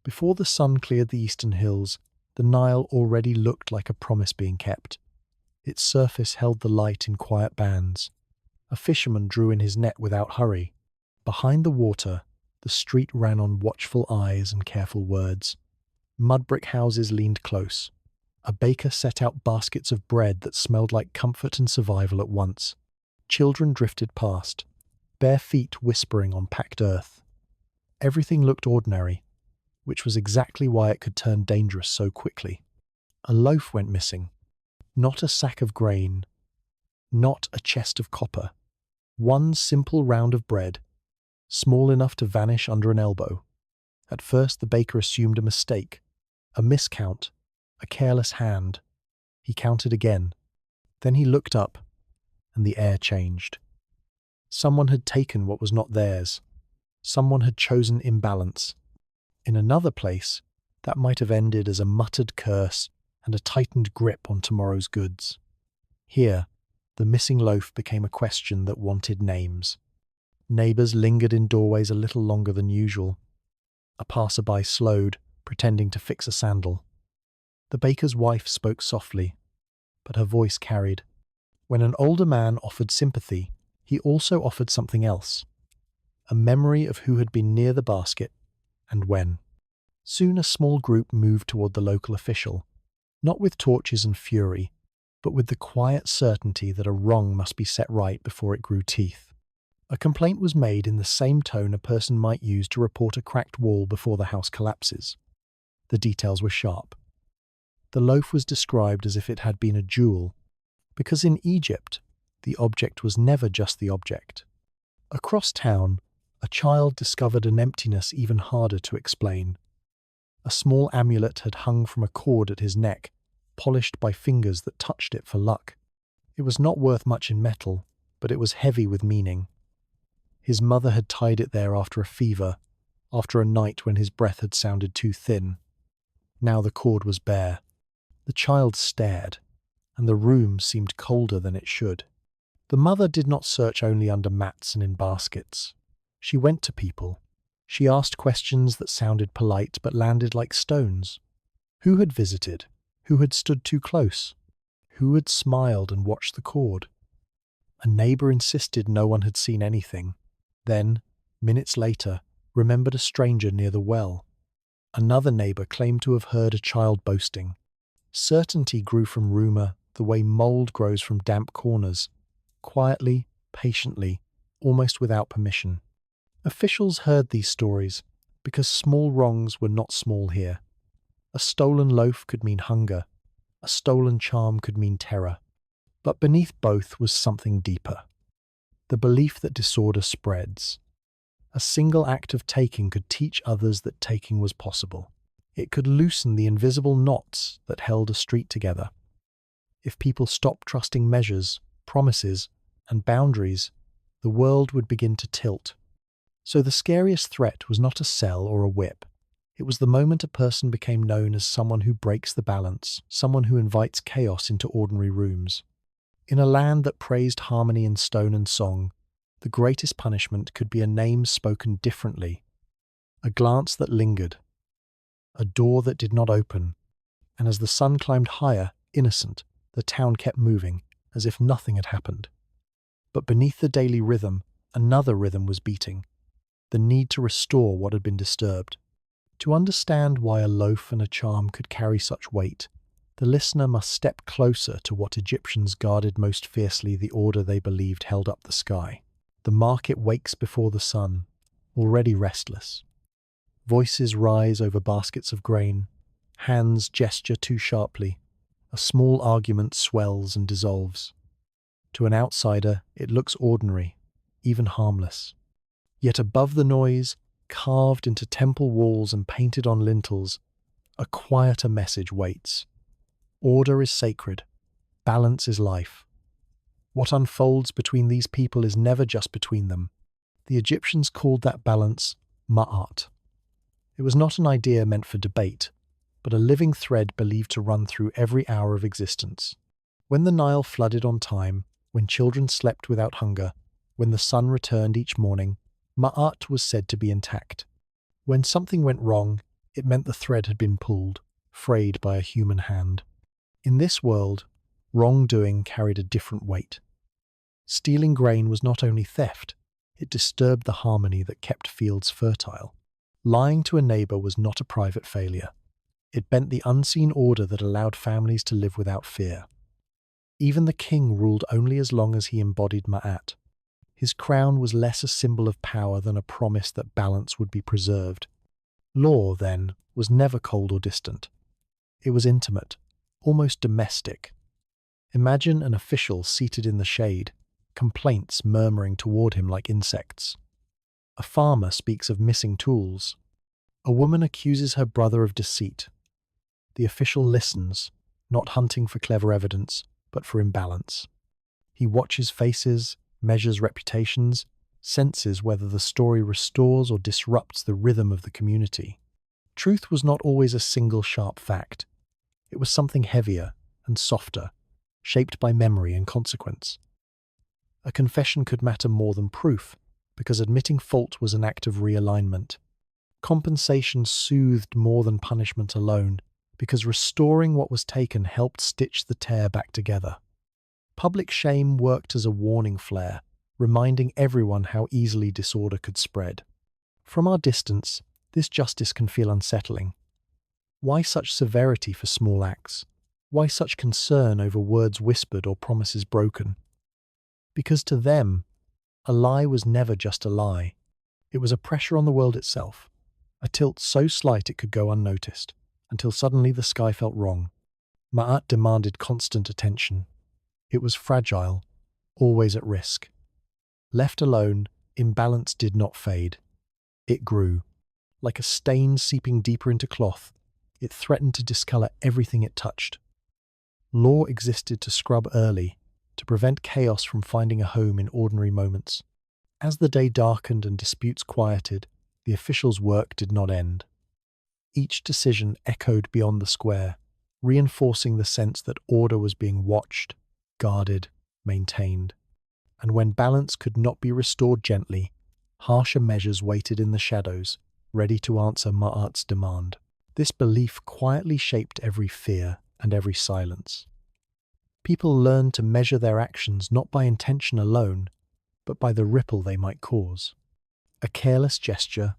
Before the sun cleared the eastern hills, the Nile already looked like a promise being kept. Its surface held the light in quiet bands. A fisherman drew in his net without hurry. Behind the water, the street ran on watchful eyes and careful words. Mud brick houses leaned close. A baker set out baskets of bread that smelled like comfort and survival at once. Children drifted past, bare feet whispering on packed earth. Everything looked ordinary, which was exactly why it could turn dangerous so quickly. A loaf went missing. Not a sack of grain. Not a chest of copper. One simple round of bread, small enough to vanish under an elbow. At first the baker assumed a mistake, a miscount, a careless hand. He counted again. Then he looked up, and the air changed. Someone had taken what was not theirs. Someone had chosen imbalance. In another place, that might have ended as a muttered curse and a tightened grip on tomorrow's goods. Here, the missing loaf became a question that wanted names. Neighbours lingered in doorways a little longer than usual. A passerby slowed, pretending to fix a sandal. The baker's wife spoke softly, but her voice carried. When an older man offered sympathy, he also offered something else. A memory of who had been near the basket and when. Soon a small group moved toward the local official, not with torches and fury, but with the quiet certainty that a wrong must be set right before it grew teeth. A complaint was made in the same tone a person might use to report a cracked wall before the house collapses. The details were sharp. The loaf was described as if it had been a jewel, because in Egypt, the object was never just the object. Across town, a child discovered an emptiness even harder to explain. A small amulet had hung from a cord at his neck, polished by fingers that touched it for luck. It was not worth much in metal, but it was heavy with meaning. His mother had tied it there after a fever, after a night when his breath had sounded too thin. Now the cord was bare. The child stared, and the room seemed colder than it should. The mother did not search only under mats and in baskets. She went to people. She asked questions that sounded polite but landed like stones. Who had visited? Who had stood too close? Who had smiled and watched the cord? A neighbour insisted no one had seen anything. Then, minutes later, remembered a stranger near the well. Another neighbour claimed to have heard a child boasting. Certainty grew from rumour the way mould grows from damp corners, quietly, patiently, almost without permission. Officials heard these stories because small wrongs were not small here. A stolen loaf could mean hunger. A stolen charm could mean terror. But beneath both was something deeper. The belief that disorder spreads. A single act of taking could teach others that taking was possible. It could loosen the invisible knots that held a street together. If people stopped trusting measures, promises, and boundaries, the world would begin to tilt. So the scariest threat was not a cell or a whip. It was the moment a person became known as someone who breaks the balance, someone who invites chaos into ordinary rooms. In a land that praised harmony in stone and song, the greatest punishment could be a name spoken differently, a glance that lingered, a door that did not open, and as the sun climbed higher, innocent, the town kept moving, as if nothing had happened. But beneath the daily rhythm, another rhythm was beating, the need to restore what had been disturbed. To understand why a loaf and a charm could carry such weight, the listener must step closer to what Egyptians guarded most fiercely, the order they believed held up the sky. The market wakes before the sun, already restless. Voices rise over baskets of grain. Hands gesture too sharply. A small argument swells and dissolves. To an outsider, it looks ordinary, even harmless. Yet above the noise, carved into temple walls and painted on lintels, a quieter message waits. Order is sacred. Balance is life. What unfolds between these people is never just between them. The Egyptians called that balance ma'at. It was not an idea meant for debate, but a living thread believed to run through every hour of existence. When the Nile flooded on time, when children slept without hunger, when the sun returned each morning, ma'at was said to be intact. When something went wrong, It meant the thread had been pulled, frayed by a human hand. In this world, wrongdoing carried a different weight. Stealing grain was not only theft, it disturbed the harmony that kept fields fertile. Lying to a neighbor was not a private failure. It bent the unseen order that allowed families to live without fear. Even the king ruled only as long as he embodied Ma'at. His crown was less a symbol of power than a promise that balance would be preserved. Law, then, was never cold or distant. It was intimate, almost domestic. Imagine an official seated in the shade, complaints murmuring toward him like insects. A farmer speaks of missing tools. A woman accuses her brother of deceit. The official listens, not hunting for clever evidence, but for imbalance. He watches faces, measures reputations, senses whether the story restores or disrupts the rhythm of the community. Truth was not always a single sharp fact. It was something heavier and softer, shaped by memory and consequence. A confession could matter more than proof, because admitting fault was an act of realignment. Compensation soothed more than punishment alone, because restoring what was taken helped stitch the tear back together. Public shame worked as a warning flare, reminding everyone how easily disorder could spread. From our distance, this justice can feel unsettling. Why such severity for small acts? Why such concern over words whispered or promises broken? Because to them, a lie was never just a lie. It was a pressure on the world itself, a tilt so slight it could go unnoticed, until suddenly the sky felt wrong. Ma'at demanded constant attention. It was fragile, always at risk. Left alone, imbalance did not fade. It grew. Like a stain seeping deeper into cloth, it threatened to discolor everything it touched. Law existed to scrub early, to prevent chaos from finding a home in ordinary moments. As the day darkened and disputes quieted, the officials' work did not end. Each decision echoed beyond the square, reinforcing the sense that order was being watched, guarded, maintained. And when balance could not be restored gently, harsher measures waited in the shadows, ready to answer Ma'at's demand. This belief quietly shaped every fear and every silence. People learned to measure their actions not by intention alone, but by the ripple they might cause. A careless gesture,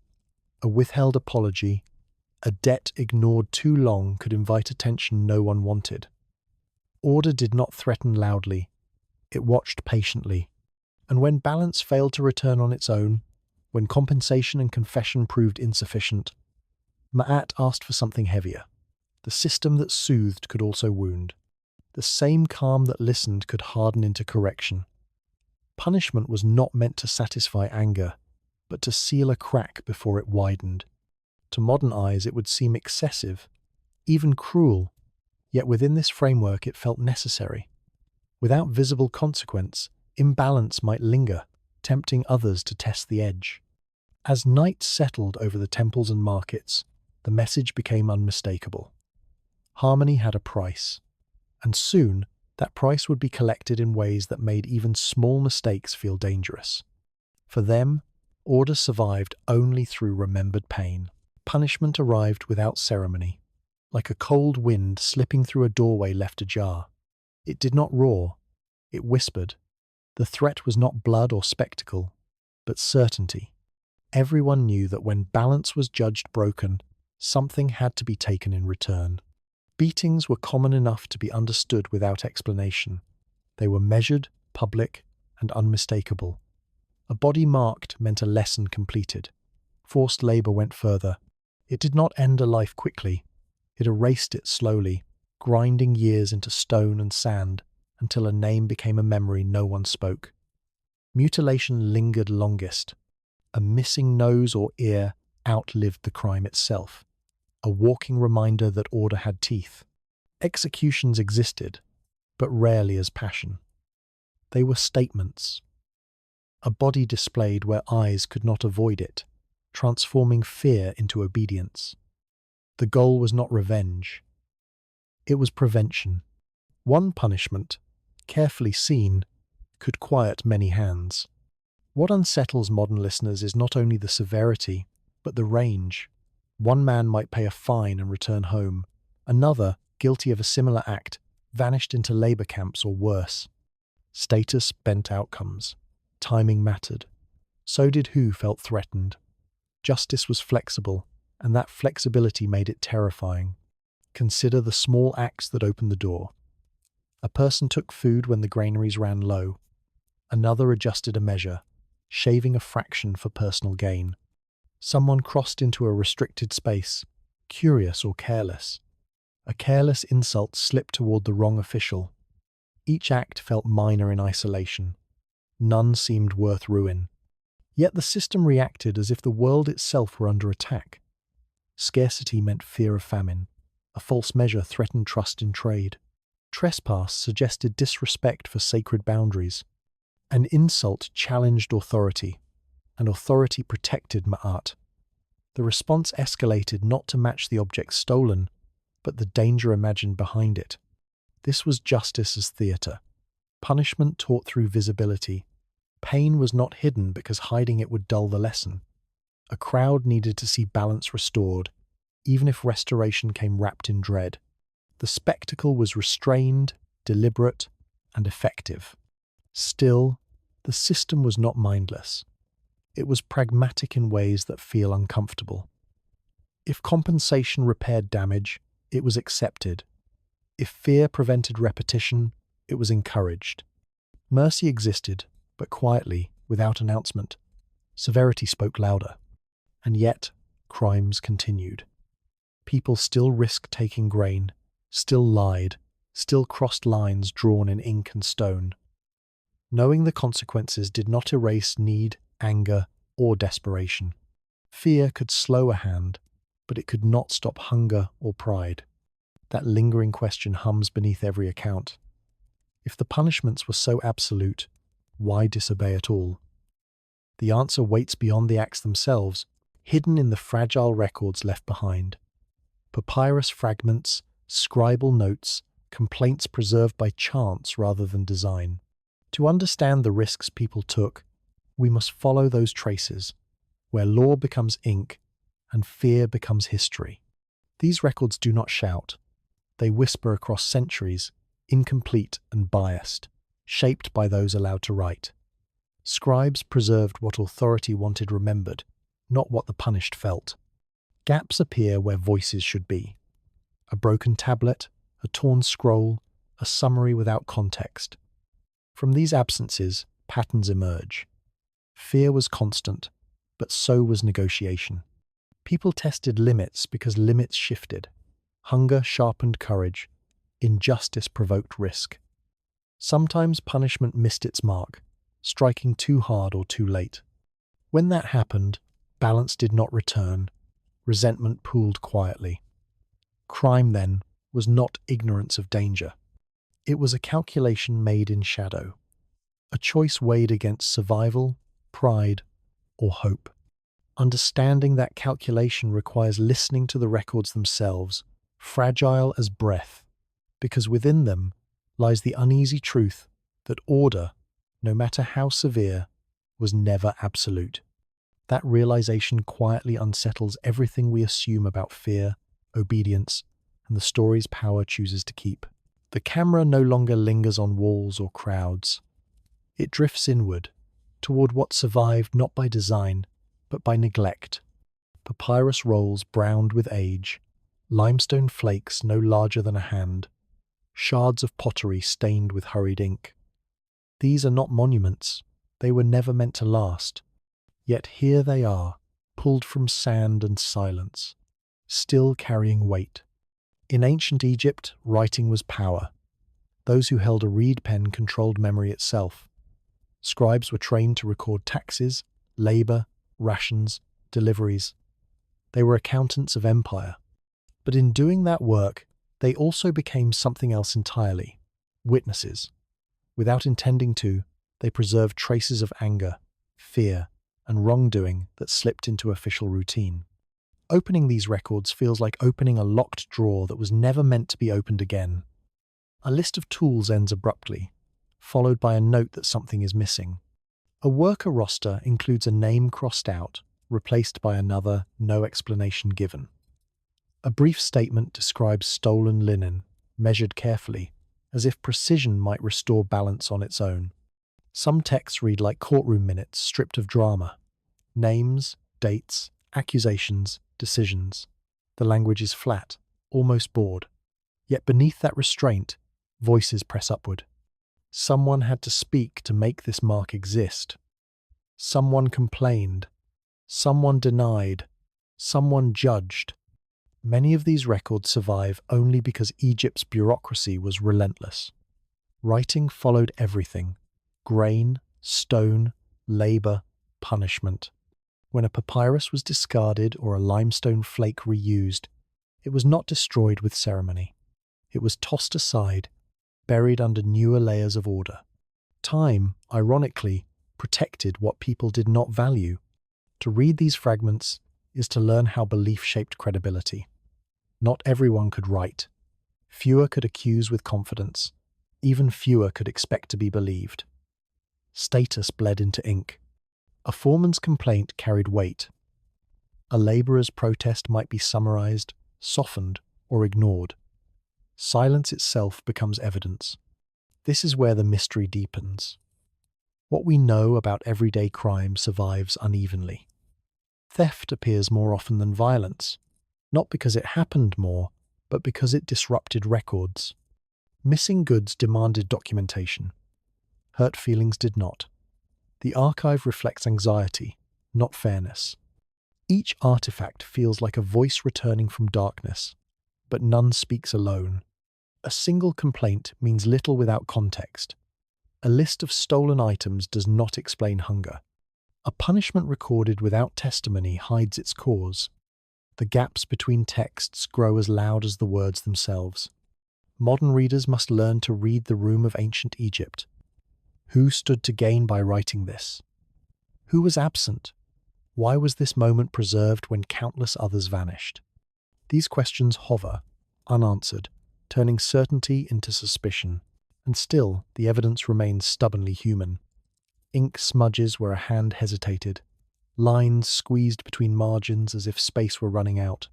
a withheld apology, a debt ignored too long could invite attention no one wanted. Order did not threaten loudly, it watched patiently. And when balance failed to return on its own, when compensation and confession proved insufficient, Ma'at asked for something heavier. The system that soothed could also wound. The same calm that listened could harden into correction. Punishment was not meant to satisfy anger, but to seal a crack before it widened. To modern eyes it would seem excessive, even cruel, yet within this framework it felt necessary. Without visible consequence, imbalance might linger, tempting others to test the edge. As night settled over the temples and markets, the message became unmistakable. Harmony had a price, and soon that price would be collected in ways that made even small mistakes feel dangerous. For them, order survived only through remembered pain. Punishment arrived without ceremony, like a cold wind slipping through a doorway left ajar. It did not roar, it whispered. The threat was not blood or spectacle, but certainty. Everyone knew that when balance was judged broken, something had to be taken in return. Beatings were common enough to be understood without explanation. They were measured, public, and unmistakable. A body marked meant a lesson completed. Forced labor went further. It did not end a life quickly. It erased it slowly, grinding years into stone and sand until a name became a memory no one spoke. Mutilation lingered longest. A missing nose or ear outlived the crime itself, a walking reminder that order had teeth. Executions existed, but rarely as passion. They were statements. A body displayed where eyes could not avoid it, transforming fear into obedience. The goal was not revenge. It was prevention. One punishment, carefully seen, could quiet many hands. What unsettles modern listeners is not only the severity, but the range. One man might pay a fine and return home. Another, guilty of a similar act, vanished into labor camps or worse. Status bent outcomes. Timing mattered. So did who felt threatened. Justice was flexible, and that flexibility made it terrifying. Consider the small acts that opened the door. A person took food when the granaries ran low. Another adjusted a measure, shaving a fraction for personal gain. Someone crossed into a restricted space, curious or careless. A careless insult slipped toward the wrong official. Each act felt minor in isolation. None seemed worth ruin. Yet the system reacted as if the world itself were under attack. Scarcity meant fear of famine. A false measure threatened trust in trade. Trespass suggested disrespect for sacred boundaries. An insult challenged authority, and authority protected Ma'at. The response escalated not to match the object stolen, but the danger imagined behind it. This was justice as theatre. Punishment taught through visibility. Pain was not hidden because hiding it would dull the lesson. A crowd needed to see balance restored, even if restoration came wrapped in dread. The spectacle was restrained, deliberate, and effective. Still, the system was not mindless. It was pragmatic in ways that feel uncomfortable. If compensation repaired damage, it was accepted. If fear prevented repetition, it was encouraged. Mercy existed, but quietly, without announcement. Severity spoke louder. And yet, crimes continued. People still risked taking grain, still lied, still crossed lines drawn in ink and stone. Knowing the consequences did not erase need, anger, or desperation. Fear could slow a hand, but it could not stop hunger or pride. That lingering question hums beneath every account. If the punishments were so absolute, why disobey at all? The answer waits beyond the acts themselves, hidden in the fragile records left behind. Papyrus fragments, scribal notes, complaints preserved by chance rather than design. To understand the risks people took, we must follow those traces, where law becomes ink and fear becomes history. These records do not shout. They whisper across centuries, incomplete and biased, shaped by those allowed to write. Scribes preserved what authority wanted remembered, not what the punished felt. Gaps appear where voices should be. A broken tablet, a torn scroll, a summary without context. From these absences, patterns emerge. Fear was constant, but so was negotiation. People tested limits because limits shifted. Hunger sharpened courage. Injustice provoked risk. Sometimes punishment missed its mark, striking too hard or too late. When that happened, balance did not return. Resentment pooled quietly. Crime, then, was not ignorance of danger. It was a calculation made in shadow. A choice weighed against survival, pride, or hope. Understanding that calculation requires listening to the records themselves, fragile as breath, because within them lies the uneasy truth that order, no matter how severe, was never absolute. That realization quietly unsettles everything we assume about fear, obedience, and the stories power chooses to keep. The camera no longer lingers on walls or crowds. It drifts inward, toward what survived not by design, but by neglect. Papyrus rolls browned with age, limestone flakes no larger than a hand, shards of pottery stained with hurried ink. These are not monuments. They were never meant to last. Yet here they are, pulled from sand and silence, still carrying weight. In ancient Egypt, writing was power. Those who held a reed pen controlled memory itself. Scribes were trained to record taxes, labor, rations, deliveries. They were accountants of empire. But in doing that work, they also became something else entirely, witnesses. Without intending to, they preserved traces of anger, fear, and wrongdoing that slipped into official routine. Opening these records feels like opening a locked drawer that was never meant to be opened again. A list of tools ends abruptly, followed by a note that something is missing. A worker roster includes a name crossed out, replaced by another, no explanation given. A brief statement describes stolen linen, measured carefully, as if precision might restore balance on its own. Some texts read like courtroom minutes stripped of drama. Names, dates, accusations, decisions. The language is flat, almost bored. Yet beneath that restraint, voices press upward. Someone had to speak to make this mark exist. Someone complained. Someone denied. Someone judged. Many of these records survive only because Egypt's bureaucracy was relentless. Writing followed everything: grain, stone, labor, punishment. When a papyrus was discarded or a limestone flake reused, it was not destroyed with ceremony. It was tossed aside, buried under newer layers of order. Time, ironically, protected what people did not value. To read these fragments is to learn how belief shaped credibility. Not everyone could write. Fewer could accuse with confidence. Even fewer could expect to be believed. Status bled into ink. A foreman's complaint carried weight. A laborer's protest might be summarized, softened, or ignored. Silence itself becomes evidence. This is where the mystery deepens. What we know about everyday crime survives unevenly. Theft appears more often than violence, not because it happened more, but because it disrupted records. Missing goods demanded documentation. Hurt feelings did not. The archive reflects anxiety, not fairness. Each artifact feels like a voice returning from darkness, but none speaks alone. A single complaint means little without context. A list of stolen items does not explain hunger. A punishment recorded without testimony hides its cause. The gaps between texts grow as loud as the words themselves. Modern readers must learn to read the room of ancient Egypt. Who stood to gain by writing this? Who was absent? Why was this moment preserved when countless others vanished? These questions hover, unanswered, turning certainty into suspicion. And still, the evidence remains stubbornly human. Ink smudges where a hand hesitated. Lines squeezed between margins as if space were running out.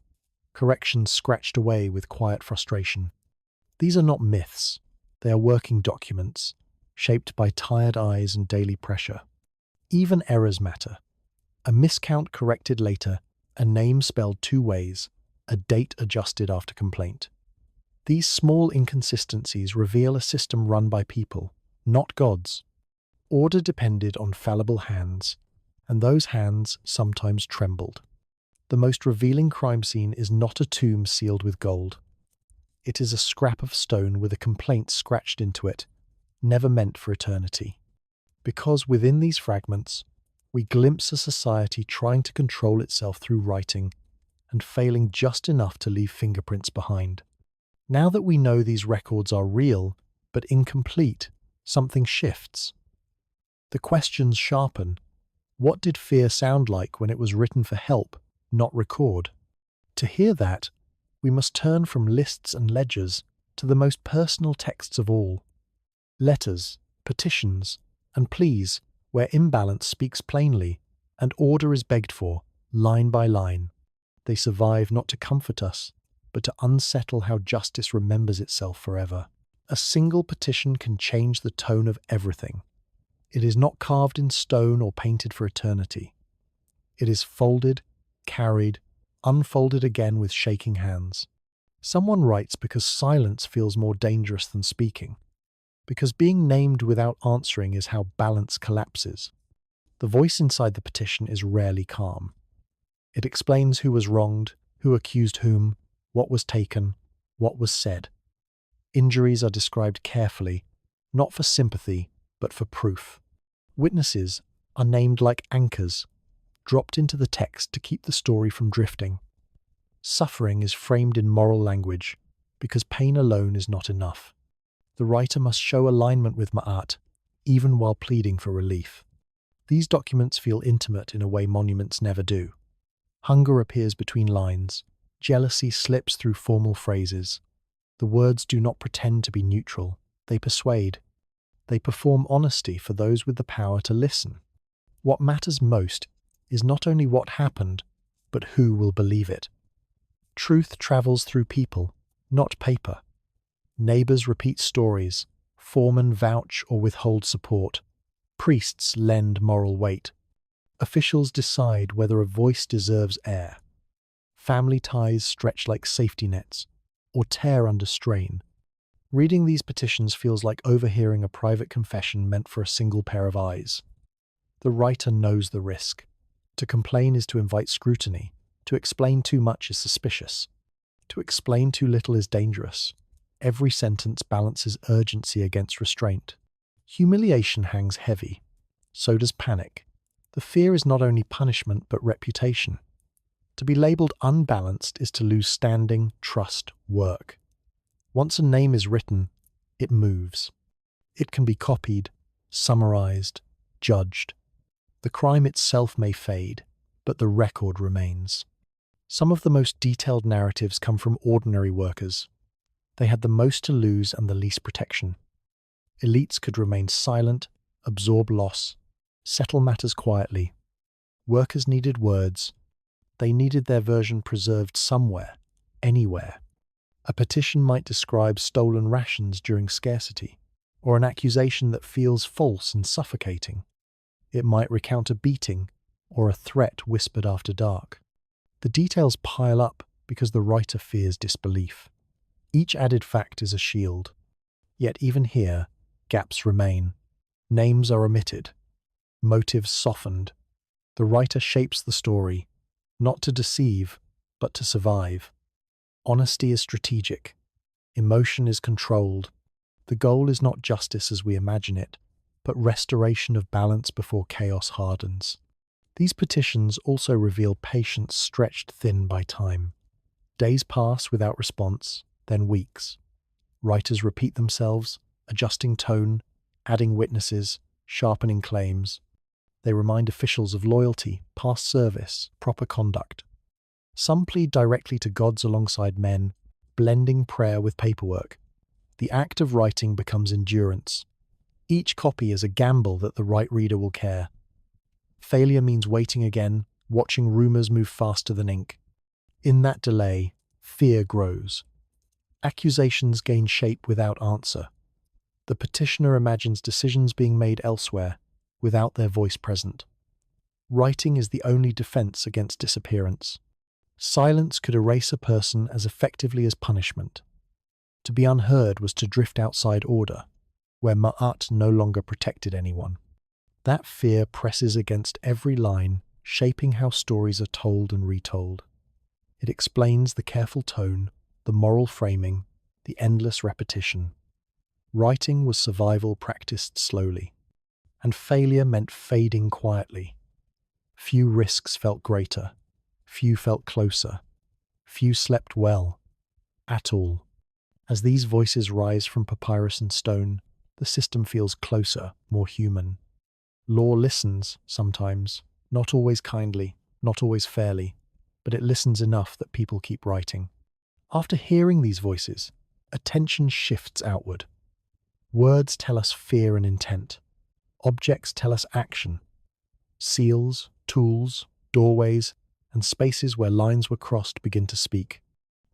Corrections scratched away with quiet frustration. These are not myths. They are working documents, shaped by tired eyes and daily pressure. Even errors matter. A miscount corrected later, a name spelled two ways, a date adjusted after complaint. These small inconsistencies reveal a system run by people, not gods. Order depended on fallible hands, and those hands sometimes trembled. The most revealing crime scene is not a tomb sealed with gold. It is a scrap of stone with a complaint scratched into it, never meant for eternity. Because within these fragments, we glimpse a society trying to control itself through writing and failing just enough to leave fingerprints behind. Now that we know these records are real, but incomplete, something shifts. The questions sharpen. What did fear sound like when it was written for help, not record? To hear that, we must turn from lists and ledgers to the most personal texts of all. Letters, petitions, and pleas, where imbalance speaks plainly and order is begged for, line by line. They survive not to comfort us, but to unsettle how justice remembers itself forever. A single petition can change the tone of everything. It is not carved in stone or painted for eternity. It is folded, carried, unfolded again with shaking hands. Someone writes because silence feels more dangerous than speaking, because being named without answering is how balance collapses. The voice inside the petition is rarely calm. It explains who was wronged, who accused whom, what was taken, what was said. Injuries are described carefully, not for sympathy, but for proof. Witnesses are named like anchors, dropped into the text to keep the story from drifting. Suffering is framed in moral language, because pain alone is not enough. The writer must show alignment with Ma'at, even while pleading for relief. These documents feel intimate in a way monuments never do. Hunger appears between lines. Jealousy slips through formal phrases. The words do not pretend to be neutral. They persuade. They perform honesty for those with the power to listen. What matters most is not only what happened, but who will believe it. Truth travels through people, not paper. Neighbors repeat stories, foremen vouch or withhold support, priests lend moral weight. Officials decide whether a voice deserves air. Family ties stretch like safety nets, or tear under strain. Reading these petitions feels like overhearing a private confession meant for a single pair of eyes. The writer knows the risk. To complain is to invite scrutiny. To explain too much is suspicious. To explain too little is dangerous. Every sentence balances urgency against restraint. Humiliation hangs heavy. So does panic. The fear is not only punishment but reputation. To be labelled unbalanced is to lose standing, trust, work. Once a name is written, it moves. It can be copied, summarized, judged. The crime itself may fade, but the record remains. Some of the most detailed narratives come from ordinary workers. They had the most to lose and the least protection. Elites could remain silent, absorb loss, settle matters quietly. Workers needed words. They needed their version preserved somewhere, anywhere. A petition might describe stolen rations during scarcity, or an accusation that feels false and suffocating. It might recount a beating, or a threat whispered after dark. The details pile up because the writer fears disbelief. Each added fact is a shield. Yet even here, gaps remain. Names are omitted. Motives softened. The writer shapes the story, not to deceive, but to survive. Honesty is strategic. Emotion is controlled. The goal is not justice as we imagine it, but restoration of balance before chaos hardens. These petitions also reveal patience stretched thin by time. Days pass without response, then weeks. Writers repeat themselves, adjusting tone, adding witnesses, sharpening claims. They remind officials of loyalty, past service, proper conduct. Some plead directly to gods alongside men, blending prayer with paperwork. The act of writing becomes endurance. Each copy is a gamble that the right reader will care. Failure means waiting again, watching rumors move faster than ink. In that delay, fear grows. Accusations gain shape without answer. The petitioner imagines decisions being made elsewhere, without their voice present. Writing is the only defense against disappearance. Silence could erase a person as effectively as punishment. To be unheard was to drift outside order, where Ma'at no longer protected anyone. That fear presses against every line, shaping how stories are told and retold. It explains the careful tone, the moral framing, the endless repetition. Writing was survival practiced slowly, and failure meant fading quietly. Few risks felt greater, few felt closer, few slept well, at all. As these voices rise from papyrus and stone, the system feels closer, more human. Law listens, sometimes, not always kindly, not always fairly, but it listens enough that people keep writing. After hearing these voices, attention shifts outward. Words tell us fear and intent. Objects tell us action. Seals, tools, doorways, and spaces where lines were crossed begin to speak.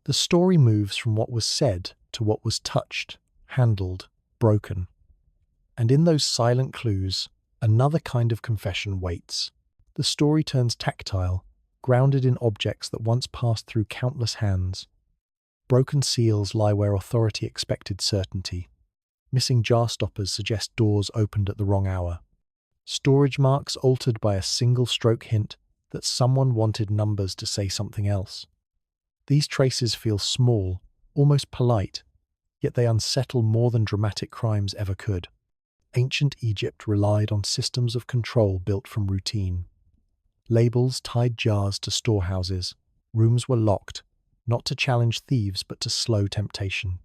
The story moves from what was said to what was touched, handled, broken. And in those silent clues, another kind of confession waits. The story turns tactile, grounded in objects that once passed through countless hands. Broken seals lie where authority expected certainty. Missing jar stoppers suggest doors opened at the wrong hour. Storage marks altered by a single stroke hint that someone wanted numbers to say something else. These traces feel small, almost polite, yet they unsettle more than dramatic crimes ever could. Ancient Egypt relied on systems of control built from routine. Labels tied jars to storehouses. Rooms were locked, not to challenge thieves but to slow temptation.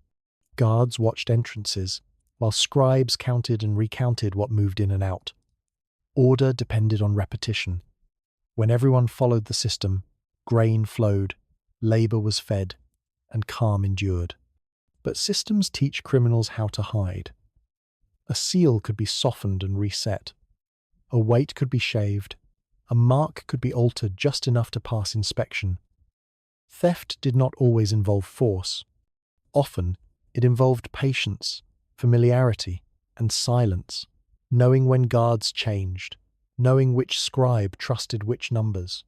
Guards watched entrances, while scribes counted and recounted what moved in and out. Order depended on repetition. When everyone followed the system, grain flowed, labor was fed, and calm endured. But systems teach criminals how to hide. A seal could be softened and reset. A weight could be shaved. A mark could be altered just enough to pass inspection. Theft did not always involve force. Often, it involved patience, familiarity, and silence, knowing when guards changed, knowing which scribe trusted which numbers.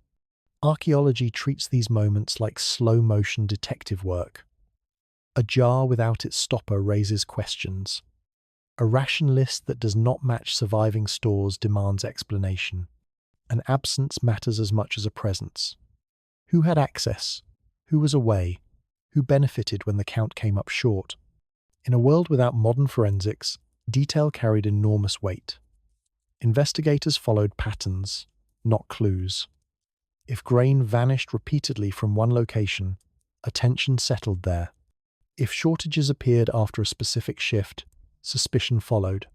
Archaeology treats these moments like slow-motion detective work. A jar without its stopper raises questions. A ration list that does not match surviving stores demands explanation. An absence matters as much as a presence. Who had access? Who was away? Who benefited when the count came up short? In a world without modern forensics, detail carried enormous weight. Investigators followed patterns, not clues. If grain vanished repeatedly from one location, attention settled there. If shortages appeared after a specific shift, suspicion followed.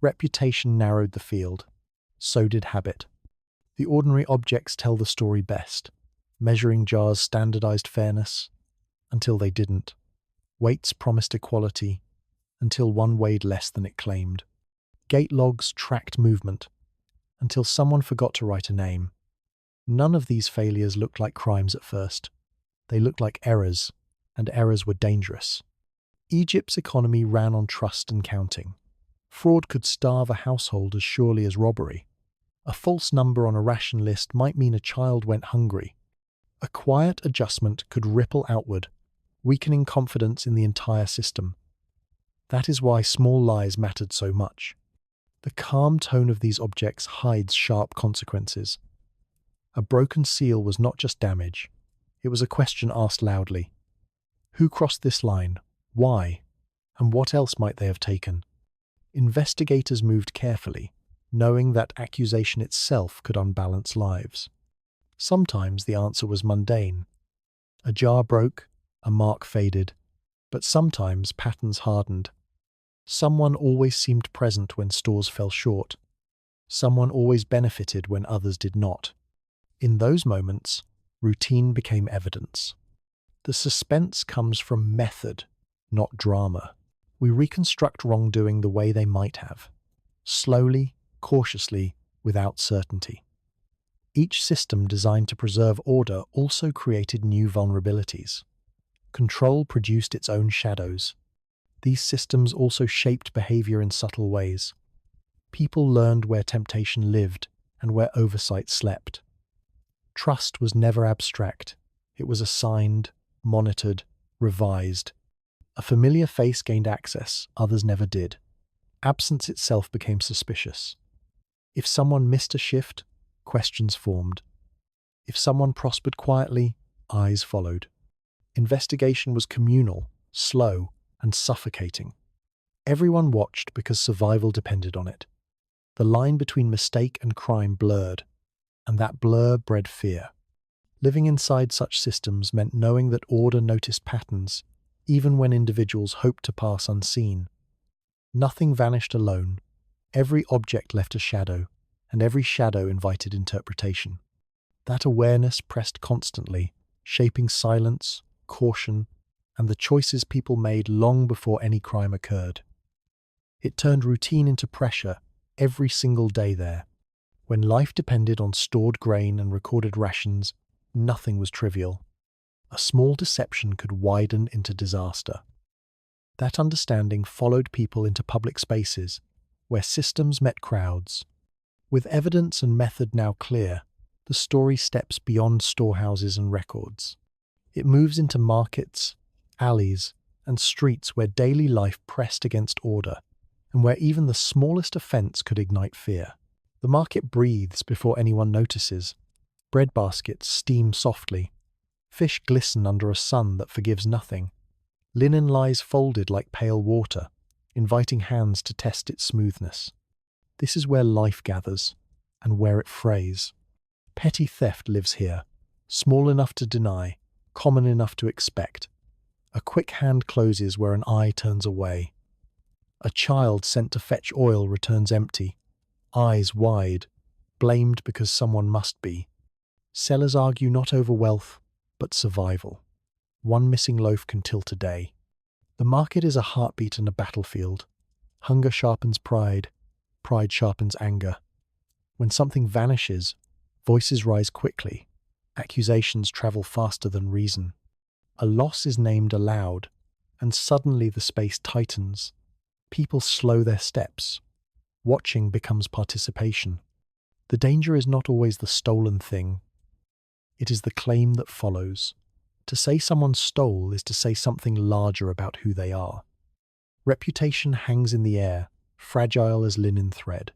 Reputation narrowed the field. So did habit. The ordinary objects tell the story best. Measuring jars standardized fairness, until they didn't. Weights promised equality, until one weighed less than it claimed. Gate logs tracked movement, until someone forgot to write a name. None of these failures looked like crimes at first. They looked like errors, and errors were dangerous. Egypt's economy ran on trust and counting. Fraud could starve a household as surely as robbery. A false number on a ration list might mean a child went hungry. A quiet adjustment could ripple outward, weakening confidence in the entire system. That is why small lies mattered so much. The calm tone of these objects hides sharp consequences. A broken seal was not just damage. It was a question asked loudly. Who crossed this line? Why? And what else might they have taken? Investigators moved carefully, knowing that accusation itself could unbalance lives. Sometimes the answer was mundane. A jar broke, a mark faded, but sometimes patterns hardened. Someone always seemed present when stores fell short. Someone always benefited when others did not. In those moments, routine became evidence. The suspense comes from method, not drama. We reconstruct wrongdoing the way they might have. Slowly, cautiously, without certainty. Each system designed to preserve order also created new vulnerabilities. Control produced its own shadows. These systems also shaped behavior in subtle ways. People learned where temptation lived and where oversight slept. Trust was never abstract. It was assigned, monitored, revised. A familiar face gained access, others never did. Absence itself became suspicious. If someone missed a shift, questions formed. If someone prospered quietly, eyes followed. Investigation was communal, slow, and suffocating. Everyone watched because survival depended on it. The line between mistake and crime blurred, and that blur bred fear. Living inside such systems meant knowing that order noticed patterns, even when individuals hoped to pass unseen. Nothing vanished alone. Every object left a shadow, and every shadow invited interpretation. That awareness pressed constantly, shaping silence, caution, and the choices people made long before any crime occurred. It turned routine into pressure every single day there. When life depended on stored grain and recorded rations, nothing was trivial. A small deception could widen into disaster. That understanding followed people into public spaces, where systems met crowds. With evidence and method now clear, the story steps beyond storehouses and records. It moves into markets, alleys, and streets where daily life pressed against order, and where even the smallest offense could ignite fear. The market breathes before anyone notices. Bread baskets steam softly. Fish glisten under a sun that forgives nothing. Linen lies folded like pale water, inviting hands to test its smoothness. This is where life gathers, and where it frays. Petty theft lives here, small enough to deny, common enough to expect. A quick hand closes where an eye turns away. A child sent to fetch oil returns empty, eyes wide, blamed because someone must be. Sellers argue not over wealth, but survival. One missing loaf can tilt a day. The market is a heartbeat and a battlefield. Hunger sharpens pride, pride sharpens anger. When something vanishes, Voices rise quickly. Accusations travel faster than reason. A loss is named aloud, and suddenly the space tightens. People slow their steps. Watching becomes participation. The danger is not always the stolen thing. It is the claim that follows. To say someone stole is to say something larger about who they are. Reputation hangs in the air, fragile as linen thread.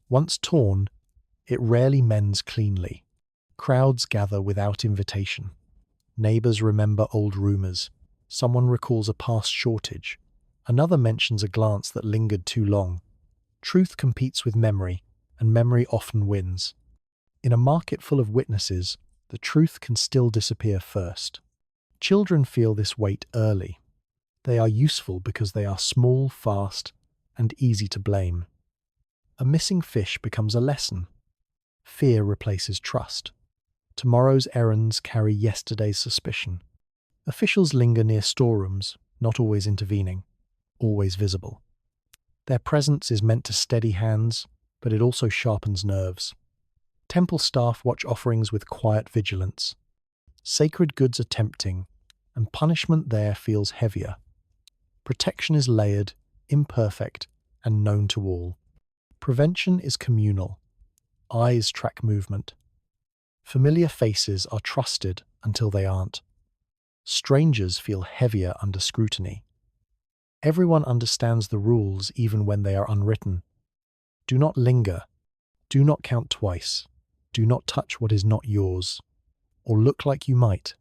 Once torn, it rarely mends cleanly. Crowds gather without invitation. Neighbors remember old rumors. Someone recalls a past shortage. Another mentions a glance that lingered too long. Truth competes with memory, and memory often wins. In a market full of witnesses, the truth can still disappear first. Children feel this weight early. They are useful because they are small, fast, and easy to blame. A missing fish becomes a lesson. Fear replaces trust. Tomorrow's errands carry yesterday's suspicion. Officials linger near storerooms, not always intervening, always visible. Their presence is meant to steady hands, but it also sharpens nerves. Temple staff watch offerings with quiet vigilance. Sacred goods are tempting, and punishment there feels heavier. Protection is layered, imperfect, and known to all. Prevention is communal. Eyes track movement. Familiar faces are trusted until they aren't. Strangers feel heavier under scrutiny. Everyone understands the rules even when they are unwritten. Do not linger. Do not count twice. Do not touch what is not yours, or look like you might.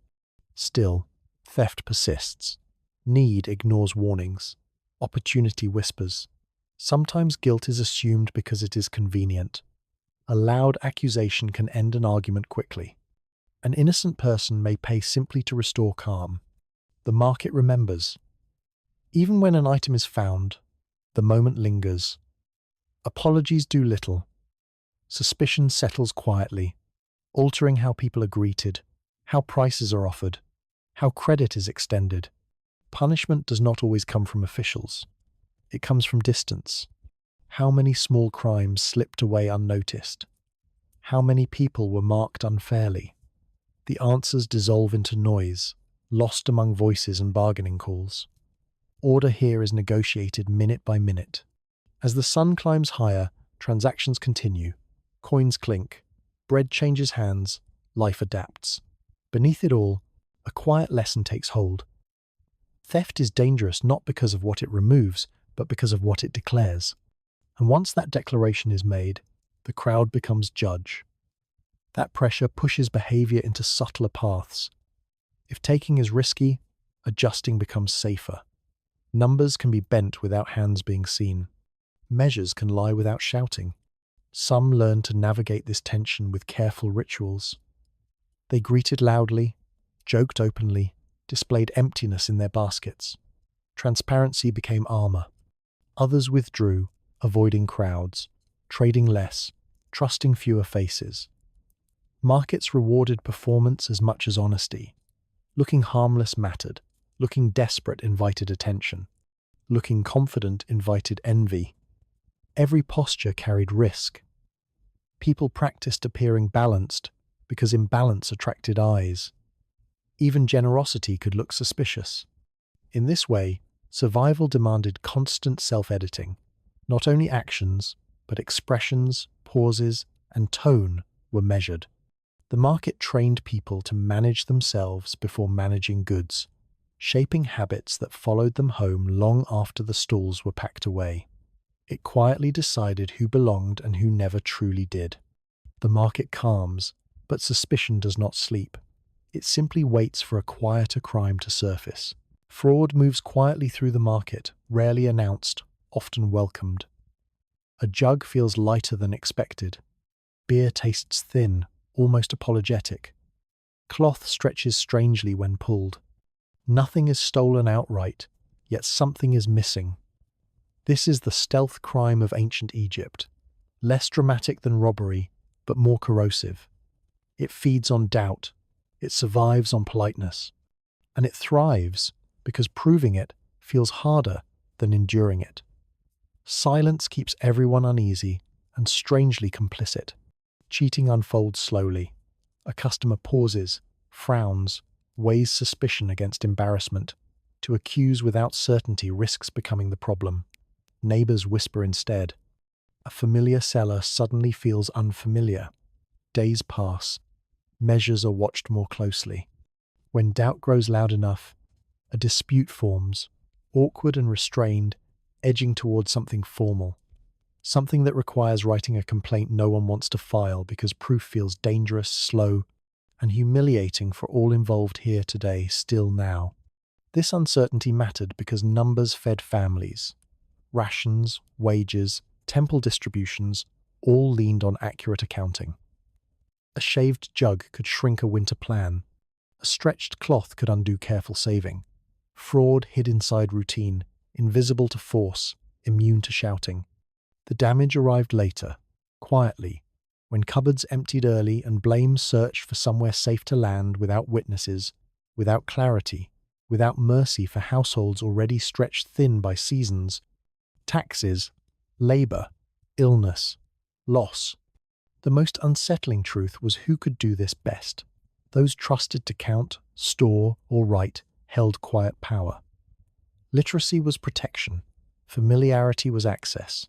Still, theft persists. Need ignores warnings. Opportunity whispers. Sometimes guilt is assumed because it is convenient. A loud accusation can end an argument quickly. An innocent person may pay simply to restore calm. The market remembers. Even when an item is found, the moment lingers. Apologies do little. Suspicion settles quietly, altering how people are greeted, how prices are offered, how credit is extended. Punishment does not always come from officials. It comes from distance. How many small crimes slipped away unnoticed? How many people were marked unfairly? The answers dissolve into noise, lost among voices and bargaining calls. Order here is negotiated minute by minute. As the sun climbs higher, transactions continue. Coins clink. Bread changes hands. Life adapts. Beneath it all, a quiet lesson takes hold. Theft is dangerous not because of what it removes, but because of what it declares. And once that declaration is made, the crowd becomes judge. That pressure pushes behavior into subtler paths. If taking is risky, adjusting becomes safer. Numbers can be bent without hands being seen. Measures can lie without shouting. Some learn to navigate this tension with careful rituals. They greeted loudly, joked openly, displayed emptiness in their baskets. Transparency became armor. Others withdrew, avoiding crowds, trading less, trusting fewer faces. Markets rewarded performance as much as honesty. Looking harmless mattered. Looking desperate invited attention. Looking confident invited envy. Every posture carried risk. People practiced appearing balanced because imbalance attracted eyes. Even generosity could look suspicious. In this way, survival demanded constant self-editing. Not only actions, but expressions, pauses, and tone were measured. The market trained people to manage themselves before managing goods, shaping habits that followed them home long after the stalls were packed away. It quietly decided who belonged and who never truly did. The market calms, but suspicion does not sleep. It simply waits for a quieter crime to surface. Fraud moves quietly through the market, rarely announced, often welcomed. A jug feels lighter than expected. Beer tastes thin, almost apologetic. Cloth stretches strangely when pulled. Nothing is stolen outright, yet something is missing. This is the stealth crime of ancient Egypt, less dramatic than robbery, but more corrosive. It feeds on doubt, it survives on politeness, and it thrives because proving it feels harder than enduring it. Silence keeps everyone uneasy and strangely complicit. Cheating unfolds slowly. A customer pauses, frowns, weighs suspicion against embarrassment. To accuse without certainty risks becoming the problem. Neighbors whisper instead. A familiar seller suddenly feels unfamiliar. Days pass. Measures are watched more closely. When doubt grows loud enough, a dispute forms, awkward and restrained, edging towards something formal. Something that requires writing a complaint no one wants to file because proof feels dangerous, slow, and humiliating for all involved here today, still now. This uncertainty mattered because numbers fed families. Rations, wages, temple distributions all leaned on accurate accounting. A shaved jug could shrink a winter plan. A stretched cloth could undo careful saving. Fraud hid inside routine, invisible to force, immune to shouting. The damage arrived later, quietly, when cupboards emptied early and blame searched for somewhere safe to land without witnesses, without clarity, without mercy for households already stretched thin by seasons. Taxes, labor, illness, loss. The most unsettling truth was who could do this best. Those trusted to count, store, or write held quiet power. Literacy was protection. Familiarity was access.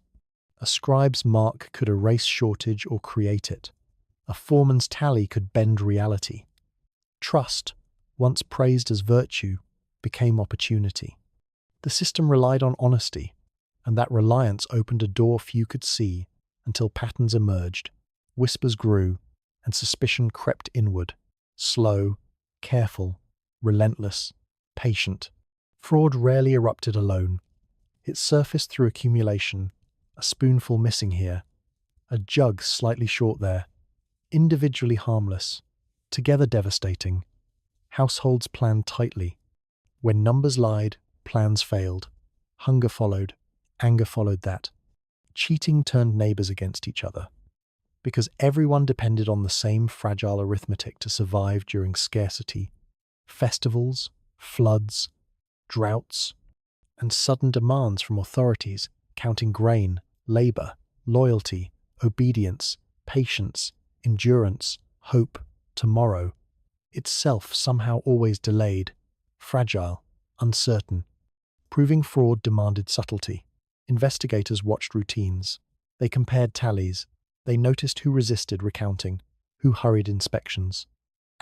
A scribe's mark could erase shortage or create it. A foreman's tally could bend reality. Trust, once praised as virtue, became opportunity. The system relied on honesty, and that reliance opened a door few could see until patterns emerged, whispers grew, and suspicion crept inward. Slow, careful, relentless, patient. Fraud rarely erupted alone. It surfaced through accumulation, a spoonful missing here, a jug slightly short there, individually harmless, together devastating. Households planned tightly. When numbers lied, plans failed. Hunger followed, anger followed that. Cheating turned neighbors against each other. Because everyone depended on the same fragile arithmetic to survive during scarcity. Festivals, floods, droughts, and sudden demands from authorities counting grain, labor, loyalty, obedience, patience, endurance, hope, tomorrow, itself somehow always delayed, fragile, uncertain. Proving fraud demanded subtlety. Investigators watched routines. They compared tallies. They noticed who resisted recounting, who hurried inspections.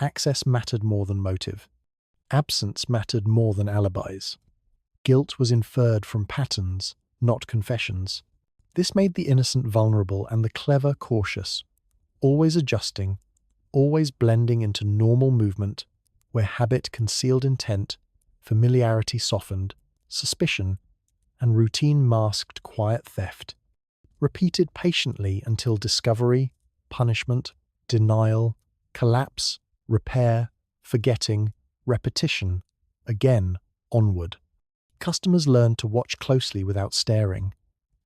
Access mattered more than motive. Absence mattered more than alibis. Guilt was inferred from patterns, not confessions. This made the innocent vulnerable and the clever cautious, always adjusting, always blending into normal movement, where habit concealed intent, familiarity softened, suspicion, and routine masked quiet theft. Repeated patiently until discovery, punishment, denial, collapse, repair, forgetting, repetition, again, onward. Customers learned to watch closely without staring.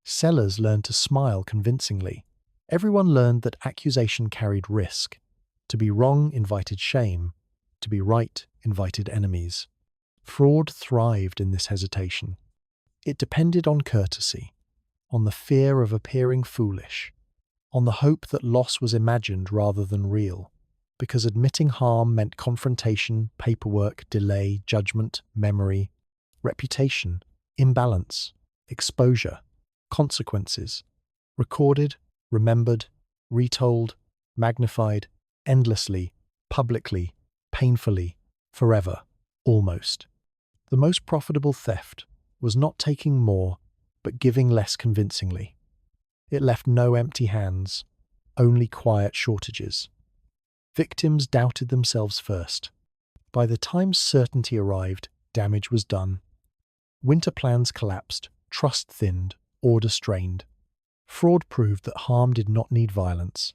Sellers learned to smile convincingly. Everyone learned that accusation carried risk. To be wrong invited shame. To be right invited enemies. Fraud thrived in this hesitation. It depended on courtesy, on the fear of appearing foolish, on the hope that loss was imagined rather than real, because admitting harm meant confrontation, paperwork, delay, judgment, memory, reputation, imbalance, exposure, consequences, recorded, remembered, retold, magnified, endlessly, publicly, painfully, forever, almost. The most profitable theft was not taking more, but giving less convincingly. It left no empty hands, only quiet shortages. Victims doubted themselves first. By the time certainty arrived, damage was done. Winter plans collapsed, trust thinned, order strained. Fraud proved that harm did not need violence.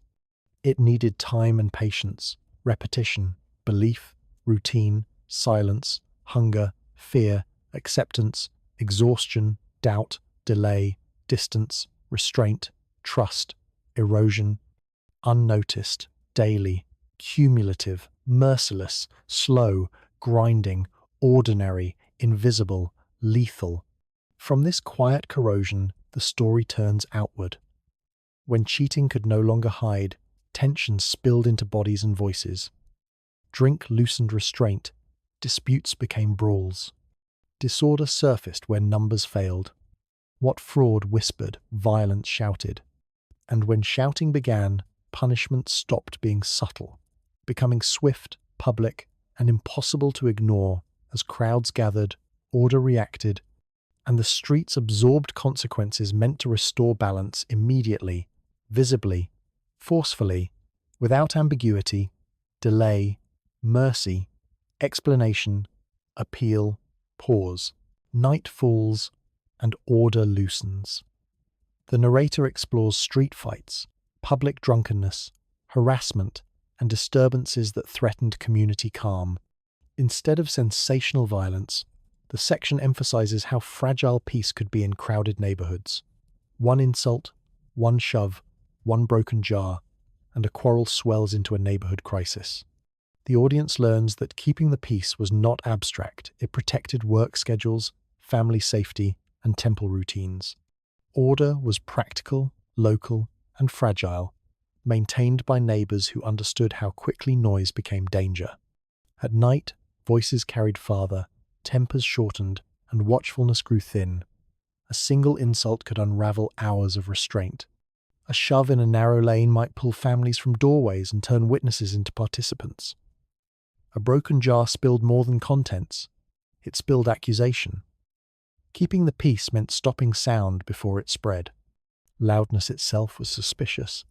It needed time and patience, repetition, belief, routine, silence, hunger, fear, acceptance, exhaustion, doubt, delay, distance, restraint, trust, erosion, unnoticed, daily, cumulative, merciless, slow, grinding, ordinary, invisible, lethal. From this quiet corrosion, the story turns outward. When cheating could no longer hide, Tension spilled into bodies and voices. Drink loosened restraint. Disputes became brawls. Disorder surfaced where numbers failed. What fraud whispered, violence shouted. And when shouting began, punishment stopped being subtle, becoming swift, public, and impossible to ignore as crowds gathered, order reacted, and the streets absorbed consequences meant to restore balance immediately, visibly, forcefully, without ambiguity, delay, mercy, explanation, appeal, pause. Night falls, and order loosens. The narrator explores street fights, public drunkenness, harassment, and disturbances that threatened community calm. Instead of sensational violence, the section emphasizes how fragile peace could be in crowded neighborhoods. One insult, one shove, one broken jar, and a quarrel swells into a neighborhood crisis. The audience learns that keeping the peace was not abstract. It protected work schedules, family safety, and temple routines. Order was practical, local, and fragile, maintained by neighbors who understood how quickly noise became danger. At night, voices carried farther, tempers shortened, and watchfulness grew thin. A single insult could unravel hours of restraint. A shove in a narrow lane might pull families from doorways and turn witnesses into participants. A broken jar spilled more than contents. It spilled accusation. Keeping the peace meant stopping sound before it spread. Loudness itself was suspicious,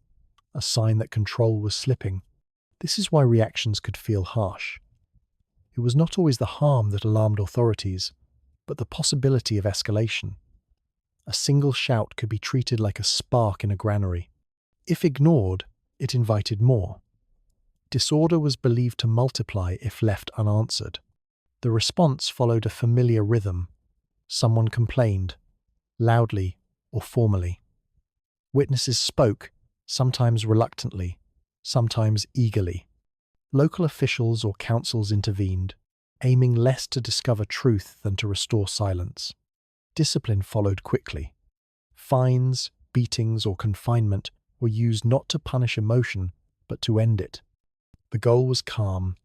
a sign that control was slipping. This is why reactions could feel harsh. It was not always the harm that alarmed authorities, but the possibility of escalation. A single shout could be treated like a spark in a granary. If ignored, it invited more. Disorder was believed to multiply if left unanswered. The response followed a familiar rhythm. Someone complained, loudly or formally. Witnesses spoke, sometimes reluctantly, sometimes eagerly. Local officials or councils intervened, aiming less to discover truth than to restore silence. Discipline followed quickly. Fines, beatings, or confinement were used not to punish emotion, but to end it. The goal was calm.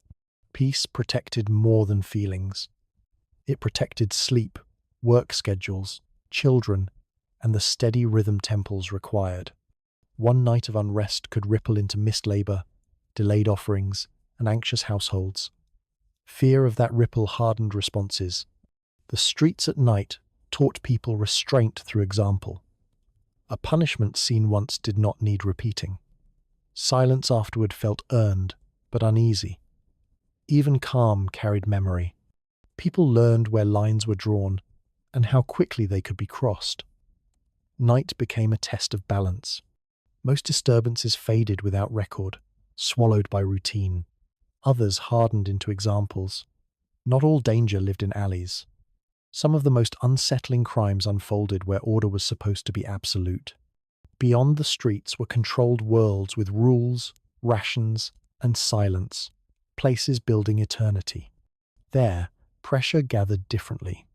Peace protected more than feelings. It protected sleep, work schedules, children, and the steady rhythm temples required. One night of unrest could ripple into missed labor, delayed offerings, and anxious households. Fear of that ripple hardened responses. The streets at night taught people restraint through example. A punishment seen once did not need repeating. Silence afterward felt earned, but uneasy. Even calm carried memory. People learned where lines were drawn and how quickly they could be crossed. Night became a test of balance. Most disturbances faded without record, swallowed by routine. Others hardened into examples. Not all danger lived in alleys. Some of the most unsettling crimes unfolded where order was supposed to be absolute. Beyond the streets were controlled worlds with rules, rations, and silence, places building eternity. There, pressure gathered differently.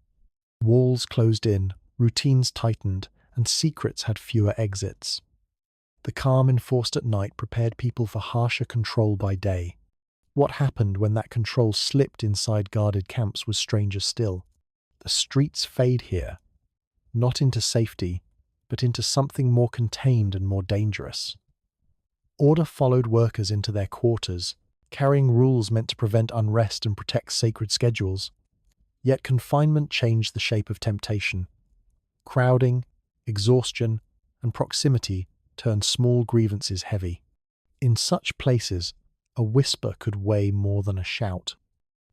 Walls closed in, routines tightened, and secrets had fewer exits. The calm enforced at night prepared people for harsher control by day. What happened when that control slipped inside guarded camps was stranger still. The streets fade here, not into safety, but into something more contained and more dangerous. Order followed workers into their quarters, carrying rules meant to prevent unrest and protect sacred schedules. Yet confinement changed the shape of temptation. Crowding, exhaustion, and proximity turned small grievances heavy. In such places, a whisper could weigh more than a shout.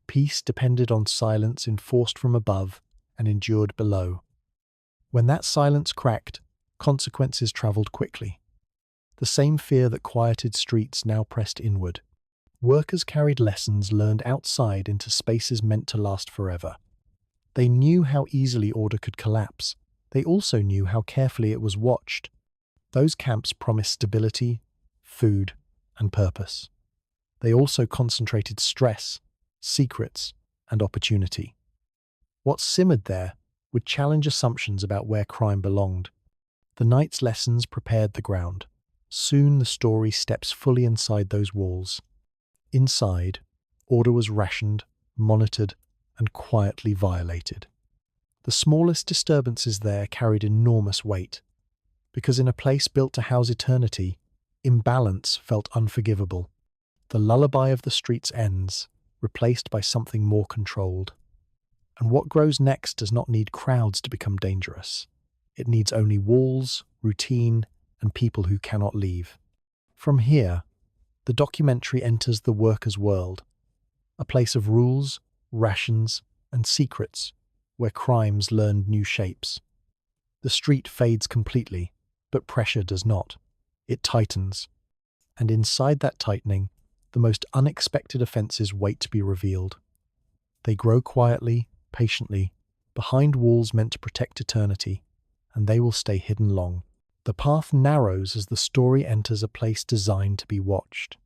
Peace depended on silence enforced from above and endured below. When that silence cracked, consequences traveled quickly. The same fear that quieted streets now pressed inward. Workers carried lessons learned outside into spaces meant to last forever. They knew how easily order could collapse. They also knew how carefully it was watched. Those camps promised stability, food, and purpose. They also concentrated stress, secrets, and opportunity. What simmered there would challenge assumptions about where crime belonged. The night's lessons prepared the ground. Soon the story steps fully inside those walls. Inside, order was rationed, monitored, and quietly violated. The smallest disturbances there carried enormous weight, because in a place built to house eternity, imbalance felt unforgivable. The lullaby of the streets ends, replaced by something more controlled. And what grows next does not need crowds to become dangerous. It needs only walls, routine, and people who cannot leave. From here, the documentary enters the workers' world, a place of rules, rations, and secrets, where crimes learn new shapes. The street fades completely, but pressure does not. It tightens. And inside that tightening, the most unexpected offences wait to be revealed. They grow quietly, patiently, behind walls meant to protect eternity, and they will stay hidden long. The path narrows as the story enters a place designed to be watched.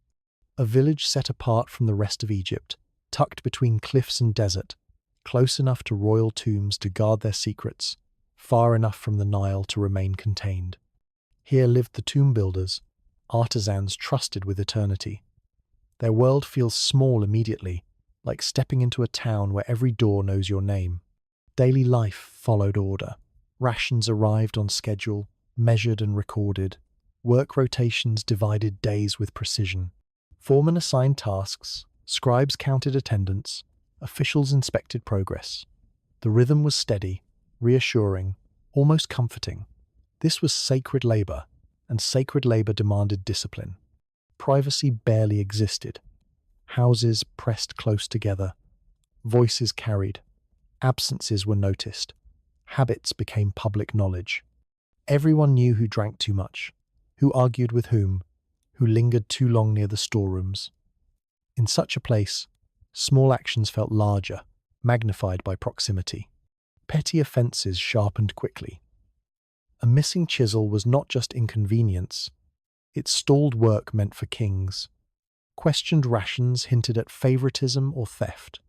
A village set apart from the rest of Egypt, tucked between cliffs and desert, close enough to royal tombs to guard their secrets, far enough from the Nile to remain contained. Here lived the tomb builders, artisans trusted with eternity. Their world feels small immediately, like stepping into a town where every door knows your name. Daily life followed order. Rations arrived on schedule, measured and recorded. Work rotations divided days with precision. Foremen assigned tasks, scribes counted attendance, officials inspected progress. The rhythm was steady, reassuring, almost comforting. This was sacred labor, and sacred labor demanded discipline. Privacy barely existed. Houses pressed close together. Voices carried. Absences were noticed. Habits became public knowledge. Everyone knew who drank too much, who argued with whom, who lingered too long near the storerooms. In such a place, small actions felt larger, magnified by proximity. Petty offences sharpened quickly. A missing chisel was not just inconvenience, it stalled work meant for kings. Questioned rations hinted at favoritism or theft.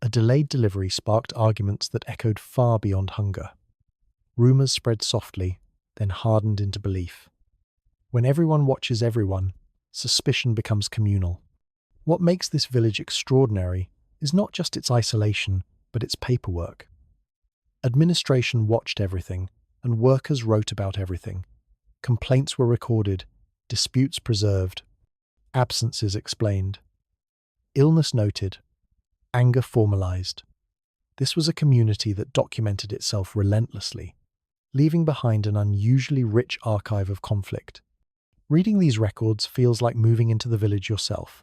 A delayed delivery sparked arguments that echoed far beyond hunger. Rumours spread softly, then hardened into belief. When everyone watches everyone, suspicion becomes communal. What makes this village extraordinary is not just its isolation, but its paperwork. Administration watched everything, and workers wrote about everything. Complaints were recorded, disputes preserved, absences explained, illness noted, anger formalized. This was a community that documented itself relentlessly, leaving behind an unusually rich archive of conflict. Reading these records feels like moving into the village yourself.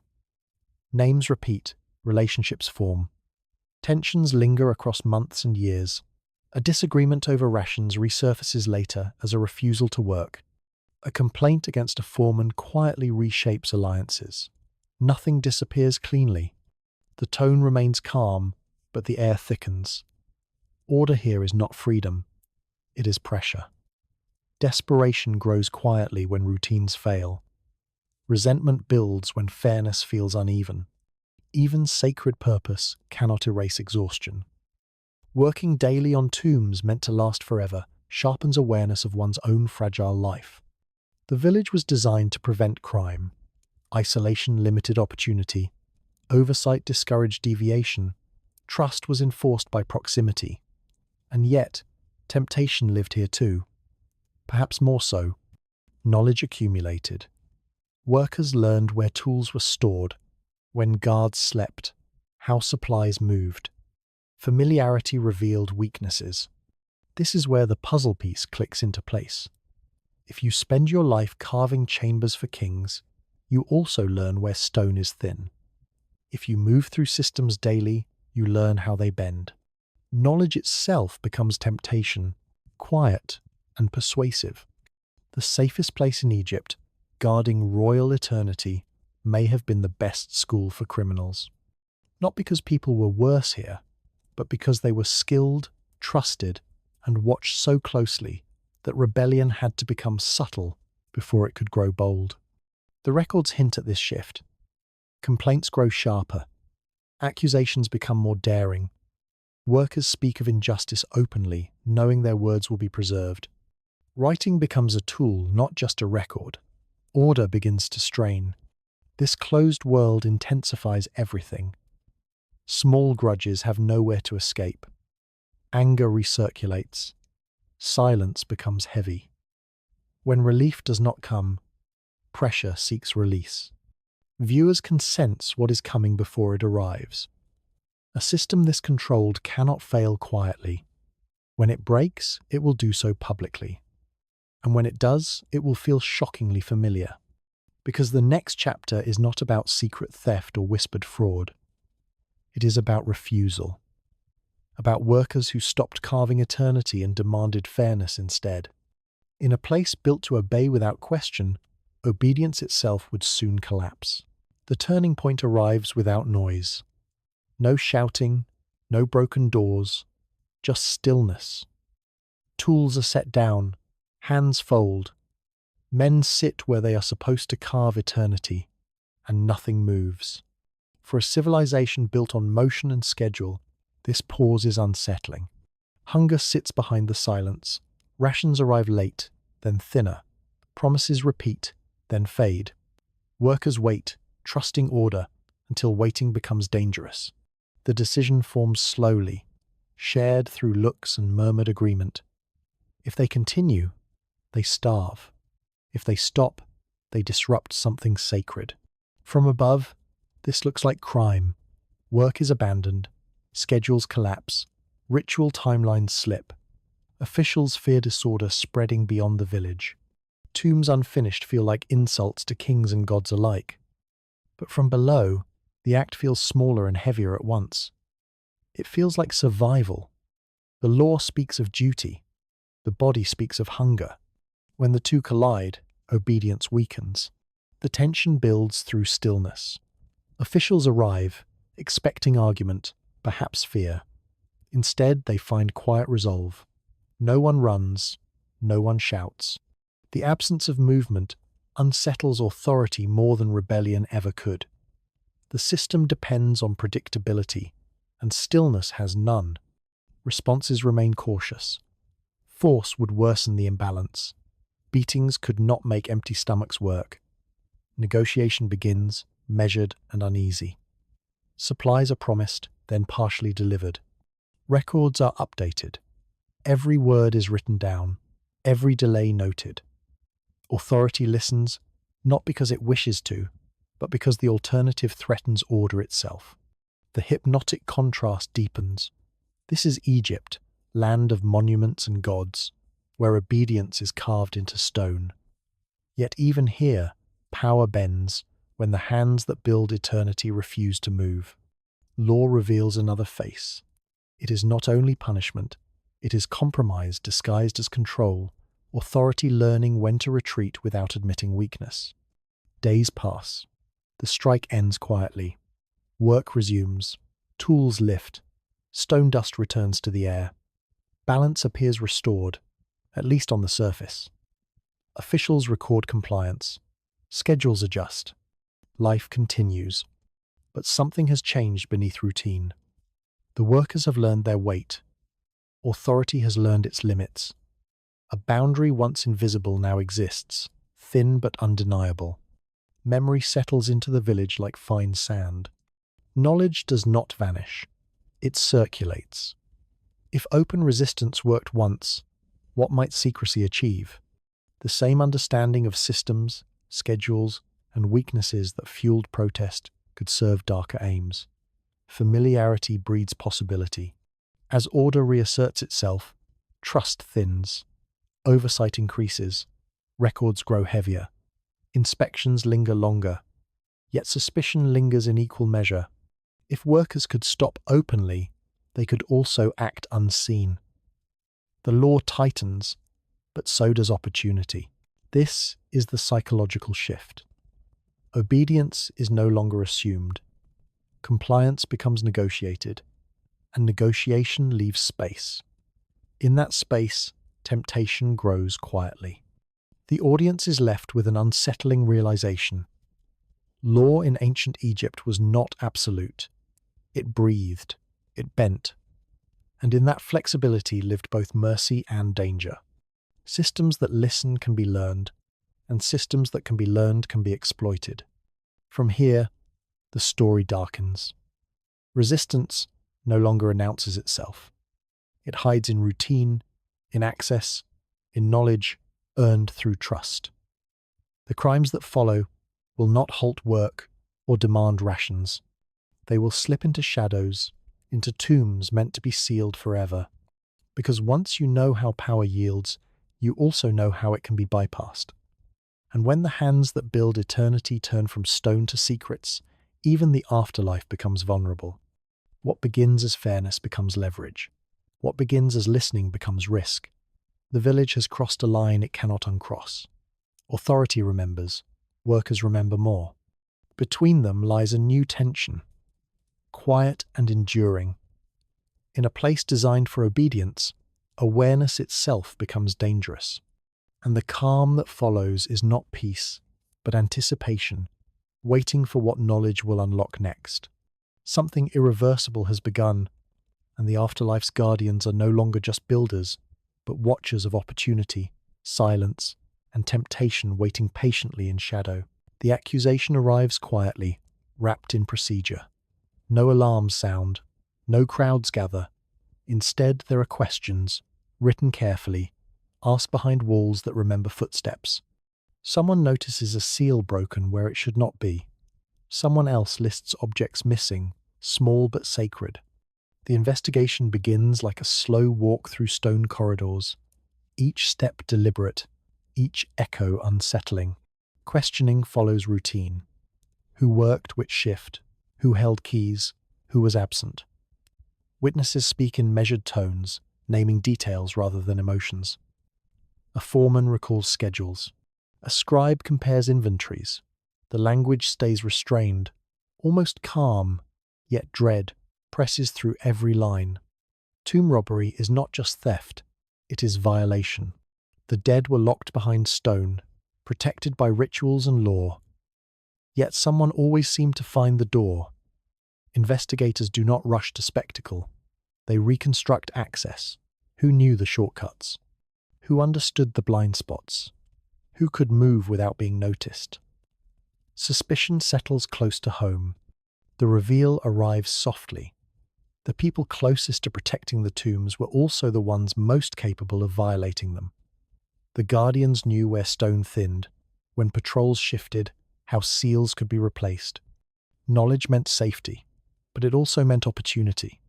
Names repeat, relationships form. Tensions linger across months and years. A disagreement over rations resurfaces later as a refusal to work. A complaint against a foreman quietly reshapes alliances. Nothing disappears cleanly. The tone remains calm, but the air thickens. Order here is not freedom. It is pressure. Desperation grows quietly when routines fail. Resentment builds when fairness feels uneven. Even sacred purpose cannot erase exhaustion. Working daily on tombs meant to last forever sharpens awareness of one's own fragile life. The village was designed to prevent crime. Isolation limited opportunity. Oversight discouraged deviation. Trust was enforced by proximity. And yet, temptation lived here too. Perhaps more so. Knowledge accumulated. Workers learned where tools were stored, when guards slept, how supplies moved. Familiarity revealed weaknesses. This is where the puzzle piece clicks into place. If you spend your life carving chambers for kings, you also learn where stone is thin. If you move through systems daily, you learn how they bend. Knowledge itself becomes temptation, quiet and persuasive. The safest place in Egypt, guarding royal eternity, may have been the best school for criminals. Not because people were worse here, but because they were skilled, trusted, and watched so closely that rebellion had to become subtle before it could grow bold. The records hint at this shift. Complaints grow sharper. Accusations become more daring. Workers speak of injustice openly, knowing their words will be preserved. Writing becomes a tool, not just a record. Order begins to strain. This closed world intensifies everything. Small grudges have nowhere to escape. Anger recirculates. Silence becomes heavy. When relief does not come, pressure seeks release. Viewers can sense what is coming before it arrives. A system this controlled cannot fail quietly. When it breaks, it will do so publicly. And when it does, it will feel shockingly familiar. Because the next chapter is not about secret theft or whispered fraud. It is about refusal. About workers who stopped carving eternity and demanded fairness instead. In a place built to obey without question, obedience itself would soon collapse. The turning point arrives without noise. No shouting, no broken doors, just stillness. Tools are set down, hands fold. Men sit where they are supposed to carve eternity, and nothing moves. For a civilization built on motion and schedule, this pause is unsettling. Hunger sits behind the silence. Rations arrive late, then thinner. Promises repeat, then fade. Workers wait, trusting order, until waiting becomes dangerous. The decision forms slowly, shared through looks and murmured agreement. If they continue, they starve. If they stop, they disrupt something sacred. From above, this looks like crime. Work is abandoned, schedules collapse, ritual timelines slip. Officials fear disorder spreading beyond the village. Tombs unfinished feel like insults to kings and gods alike. But from below, the act feels smaller and heavier at once. It feels like survival. The law speaks of duty. The body speaks of hunger. When the two collide, obedience weakens. The tension builds through stillness. Officials arrive, expecting argument, perhaps fear. Instead, they find quiet resolve. No one runs, no one shouts. The absence of movement unsettles authority more than rebellion ever could. The system depends on predictability, and stillness has none. Responses remain cautious. Force would worsen the imbalance. Beatings could not make empty stomachs work. Negotiation begins, measured and uneasy. Supplies are promised, then partially delivered. Records are updated. Every word is written down, every delay noted. Authority listens, not because it wishes to, but because the alternative threatens order itself. The hypnotic contrast deepens. This is Egypt, land of monuments and gods, where obedience is carved into stone. Yet even here, power bends when the hands that build eternity refuse to move. Law reveals another face. It is not only punishment, it is compromise disguised as control, authority learning when to retreat without admitting weakness. Days pass. The strike ends quietly. Work resumes. Tools lift. Stone dust returns to the air. Balance appears restored, at least on the surface. Officials record compliance. Schedules adjust. Life continues. But something has changed beneath routine. The workers have learned their weight. Authority has learned its limits. A boundary once invisible now exists, thin but undeniable. Memory settles into the village like fine sand. Knowledge does not vanish. It circulates. If open resistance worked once, what might secrecy achieve? The same understanding of systems, schedules, and weaknesses that fueled protest could serve darker aims. Familiarity breeds possibility. As order reasserts itself, trust thins. Oversight increases. Records grow heavier. Inspections linger longer. Yet suspicion lingers in equal measure. If workers could stop openly, they could also act unseen. The law tightens, but so does opportunity. This is the psychological shift. Obedience is no longer assumed. Compliance becomes negotiated, and negotiation leaves space. In that space, temptation grows quietly. The audience is left with an unsettling realization. Law in ancient Egypt was not absolute. It breathed, it bent, and in that flexibility lived both mercy and danger. Systems that listen can be learned, and systems that can be learned can be exploited. From here, the story darkens. Resistance no longer announces itself. It hides in routine, in access, in knowledge earned through trust. The crimes that follow will not halt work or demand rations. They will slip into shadows, into tombs meant to be sealed forever. Because once you know how power yields, you also know how it can be bypassed. And when the hands that build eternity turn from stone to secrets, even the afterlife becomes vulnerable. What begins as fairness becomes leverage. What begins as listening becomes risk. The village has crossed a line it cannot uncross. Authority remembers, workers remember more. Between them lies a new tension, quiet and enduring. In a place designed for obedience, awareness itself becomes dangerous. And the calm that follows is not peace, but anticipation, waiting for what knowledge will unlock next. Something irreversible has begun, and the afterlife's guardians are no longer just builders, but watchers of opportunity, silence, and temptation waiting patiently in shadow. The accusation arrives quietly, wrapped in procedure. No alarms sound, no crowds gather. Instead, there are questions, written carefully, asked behind walls that remember footsteps. Someone notices a seal broken where it should not be. Someone else lists objects missing, small but sacred. The investigation begins like a slow walk through stone corridors, each step deliberate, each echo unsettling. Questioning follows routine. Who worked which shift? Who held keys? Who was absent? Witnesses speak in measured tones, naming details rather than emotions. A foreman recalls schedules. A scribe compares inventories. The language stays restrained, almost calm, yet dread presses through every line. Tomb robbery is not just theft, it is violation. The dead were locked behind stone, protected by rituals and law. Yet someone always seemed to find the door. Investigators do not rush to spectacle. They reconstruct access. Who knew the shortcuts? Who understood the blind spots? Who could move without being noticed? Suspicion settles close to home. The reveal arrives softly. The people closest to protecting the tombs were also the ones most capable of violating them. The guardians knew where stone thinned, when patrols shifted, how seals could be replaced. Knowledge meant safety, but it also meant opportunity.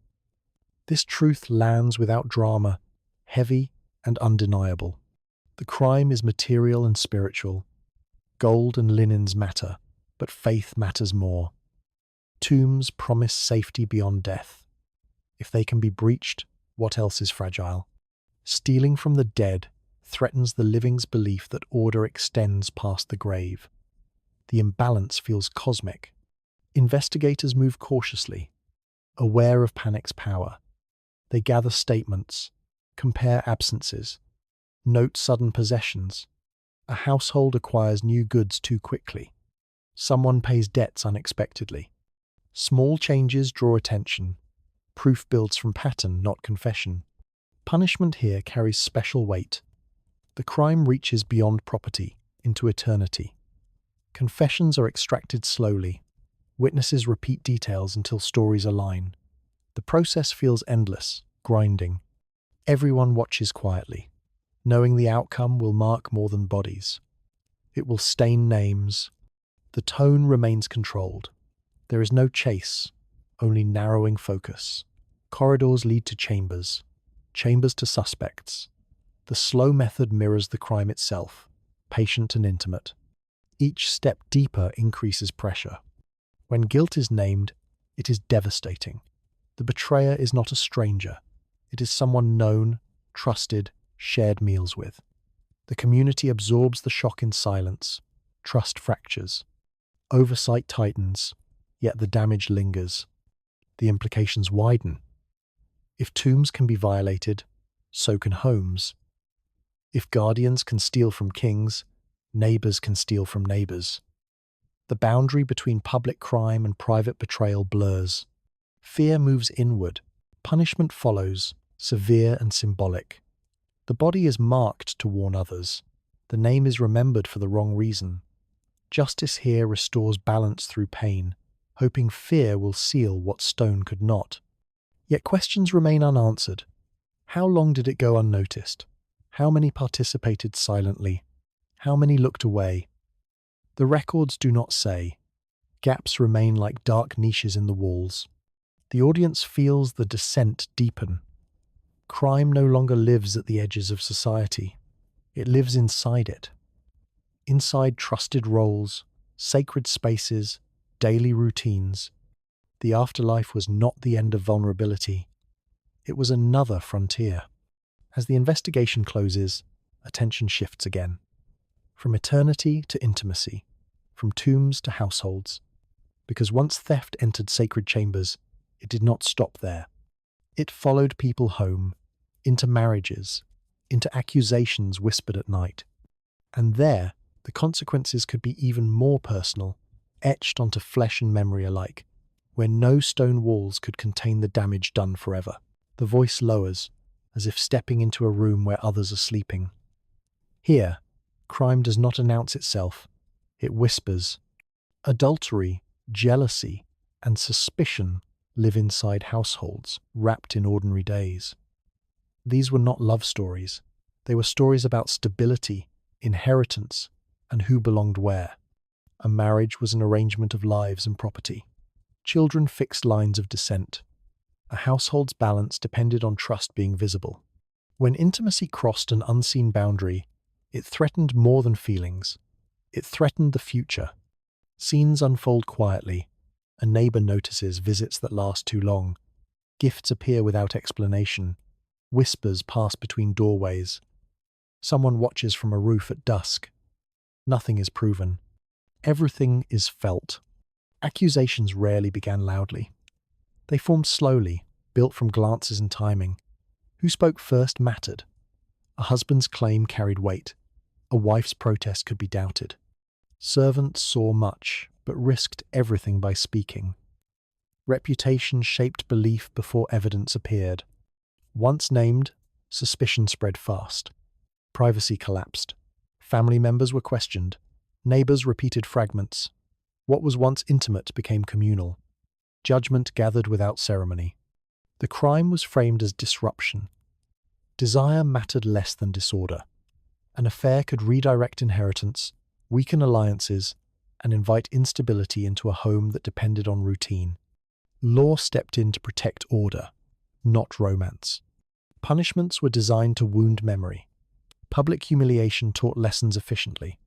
This truth lands without drama, heavy and undeniable. The crime is material and spiritual. Gold and linens matter, but faith matters more. Tombs promise safety beyond death. If they can be breached, what else is fragile? Stealing from the dead threatens the living's belief that order extends past the grave. The imbalance feels cosmic. Investigators move cautiously, aware of panic's power. They gather statements, compare absences, note sudden possessions. A household acquires new goods too quickly. Someone pays debts unexpectedly. Small changes draw attention. Proof builds from pattern, not confession. Punishment here carries special weight. The crime reaches beyond property, into eternity. Confessions are extracted slowly. Witnesses repeat details until stories align. The process feels endless, grinding. Everyone watches quietly, knowing the outcome will mark more than bodies. It will stain names. The tone remains controlled. There is no chase, only narrowing focus. Corridors lead to chambers, chambers to suspects. The slow method mirrors the crime itself, patient and intimate. Each step deeper increases pressure. When guilt is named, it is devastating. The betrayer is not a stranger. It is someone known, trusted, shared meals with. The community absorbs the shock in silence. Trust fractures. Oversight tightens, yet the damage lingers. The implications widen. If tombs can be violated, so can homes. If guardians can steal from kings, neighbors can steal from neighbors. The boundary between public crime and private betrayal blurs. Fear moves inward. Punishment follows, severe and symbolic. The body is marked to warn others. The name is remembered for the wrong reason. Justice here restores balance through pain, hoping fear will seal what stone could not. Yet questions remain unanswered. How long did it go unnoticed? How many participated silently? How many looked away? The records do not say. Gaps remain like dark niches in the walls. The audience feels the descent deepen. Crime no longer lives at the edges of society. It lives inside it. Inside trusted roles, sacred spaces, daily routines. The afterlife was not the end of vulnerability. It was another frontier. As the investigation closes, attention shifts again. From eternity to intimacy, from tombs to households. Because once theft entered sacred chambers, it did not stop there. It followed people home, into marriages, into accusations whispered at night. And there, the consequences could be even more personal, etched onto flesh and memory alike, where no stone walls could contain the damage done forever. The voice lowers, as if stepping into a room where others are sleeping. Here, crime does not announce itself, it whispers. Adultery, jealousy, and suspicion live inside households, wrapped in ordinary days. These were not love stories. They were stories about stability, inheritance, and who belonged where. A marriage was an arrangement of lives and property. Children fixed lines of descent. A household's balance depended on trust being visible. When intimacy crossed an unseen boundary, it threatened more than feelings. It threatened the future. Scenes unfold quietly. A neighbor notices visits that last too long. Gifts appear without explanation. Whispers pass between doorways. Someone watches from a roof at dusk. Nothing is proven. Everything is felt. Accusations rarely began loudly. They formed slowly, built from glances and timing. Who spoke first mattered. A husband's claim carried weight. A wife's protest could be doubted. Servants saw much, but risked everything by speaking. Reputation shaped belief before evidence appeared. Once named, suspicion spread fast. Privacy collapsed. Family members were questioned. Neighbors repeated fragments. What was once intimate became communal. Judgment gathered without ceremony. The crime was framed as disruption. Desire mattered less than disorder. An affair could redirect inheritance, weaken alliances, and invite instability into a home that depended on routine. Law stepped in to protect order, not romance. Punishments were designed to wound memory. Public humiliation taught lessons efficiently.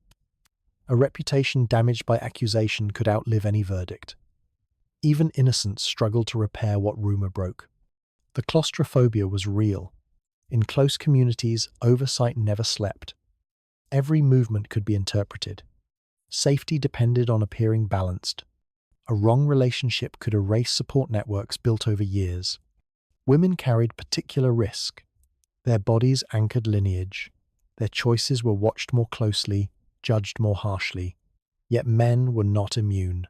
A reputation damaged by accusation could outlive any verdict. Even innocence struggled to repair what rumor broke. The claustrophobia was real. In close communities, oversight never slept. Every movement could be interpreted. Safety depended on appearing balanced. A wrong relationship could erase support networks built over years. Women carried particular risk. Their bodies anchored lineage. Their choices were watched more closely, judged more harshly. Yet men were not immune.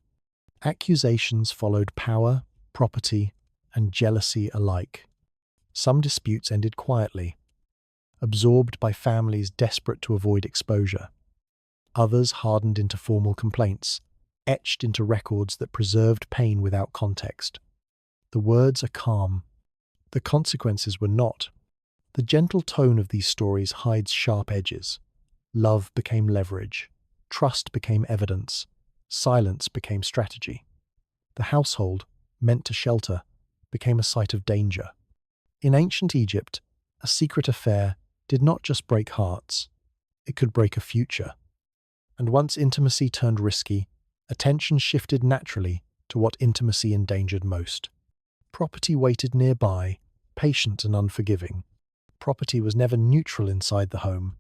Accusations followed power, property, and jealousy alike. Some disputes ended quietly, absorbed by families desperate to avoid exposure. Others hardened into formal complaints, etched into records that preserved pain without context. The words are calm. The consequences were not. The gentle tone of these stories hides sharp edges. Love became leverage. Trust became evidence. Silence became strategy. The household, meant to shelter, became a site of danger. In ancient Egypt, a secret affair did not just break hearts, it could break a future. And once intimacy turned risky, attention shifted naturally to what intimacy endangered most. Property waited nearby, patient and unforgiving. Property was never neutral inside the home.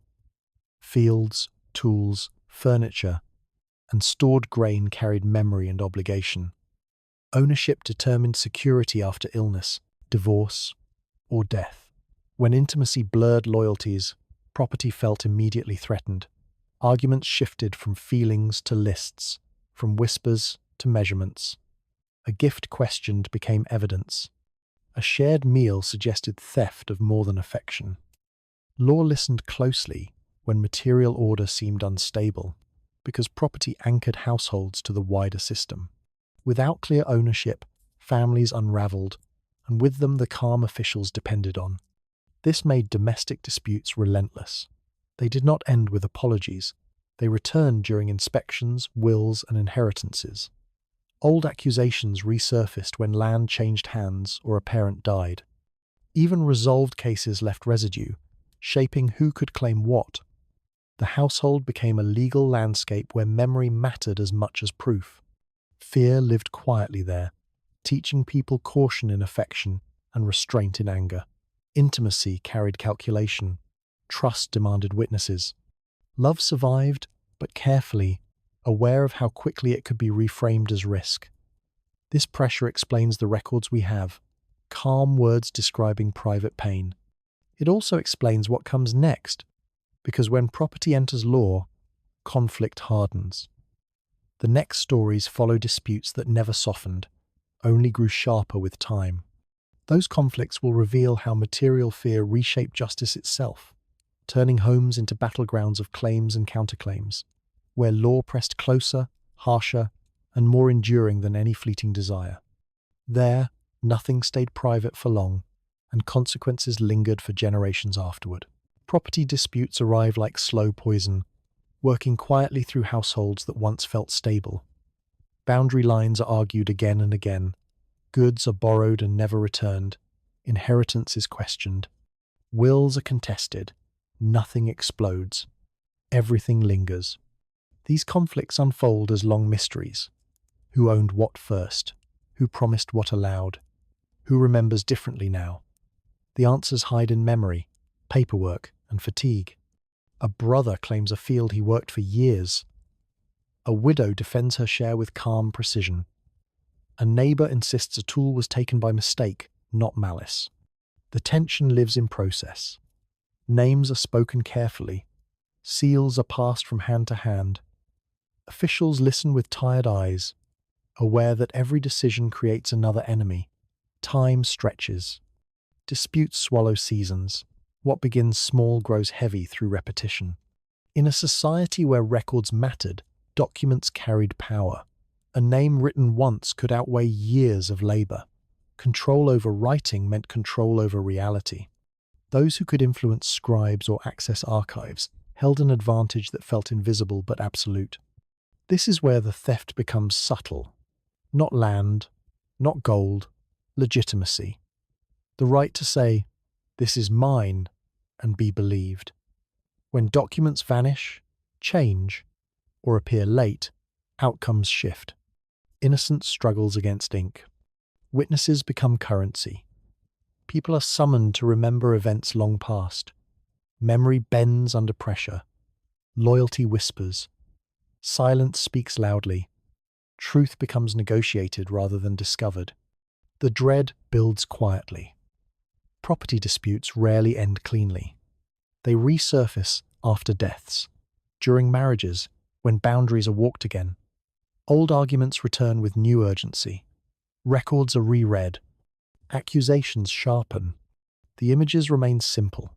Fields, tools, furniture, and stored grain carried memory and obligation. Ownership determined security after illness, divorce, or death. When intimacy blurred loyalties, property felt immediately threatened. Arguments shifted from feelings to lists, from whispers to measurements. A gift questioned became evidence. A shared meal suggested theft of more than affection. Law listened closely, when material order seemed unstable, because property anchored households to the wider system. Without clear ownership, families unraveled, and with them the calm officials depended on. This made domestic disputes relentless. They did not end with apologies. They returned during inspections, wills, and inheritances. Old accusations resurfaced when land changed hands or a parent died. Even resolved cases left residue, shaping who could claim what. The household became a legal landscape where memory mattered as much as proof. Fear lived quietly there, teaching people caution in affection and restraint in anger. Intimacy carried calculation. Trust demanded witnesses. Love survived, but carefully, aware of how quickly it could be reframed as risk. This pressure explains the records we have, calm words describing private pain. It also explains what comes next, because when property enters law, conflict hardens. The next stories follow disputes that never softened, only grew sharper with time. Those conflicts will reveal how material fear reshaped justice itself, turning homes into battlegrounds of claims and counterclaims, where law pressed closer, harsher, and more enduring than any fleeting desire. There, nothing stayed private for long, and consequences lingered for generations afterward. Property disputes arrive like slow poison, working quietly through households that once felt stable. Boundary lines are argued again and again. Goods are borrowed and never returned. Inheritance is questioned. Wills are contested. Nothing explodes. Everything lingers. These conflicts unfold as long mysteries. Who owned what first? Who promised what aloud? Who remembers differently now? The answers hide in memory, paperwork, and fatigue. A brother claims a field he worked for years. A widow defends her share with calm precision. A neighbor insists a tool was taken by mistake, not malice. The tension lives in process. Names are spoken carefully. Seals are passed from hand to hand. Officials listen with tired eyes, aware that every decision creates another enemy. Time stretches. Disputes swallow seasons. What begins small grows heavy through repetition. In a society where records mattered, documents carried power. A name written once could outweigh years of labor. Control over writing meant control over reality. Those who could influence scribes or access archives held an advantage that felt invisible but absolute. This is where the theft becomes subtle. Not land, not gold, legitimacy. The right to say, "This is mine," and be believed. When documents vanish, change, or appear late, outcomes shift. Innocence struggles against ink. Witnesses become currency. People are summoned to remember events long past. Memory bends under pressure. Loyalty whispers. Silence speaks loudly. Truth becomes negotiated rather than discovered. The dread builds quietly. Property disputes rarely end cleanly. They resurface after deaths, during marriages, when boundaries are walked again. Old arguments return with new urgency. Records are reread. Accusations sharpen. The images remain simple.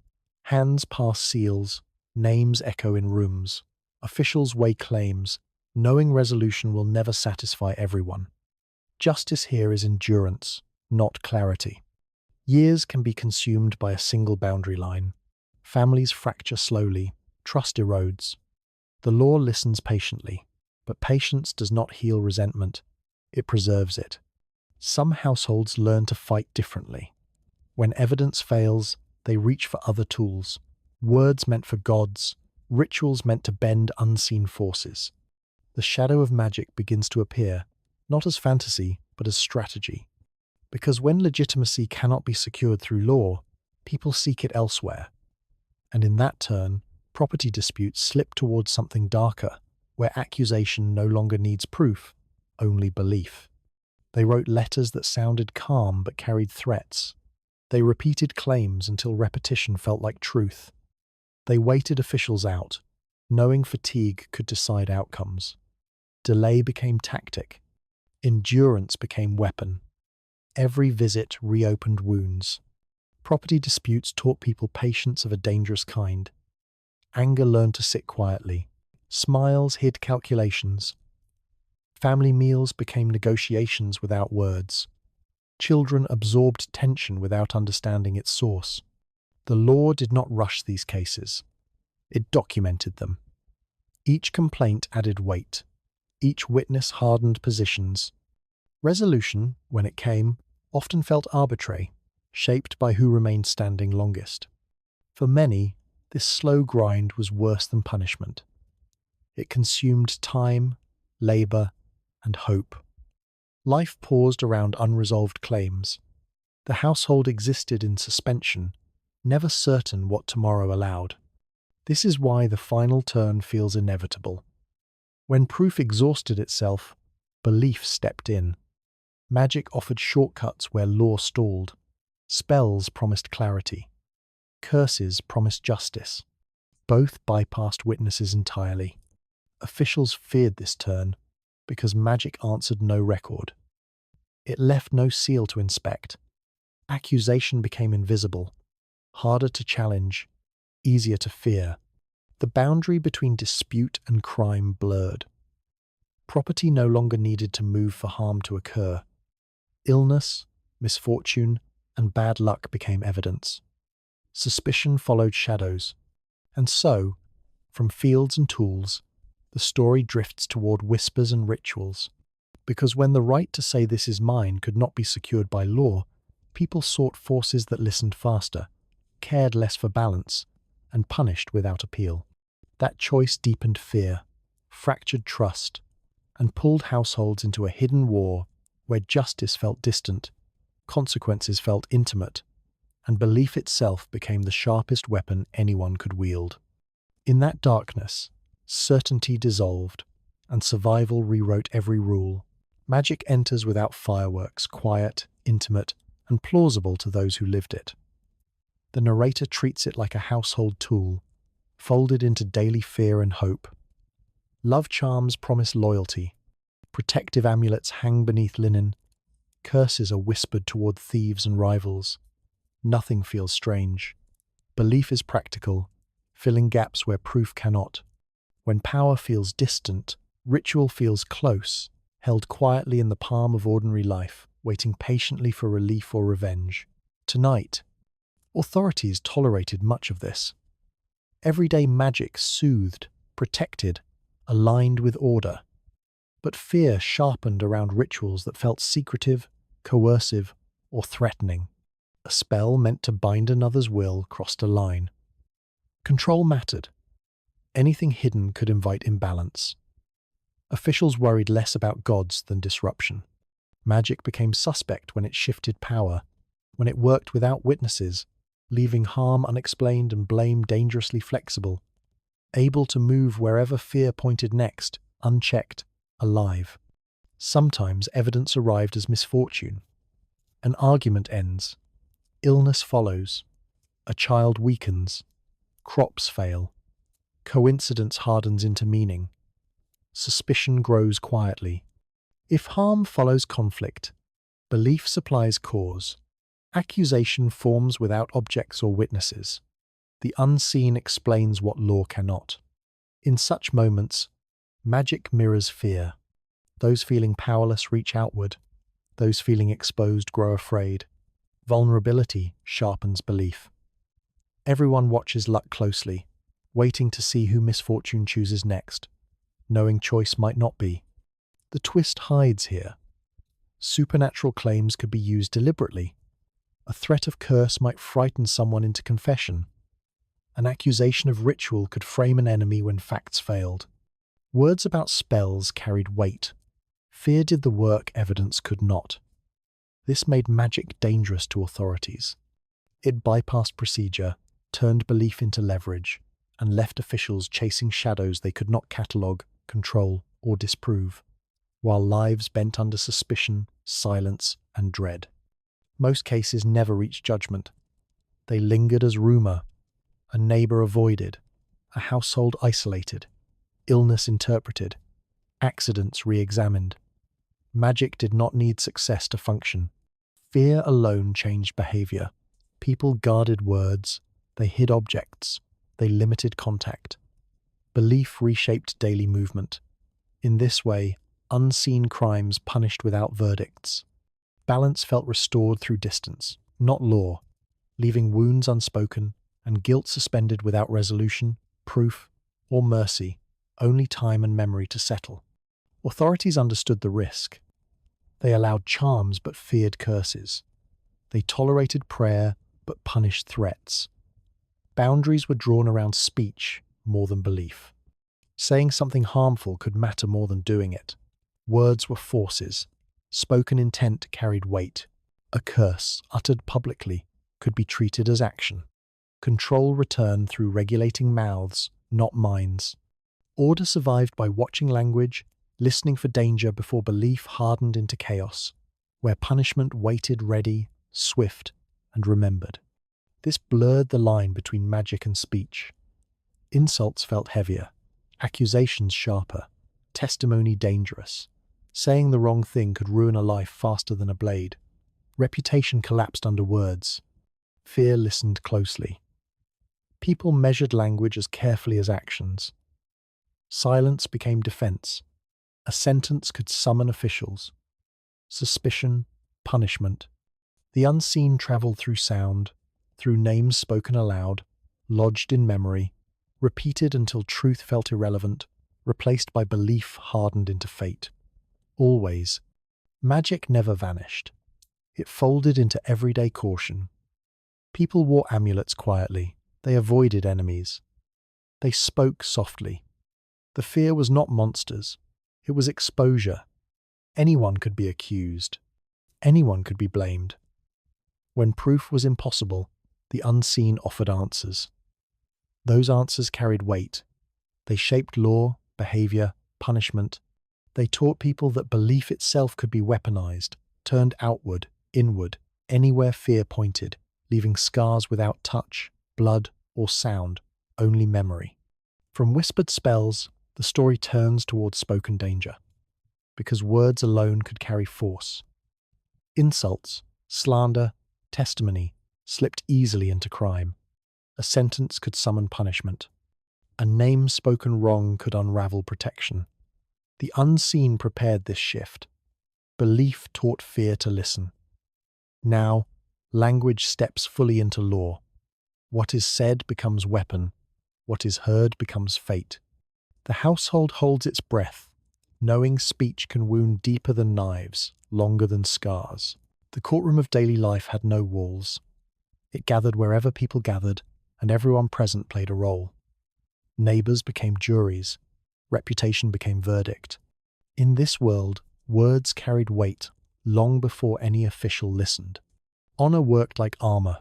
Hands pass seals. Names echo in rooms. Officials weigh claims, knowing resolution will never satisfy everyone. Justice here is endurance, not clarity. Years can be consumed by a single boundary line. Families fracture slowly. Trust erodes. The law listens patiently, but patience does not heal resentment. It preserves it. Some households learn to fight differently. When evidence fails, they reach for other tools. Words meant for gods, rituals meant to bend unseen forces. The shadow of magic begins to appear, not as fantasy, but as strategy. Because when legitimacy cannot be secured through law, people seek it elsewhere. And in that turn, property disputes slip towards something darker, where accusation no longer needs proof, only belief. They wrote letters that sounded calm but carried threats. They repeated claims until repetition felt like truth. They waited officials out, knowing fatigue could decide outcomes. Delay became tactic. Endurance became weapon. Every visit reopened wounds. Property disputes taught people patience of a dangerous kind. Anger learned to sit quietly. Smiles hid calculations. Family meals became negotiations without words. Children absorbed tension without understanding its source. The law did not rush these cases. It documented them. Each complaint added weight. Each witness hardened positions. Resolution, when it came, often felt arbitrary, shaped by who remained standing longest. For many, this slow grind was worse than punishment. It consumed time, labor, and hope. Life paused around unresolved claims. The household existed in suspension, never certain what tomorrow allowed. This is why the final turn feels inevitable. When proof exhausted itself, belief stepped in. Magic offered shortcuts where law stalled. Spells promised clarity. Curses promised justice. Both bypassed witnesses entirely. Officials feared this turn because magic answered no record. It left no seal to inspect. Accusation became invisible, harder to challenge, easier to fear. The boundary between dispute and crime blurred. Property no longer needed to move for harm to occur. Illness, misfortune, and bad luck became evidence. Suspicion followed shadows. And so, from fields and tools, the story drifts toward whispers and rituals. Because when the right to say this is mine could not be secured by law, people sought forces that listened faster, cared less for balance, and punished without appeal. That choice deepened fear, fractured trust, and pulled households into a hidden war where justice felt distant, consequences felt intimate, and belief itself became the sharpest weapon anyone could wield. In that darkness, certainty dissolved, and survival rewrote every rule. Magic enters without fireworks, quiet, intimate, and plausible to those who lived it. The narrator treats it like a household tool, folded into daily fear and hope. Love charms promise loyalty. Protective amulets hang beneath linen. Curses are whispered toward thieves and rivals. Nothing feels strange. Belief is practical, filling gaps where proof cannot. When power feels distant, ritual feels close, held quietly in the palm of ordinary life, waiting patiently for relief or revenge. Tonight, authorities tolerated much of this. Everyday magic soothed, protected, aligned with order. But fear sharpened around rituals that felt secretive, coercive, or threatening. A spell meant to bind another's will crossed a line. Control mattered. Anything hidden could invite imbalance. Officials worried less about gods than disruption. Magic became suspect when it shifted power, when it worked without witnesses, leaving harm unexplained and blame dangerously flexible, able to move wherever fear pointed next, unchecked, alive. Sometimes evidence arrived as misfortune. An argument ends. Illness follows. A child weakens. Crops fail. Coincidence hardens into meaning. Suspicion grows quietly. If harm follows conflict, belief supplies cause. Accusation forms without objects or witnesses. The unseen explains what law cannot. In such moments, magic mirrors fear. Those feeling powerless reach outward. Those feeling exposed grow afraid. Vulnerability sharpens belief. Everyone watches luck closely, waiting to see who misfortune chooses next, knowing choice might not be. The twist hides here. Supernatural claims could be used deliberately. A threat of curse might frighten someone into confession. An accusation of ritual could frame an enemy when facts failed. Words about spells carried weight. Fear did the work evidence could not. This made magic dangerous to authorities. It bypassed procedure, turned belief into leverage, and left officials chasing shadows they could not catalogue, control, or disprove, while lives bent under suspicion, silence, and dread. Most cases never reached judgment. They lingered as rumor, a neighbor avoided, a household isolated, illness interpreted, accidents re-examined. Magic did not need success to function. Fear alone changed behavior. People guarded words, they hid objects, they limited contact. Belief reshaped daily movement. In this way, unseen crimes punished without verdicts. Balance felt restored through distance, not law, leaving wounds unspoken and guilt suspended without resolution, proof, or mercy, only time and memory to settle. Authorities understood the risk. They allowed charms but feared curses. They tolerated prayer but punished threats. Boundaries were drawn around speech more than belief. Saying something harmful could matter more than doing it. Words were forces. Spoken intent carried weight. A curse, uttered publicly, could be treated as action. Control returned through regulating mouths, not minds. Order survived by watching language, listening for danger before belief hardened into chaos, where punishment waited ready, swift, and remembered. This blurred the line between magic and speech. Insults felt heavier, accusations sharper, testimony dangerous. Saying the wrong thing could ruin a life faster than a blade. Reputation collapsed under words. Fear listened closely. People measured language as carefully as actions. Silence became defense. A sentence could summon officials. Suspicion, punishment. The unseen traveled through sound, through names spoken aloud, lodged in memory, repeated until truth felt irrelevant, replaced by belief hardened into fate. Always, magic never vanished. It folded into everyday caution. People wore amulets quietly. They avoided enemies. They spoke softly. The fear was not monsters. It was exposure. Anyone could be accused. Anyone could be blamed. When proof was impossible, the unseen offered answers. Those answers carried weight. They shaped law, behavior, punishment. They taught people that belief itself could be weaponized, turned outward, inward, anywhere fear pointed, leaving scars without touch, blood, or sound, only memory. From whispered spells, the story turns towards spoken danger, because words alone could carry force. Insults, slander, testimony slipped easily into crime. A sentence could summon punishment. A name spoken wrong could unravel protection. The unseen prepared this shift. Belief taught fear to listen. Now, language steps fully into law. What is said becomes weapon. What is heard becomes fate. The household holds its breath, knowing speech can wound deeper than knives, longer than scars. The courtroom of daily life had no walls. It gathered wherever people gathered, and everyone present played a role. Neighbors became juries. Reputation became verdict. In this world, words carried weight long before any official listened. Honor worked like armor.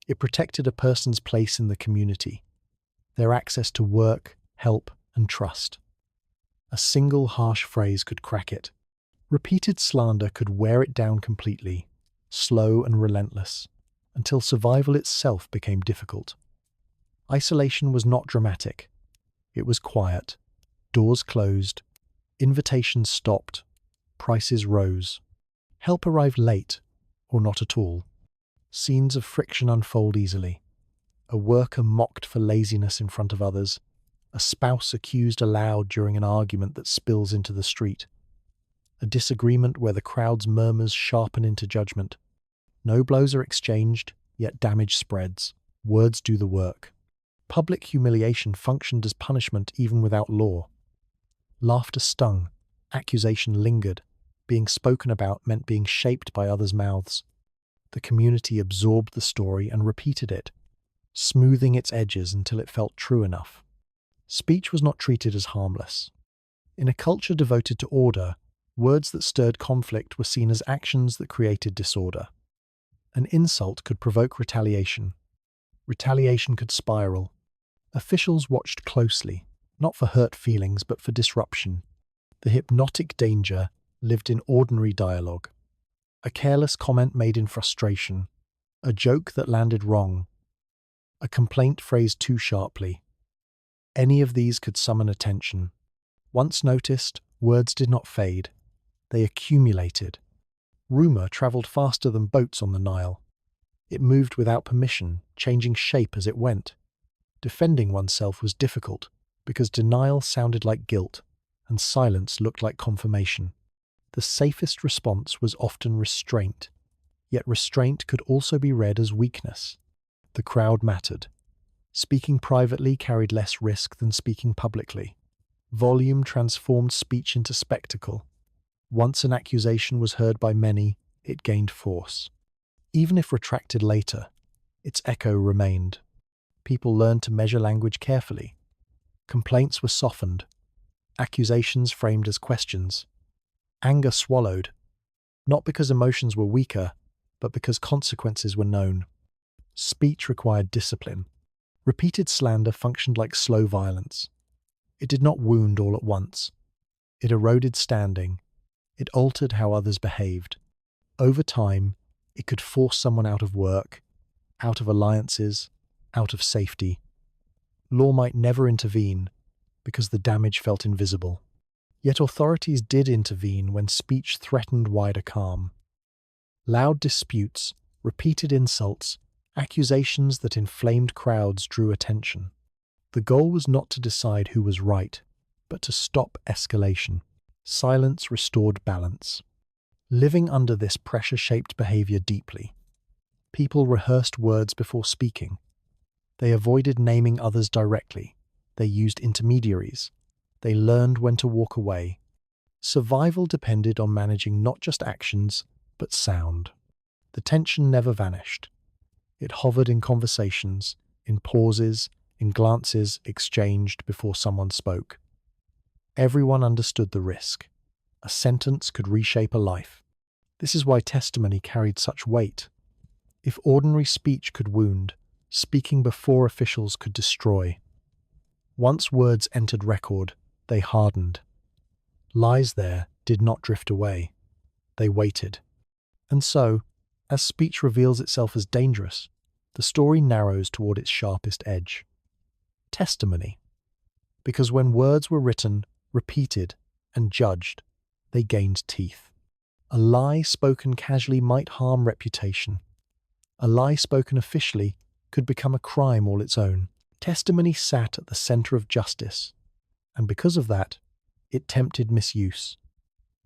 It protected a person's place in the community, their access to work, help, and trust. A single harsh phrase could crack it. Repeated slander could wear it down completely, slow and relentless, until survival itself became difficult. Isolation was not dramatic. It was quiet. Doors closed. Invitations stopped. Prices rose. Help arrived late, or not at all. Scenes of friction unfold easily. A worker mocked for laziness in front of others. A spouse accused aloud during an argument that spills into the street. A disagreement where the crowd's murmurs sharpen into judgment. No blows are exchanged, yet damage spreads. Words do the work. Public humiliation functioned as punishment even without law. Laughter stung. Accusation lingered. Being spoken about meant being shaped by others' mouths. The community absorbed the story and repeated it, smoothing its edges until it felt true enough. Speech was not treated as harmless. In a culture devoted to order, words that stirred conflict were seen as actions that created disorder. An insult could provoke retaliation. Retaliation could spiral. Officials watched closely, not for hurt feelings but for disruption. The hypnotic danger lived in ordinary dialogue. A careless comment made in frustration. A joke that landed wrong. A complaint phrased too sharply. Any of these could summon attention. Once noticed, words did not fade. They accumulated. Rumor traveled faster than boats on the Nile. It moved without permission, changing shape as it went. Defending oneself was difficult because denial sounded like guilt and silence looked like confirmation. The safest response was often restraint, yet restraint could also be read as weakness. The crowd mattered. Speaking privately carried less risk than speaking publicly. Volume transformed speech into spectacle. Once an accusation was heard by many, it gained force. Even if retracted later, its echo remained. People learned to measure language carefully. Complaints were softened, accusations framed as questions, anger swallowed, not because emotions were weaker, but because consequences were known. Speech required discipline. Repeated slander functioned like slow violence. It did not wound all at once. It eroded standing. It altered how others behaved. Over time, it could force someone out of work, out of alliances, out of safety. Law might never intervene because the damage felt invisible. Yet authorities did intervene when speech threatened wider calm. Loud disputes, repeated insults, accusations that inflamed crowds drew attention. The goal was not to decide who was right, but to stop escalation. Silence restored balance. Living under this pressure shaped behavior deeply. People rehearsed words before speaking. They avoided naming others directly. They used intermediaries. They learned when to walk away. Survival depended on managing not just actions, but sound. The tension never vanished. It hovered in conversations, in pauses, in glances exchanged before someone spoke. Everyone understood the risk. A sentence could reshape a life. This is why testimony carried such weight. If ordinary speech could wound, speaking before officials could destroy. Once words entered record, they hardened. Lies there did not drift away. They waited. And so, as speech reveals itself as dangerous, the story narrows toward its sharpest edge. Testimony. Because when words were written, repeated, and judged, they gained teeth. A lie spoken casually might harm reputation. A lie spoken officially could become a crime all its own. Testimony sat at the center of justice, and because of that, it tempted misuse.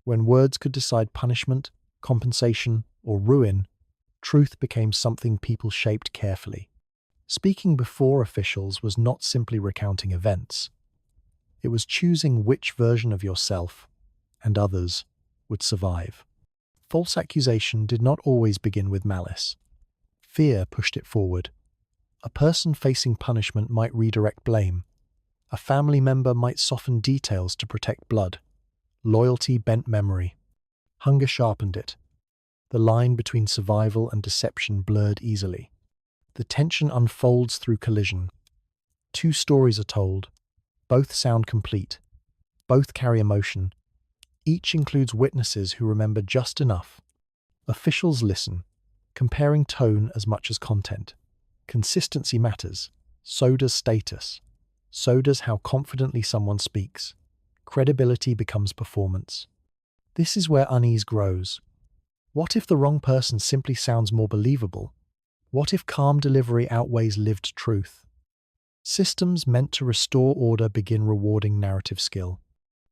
When words could decide punishment, compensation, or ruin, truth became something people shaped carefully. Speaking before officials was not simply recounting events. It was choosing which version of yourself and others would survive. False accusation did not always begin with malice. Fear pushed it forward. A person facing punishment might redirect blame. A family member might soften details to protect blood. Loyalty bent memory. Hunger sharpened it. The line between survival and deception blurred easily. The tension unfolds through collision. Two stories are told. Both sound complete. Both carry emotion. Each includes witnesses who remember just enough. Officials listen, comparing tone as much as content. Consistency matters. So does status. So does how confidently someone speaks. Credibility becomes performance. This is where unease grows. What if the wrong person simply sounds more believable? What if calm delivery outweighs lived truth? Systems meant to restore order begin rewarding narrative skill.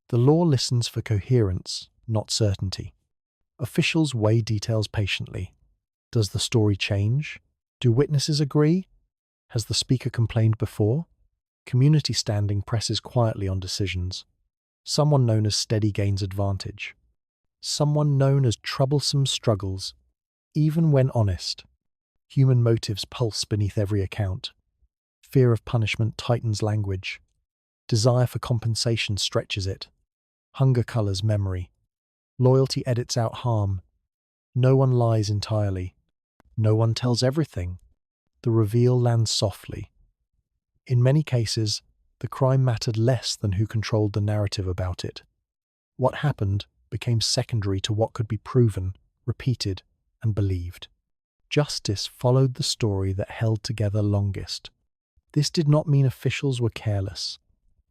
The law listens for coherence, not certainty. Officials weigh details patiently. Does the story change? Do witnesses agree? Has the speaker complained before? Community standing presses quietly on decisions. Someone known as steady gains advantage. Someone known as troublesome struggles. Even when honest, human motives pulse beneath every account. Fear of punishment tightens language. Desire for compensation stretches it. Hunger colors memory. Loyalty edits out harm. No one lies entirely. No one tells everything. The reveal lands softly. In many cases, the crime mattered less than who controlled the narrative about it. What happened became secondary to what could be proven, repeated, and believed. Justice followed the story that held together longest. This did not mean officials were careless.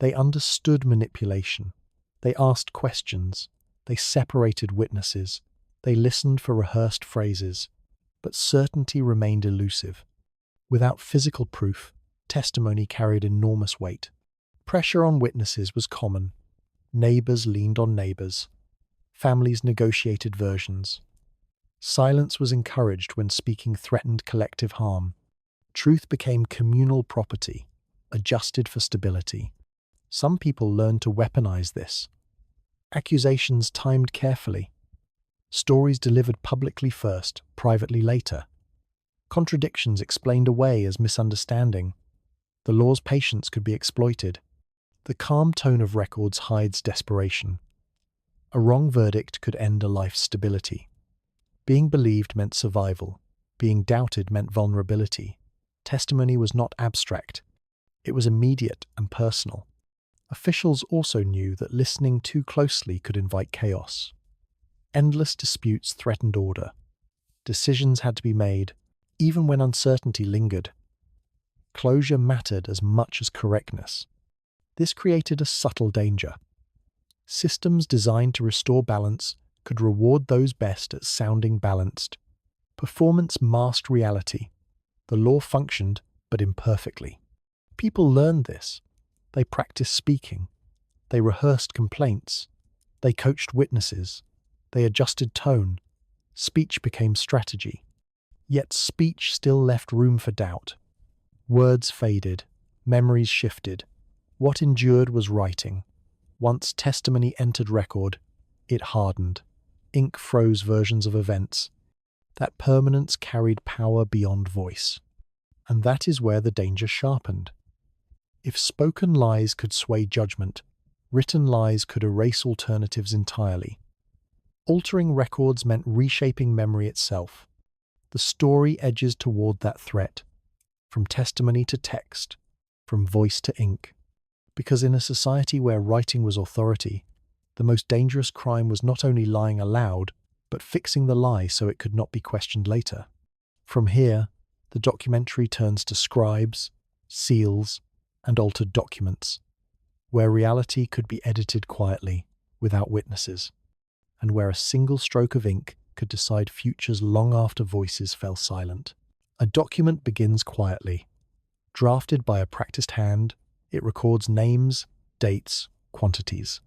They understood manipulation. They asked questions. They separated witnesses. They listened for rehearsed phrases. But certainty remained elusive. Without physical proof, testimony carried enormous weight. Pressure on witnesses was common. Neighbors leaned on neighbors. Families negotiated versions. Silence was encouraged when speaking threatened collective harm. Truth became communal property, adjusted for stability. Some people learned to weaponize this. Accusations timed carefully. Stories delivered publicly first, privately later. Contradictions explained away as misunderstanding. The law's patience could be exploited. The calm tone of records hides desperation. A wrong verdict could end a life's stability. Being believed meant survival. Being doubted meant vulnerability. Testimony was not abstract. It was immediate and personal. Officials also knew that listening too closely could invite chaos. Endless disputes threatened order. Decisions had to be made, even when uncertainty lingered. Closure mattered as much as correctness. This created a subtle danger. Systems designed to restore balance could reward those best at sounding balanced. Performance masked reality. The law functioned, but imperfectly. People learned this. They practiced speaking. They rehearsed complaints. They coached witnesses. They adjusted tone. Speech became strategy. Yet speech still left room for doubt. Words faded. Memories shifted. What endured was writing. Once testimony entered record, it hardened. Ink froze versions of events. That permanence carried power beyond voice. And that is where the danger sharpened. If spoken lies could sway judgment, written lies could erase alternatives entirely. Altering records meant reshaping memory itself. The story edges toward that threat, from testimony to text, from voice to ink. Because in a society where writing was authority, the most dangerous crime was not only lying aloud, but fixing the lie so it could not be questioned later. From here, the documentary turns to scribes, seals, and altered documents, where reality could be edited quietly, without witnesses, and where a single stroke of ink could decide futures long after voices fell silent. A document begins quietly. Drafted by a practiced hand, it records names, dates, quantities.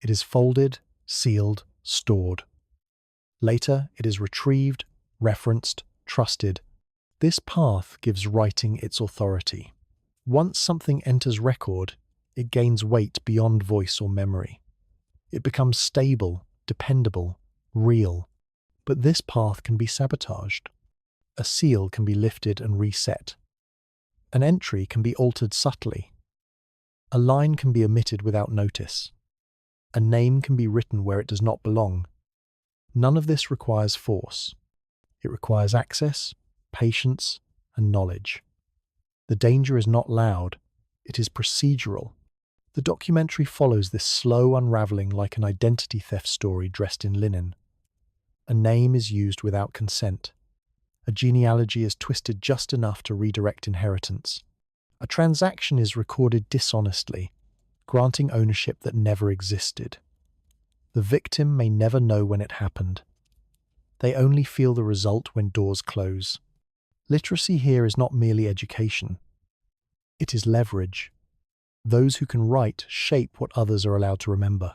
It is folded, sealed, stored. Later, it is retrieved, referenced, trusted. This path gives writing its authority. Once something enters record, it gains weight beyond voice or memory. It becomes stable, dependable, real. But this path can be sabotaged. A seal can be lifted and reset. An entry can be altered subtly. A line can be omitted without notice. A name can be written where it does not belong. None of this requires force. It requires access, patience, and knowledge. The danger is not loud, it is procedural. The documentary follows this slow unraveling like an identity theft story dressed in linen. A name is used without consent. A genealogy is twisted just enough to redirect inheritance. A transaction is recorded dishonestly, granting ownership that never existed. The victim may never know when it happened. They only feel the result when doors close. Literacy here is not merely education. It is leverage. Those who can write shape what others are allowed to remember.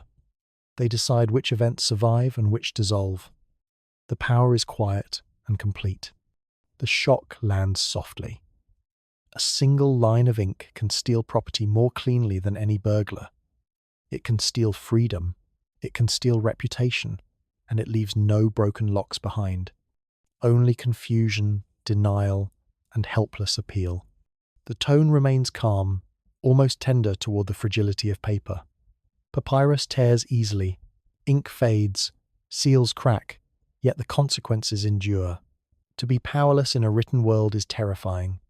They decide which events survive and which dissolve. The power is quiet and complete. The shock lands softly. A single line of ink can steal property more cleanly than any burglar. It can steal freedom. It can steal reputation. And it leaves no broken locks behind. Only confusion, denial, and helpless appeal. The tone remains calm, almost tender toward the fragility of paper. Papyrus tears easily, ink fades, seals crack, yet the consequences endure. To be powerless in a written world is terrifying.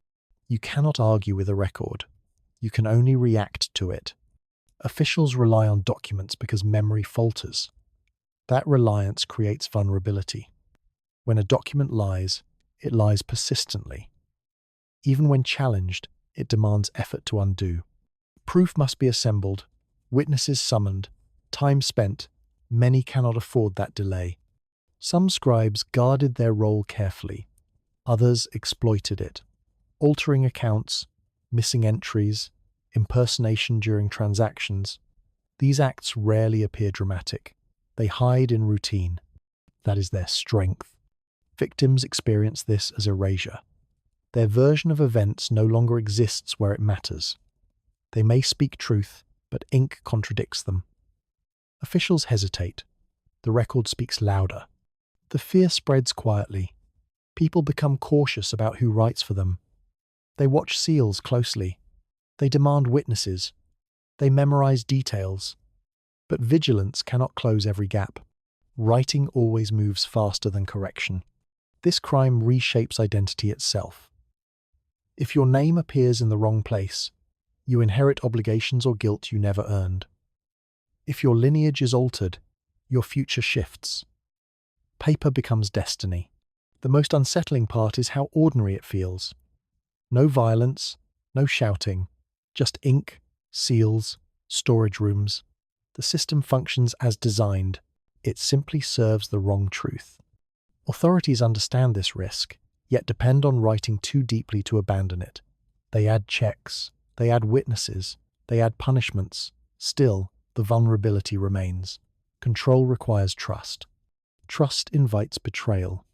You cannot argue with a record. You can only react to it. Officials rely on documents because memory falters. That reliance creates vulnerability. When a document lies, it lies persistently. Even when challenged, it demands effort to undo. Proof must be assembled, witnesses summoned, time spent. Many cannot afford that delay. Some scribes guarded their role carefully. Others exploited it, altering accounts, missing entries, impersonation during transactions. These acts rarely appear dramatic. They hide in routine. That is their strength. Victims experience this as erasure. Their version of events no longer exists where it matters. They may speak truth, but ink contradicts them. Officials hesitate. The record speaks louder. The fear spreads quietly. People become cautious about who writes for them. They watch seals closely. They demand witnesses. They memorize details. But vigilance cannot close every gap. Writing always moves faster than correction. This crime reshapes identity itself. If your name appears in the wrong place, you inherit obligations or guilt you never earned. If your lineage is altered, your future shifts. Paper becomes destiny. The most unsettling part is how ordinary it feels. No violence, no shouting, just ink, seals, storage rooms. The system functions as designed. It simply serves the wrong truth. Authorities understand this risk, yet depend on writing too deeply to abandon it. They add checks, they add witnesses, they add punishments. Still, the vulnerability remains. Control requires trust. Trust invites betrayal.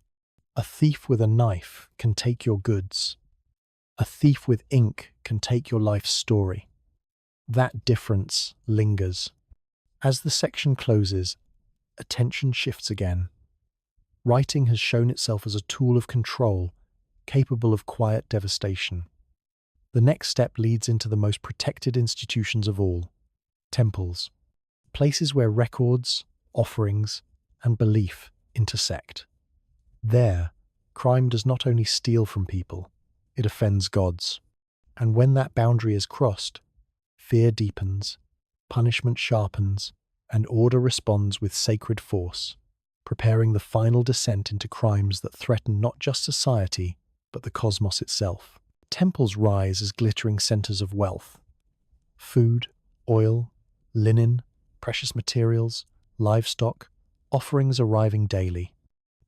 A thief with a knife can take your goods. A thief with ink can take your life's story. That difference lingers. As the section closes, attention shifts again. Writing has shown itself as a tool of control, capable of quiet devastation. The next step leads into the most protected institutions of all, temples, places where records, offerings, and belief intersect. There, crime does not only steal from people, it offends gods. And when that boundary is crossed, fear deepens, punishment sharpens, and order responds with sacred force, preparing the final descent into crimes that threaten not just society, but the cosmos itself. Temples rise as glittering centers of wealth. Food, oil, linen, precious materials, livestock, offerings arriving daily.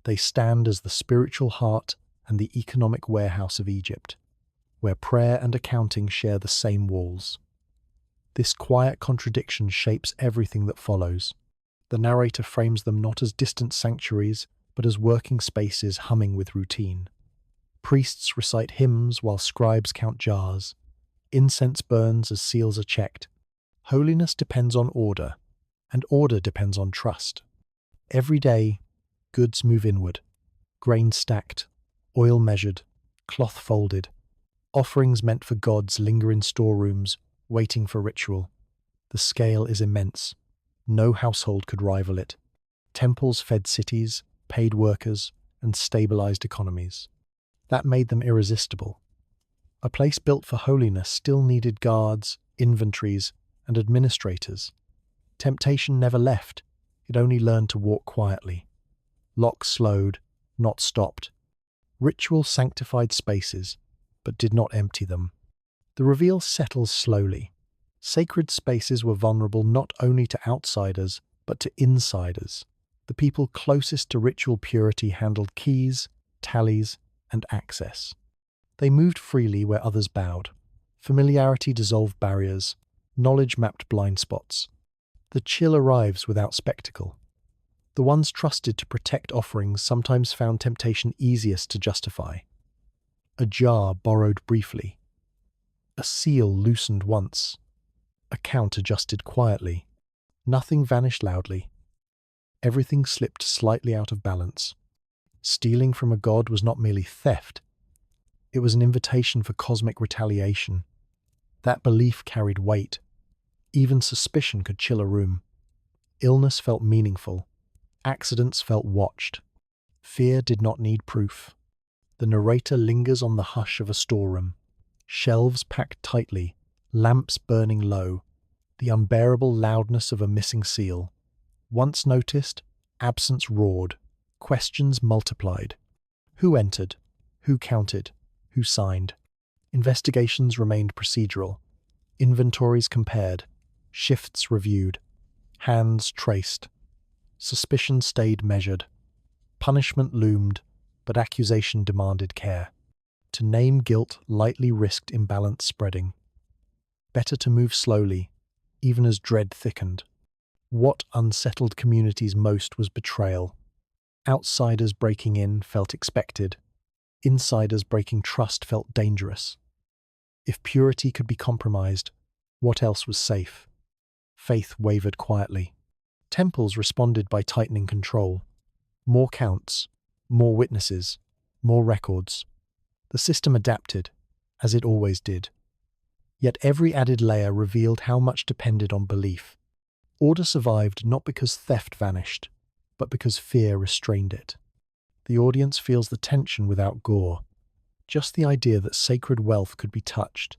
They stand as the spiritual heart and the economic warehouse of Egypt, where prayer and accounting share the same walls. This quiet contradiction shapes everything that follows. The narrator frames them not as distant sanctuaries, but as working spaces humming with routine. Priests recite hymns while scribes count jars. Incense burns as seals are checked. Holiness depends on order, and order depends on trust. Every day, goods move inward. Grain stacked, oil measured, cloth folded. Offerings meant for gods linger in storerooms, waiting for ritual. The scale is immense. No household could rival it. Temples fed cities, paid workers, and stabilized economies. That made them irresistible. A place built for holiness still needed guards, inventories, and administrators. Temptation never left. It only learned to walk quietly. Locks slowed, not stopped. Ritual sanctified spaces, but did not empty them. The reveal settles slowly. Sacred spaces were vulnerable not only to outsiders, but to insiders. The people closest to ritual purity handled keys, tallies, and access. They moved freely where others bowed. Familiarity dissolved barriers. Knowledge mapped blind spots. The chill arrives without spectacle. The ones trusted to protect offerings sometimes found temptation easiest to justify. A jar borrowed briefly. A seal loosened once. A count adjusted quietly. Nothing vanished loudly. Everything slipped slightly out of balance. Stealing from a god was not merely theft. It was an invitation for cosmic retaliation. That belief carried weight. Even suspicion could chill a room. Illness felt meaningful. Accidents felt watched. Fear did not need proof. The narrator lingers on the hush of a storeroom. Shelves packed tightly, lamps burning low, the unbearable loudness of a missing seal. Once noticed, absence roared, questions multiplied. Who entered? Who counted? Who signed? Investigations remained procedural. Inventories compared. Shifts reviewed. Hands traced. Suspicion stayed measured. Punishment loomed, but accusation demanded care. To name guilt lightly risked imbalance spreading. Better to move slowly, even as dread thickened. What unsettled communities most was betrayal. Outsiders breaking in felt expected. Insiders breaking trust felt dangerous. If purity could be compromised, what else was safe? Faith wavered quietly. Temples responded by tightening control. More counts, more witnesses, more records. The system adapted, as it always did. Yet every added layer revealed how much depended on belief. Order survived not because theft vanished, but because fear restrained it. The audience feels the tension without gore, just the idea that sacred wealth could be touched,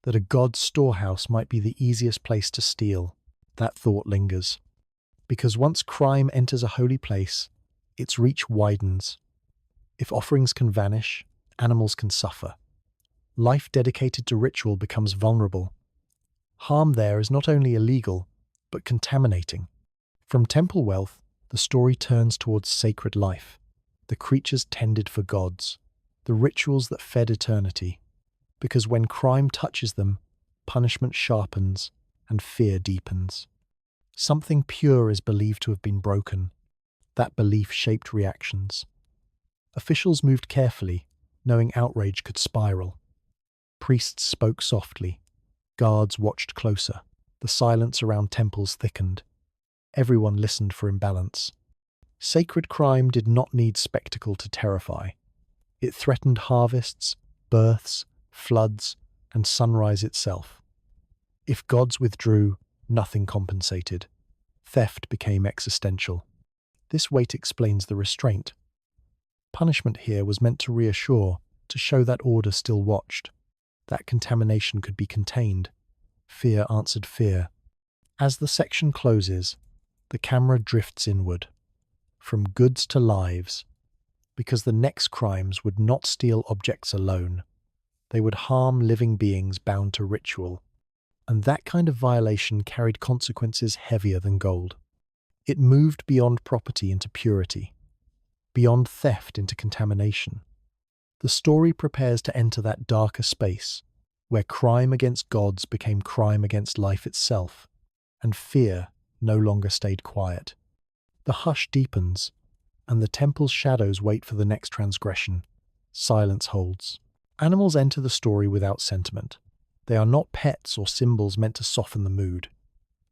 that a god's storehouse might be the easiest place to steal. That thought lingers. Because once crime enters a holy place, its reach widens. If offerings can vanish, animals can suffer. Life dedicated to ritual becomes vulnerable. Harm there is not only illegal, but contaminating. From temple wealth, the story turns towards sacred life, the creatures tended for gods, the rituals that fed eternity. Because when crime touches them, punishment sharpens and fear deepens. Something pure is believed to have been broken. That belief shaped reactions. Officials moved carefully, knowing outrage could spiral. Priests spoke softly. Guards watched closer. The silence around temples thickened. Everyone listened for imbalance. Sacred crime did not need spectacle to terrify. It threatened harvests, births, floods, and sunrise itself. If gods withdrew, nothing compensated. Theft became existential. This weight explains the restraint. Punishment here was meant to reassure, to show that order still watched. That contamination could be contained. Fear answered fear. As the section closes, the camera drifts inward, from goods to lives, because the next crimes would not steal objects alone. They would harm living beings bound to ritual. And that kind of violation carried consequences heavier than gold. It moved beyond property into purity, beyond theft into contamination. The story prepares to enter that darker space, where crime against gods became crime against life itself, and fear no longer stayed quiet. The hush deepens, and the temple's shadows wait for the next transgression. Silence holds. Animals enter the story without sentiment. They are not pets or symbols meant to soften the mood.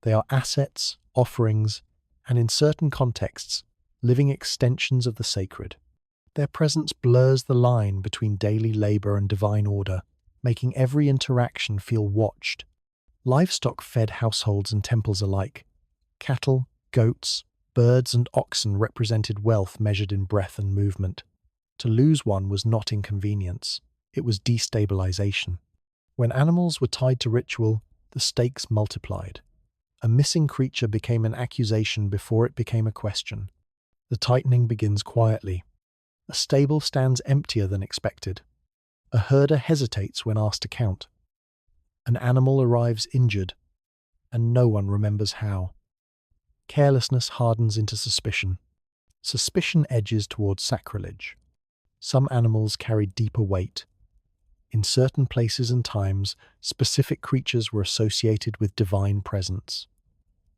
They are assets, offerings, and in certain contexts, living extensions of the sacred. Their presence blurs the line between daily labor and divine order, making every interaction feel watched. Livestock fed households and temples alike. Cattle, goats, birds, and oxen represented wealth measured in breath and movement. To lose one was not inconvenience, it was destabilization. When animals were tied to ritual, the stakes multiplied. A missing creature became an accusation before it became a question. The tightening begins quietly. A stable stands emptier than expected. A herder hesitates when asked to count. An animal arrives injured, and no one remembers how. Carelessness hardens into suspicion. Suspicion edges towards sacrilege. Some animals carried deeper weight. In certain places and times, specific creatures were associated with divine presence.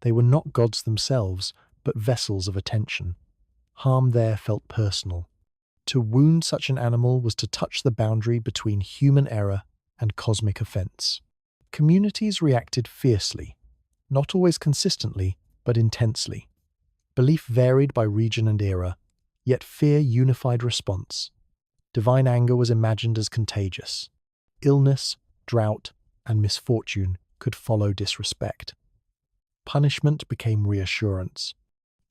They were not gods themselves, but vessels of attention. Harm there felt personal. To wound such an animal was to touch the boundary between human error and cosmic offense. Communities reacted fiercely, not always consistently, but intensely. Belief varied by region and era, yet fear unified response. Divine anger was imagined as contagious. Illness, drought, and misfortune could follow disrespect. Punishment became reassurance.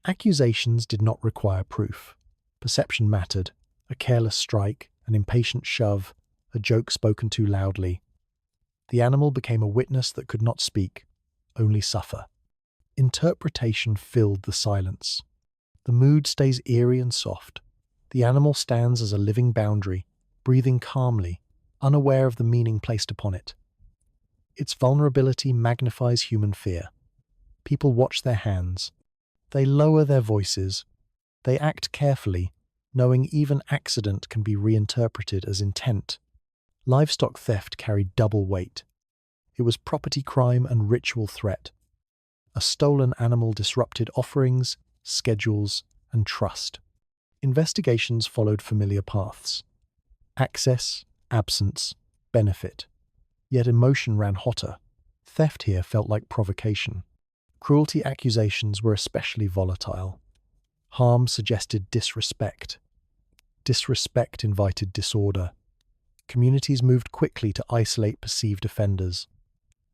Accusations did not require proof. Perception mattered. A careless strike, an impatient shove, a joke spoken too loudly. The animal became a witness that could not speak, only suffer. Interpretation filled the silence. The mood stays eerie and soft. The animal stands as a living boundary, breathing calmly, unaware of the meaning placed upon it. Its vulnerability magnifies human fear. People watch their hands. They lower their voices. They act carefully, knowing even accident can be reinterpreted as intent. Livestock theft carried double weight. It was property crime and ritual threat. A stolen animal disrupted offerings, schedules, and trust. Investigations followed familiar paths. Access, absence, benefit. Yet emotion ran hotter. Theft here felt like provocation. Cruelty accusations were especially volatile. Harm suggested disrespect. Disrespect invited disorder. Communities moved quickly to isolate perceived offenders.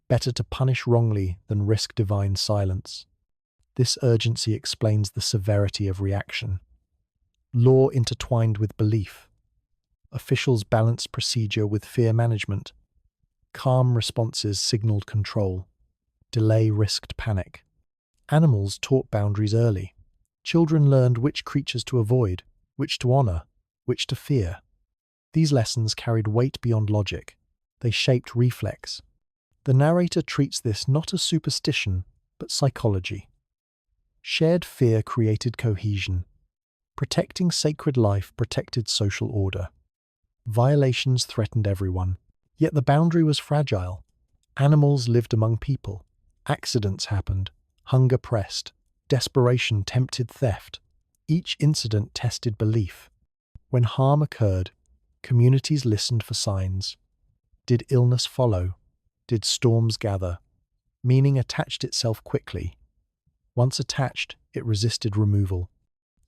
Better to punish wrongly than risk divine silence. This urgency explains the severity of reaction. Law intertwined with belief. Officials balanced procedure with fear management. Calm responses signaled control. Delay risked panic. Animals taught boundaries early. Children learned which creatures to avoid, which to honor, which to fear. These lessons carried weight beyond logic. They shaped reflex. The narrator treats this not as superstition, but psychology. Shared fear created cohesion. Protecting sacred life protected social order. Violations threatened everyone. Yet the boundary was fragile. Animals lived among people. Accidents happened. Hunger pressed. Desperation tempted theft. Each incident tested belief. When harm occurred, communities listened for signs. Did illness follow? Did storms gather? Meaning attached itself quickly. Once attached, it resisted removal.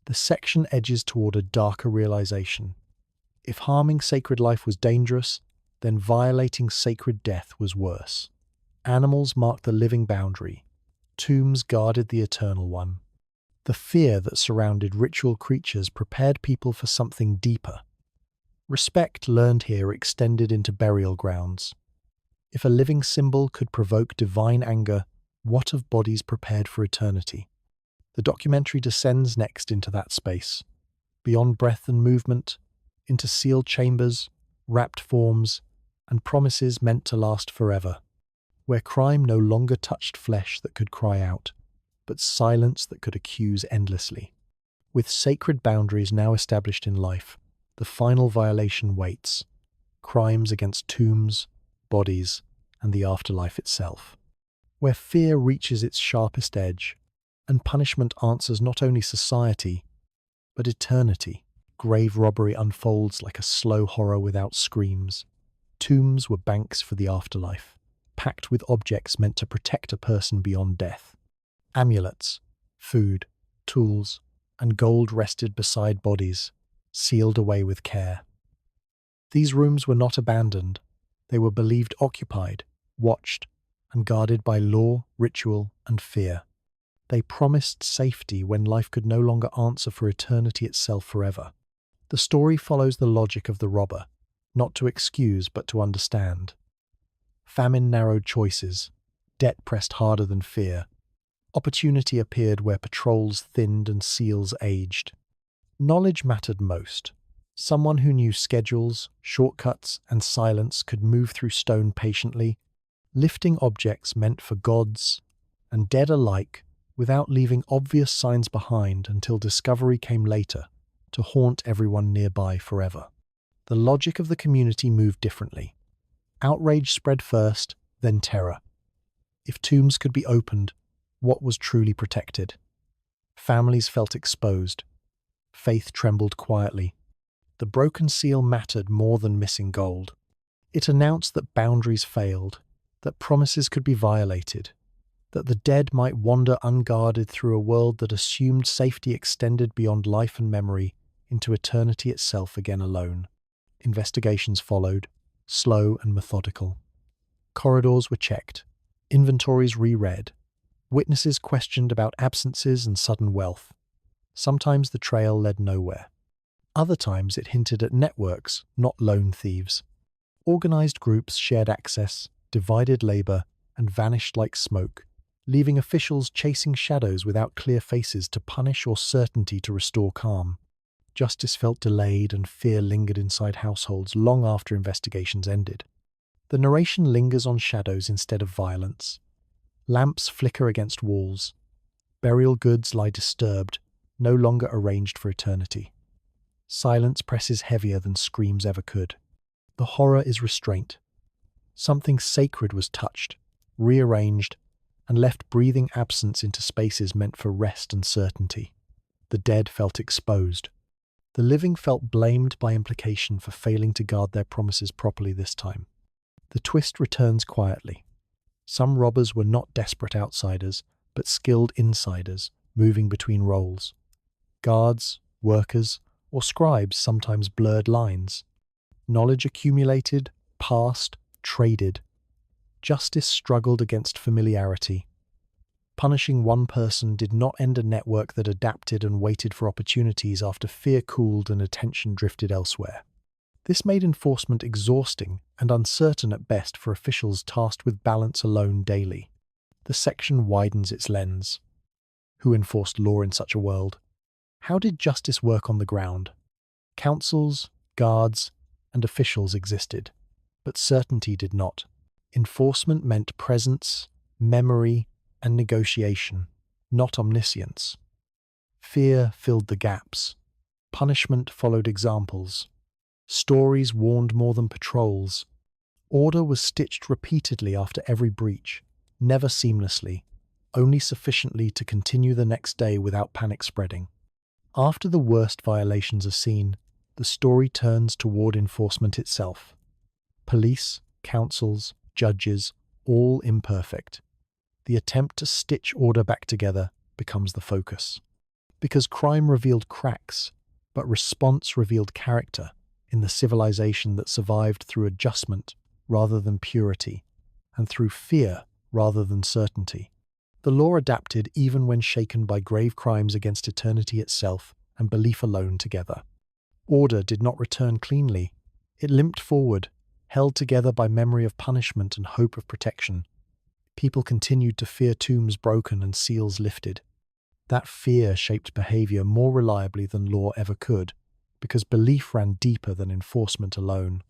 The section edges toward a darker realization. If harming sacred life was dangerous, then violating sacred death was worse. Animals marked the living boundary. Tombs guarded the eternal one. The fear that surrounded ritual creatures prepared people for something deeper. Respect learned here extended into burial grounds. If a living symbol could provoke divine anger, what of bodies prepared for eternity? The documentary descends next into that space, beyond breath and movement, into sealed chambers, wrapped forms, and promises meant to last forever, where crime no longer touched flesh that could cry out, but silence that could accuse endlessly. With sacred boundaries now established in life, the final violation waits: crimes against tombs, bodies, and the afterlife itself. Where fear reaches its sharpest edge, and punishment answers not only society, but eternity. Grave robbery unfolds like a slow horror without screams. Tombs were banks for the afterlife, packed with objects meant to protect a person beyond death. Amulets, food, tools, and gold rested beside bodies, sealed away with care. These rooms were not abandoned. They were believed occupied, watched, and guarded by law, ritual, and fear. They promised safety when life could no longer answer for eternity itself forever. The story follows the logic of the robber, not to excuse but to understand. Famine narrowed choices. Debt pressed harder than fear. Opportunity appeared where patrols thinned and seals aged. Knowledge mattered most. Someone who knew schedules, shortcuts, and silence could move through stone patiently, lifting objects meant for gods and dead alike without leaving obvious signs behind until discovery came later to haunt everyone nearby forever. The logic of the community moved differently. Outrage spread first, then terror. If tombs could be opened, what was truly protected? Families felt exposed. Faith trembled quietly. The broken seal mattered more than missing gold. It announced that boundaries failed, that promises could be violated, that the dead might wander unguarded through a world that assumed safety extended beyond life and memory into eternity itself again alone. Investigations followed, slow and methodical. Corridors were checked, inventories reread, witnesses questioned about absences and sudden wealth. Sometimes the trail led nowhere. Other times it hinted at networks, not lone thieves. Organized groups shared access, divided labor, and vanished like smoke, leaving officials chasing shadows without clear faces to punish or certainty to restore calm. Justice felt delayed and fear lingered inside households long after investigations ended. The narration lingers on shadows instead of violence. Lamps flicker against walls. Burial goods lie disturbed, no longer arranged for eternity. Silence presses heavier than screams ever could. The horror is restraint. Something sacred was touched, rearranged, and left breathing absence into spaces meant for rest and certainty. The dead felt exposed. The living felt blamed by implication for failing to guard their promises properly this time. The twist returns quietly. Some robbers were not desperate outsiders, but skilled insiders, moving between roles. Guards, workers, or scribes sometimes blurred lines. Knowledge accumulated, passed, traded. Justice struggled against familiarity. Punishing one person did not end a network that adapted and waited for opportunities after fear cooled and attention drifted elsewhere. This made enforcement exhausting and uncertain at best for officials tasked with balance alone daily. The section widens its lens. Who enforced law in such a world? How did justice work on the ground? Councils, guards, and officials existed, but certainty did not. Enforcement meant presence, memory, and negotiation, not omniscience. Fear filled the gaps. Punishment followed examples. Stories warned more than patrols. Order was stitched repeatedly after every breach, never seamlessly, only sufficiently to continue the next day without panic spreading. After the worst violations are seen, the story turns toward enforcement itself. Police, councils, judges, all imperfect. The attempt to stitch order back together becomes the focus. Because crime revealed cracks, but response revealed character in the civilization that survived through adjustment rather than purity, and through fear rather than certainty. The law adapted even when shaken by grave crimes against eternity itself and belief alone together. Order did not return cleanly. It limped forward, held together by memory of punishment and hope of protection. People continued to fear tombs broken and seals lifted. That fear shaped behavior more reliably than law ever could, because belief ran deeper than enforcement alone.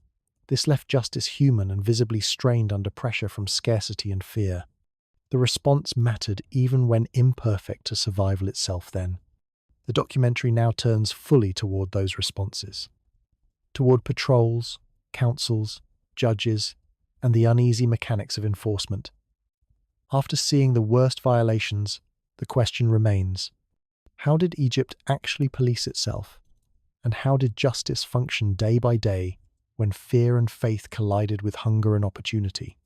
This left justice human and visibly strained under pressure from scarcity and fear. The response mattered even when imperfect to survival itself then. The documentary now turns fully toward those responses. Toward patrols, councils, judges, and the uneasy mechanics of enforcement. After seeing the worst violations, the question remains: how did Egypt actually police itself? And how did justice function day by day when fear and faith collided with hunger and opportunity?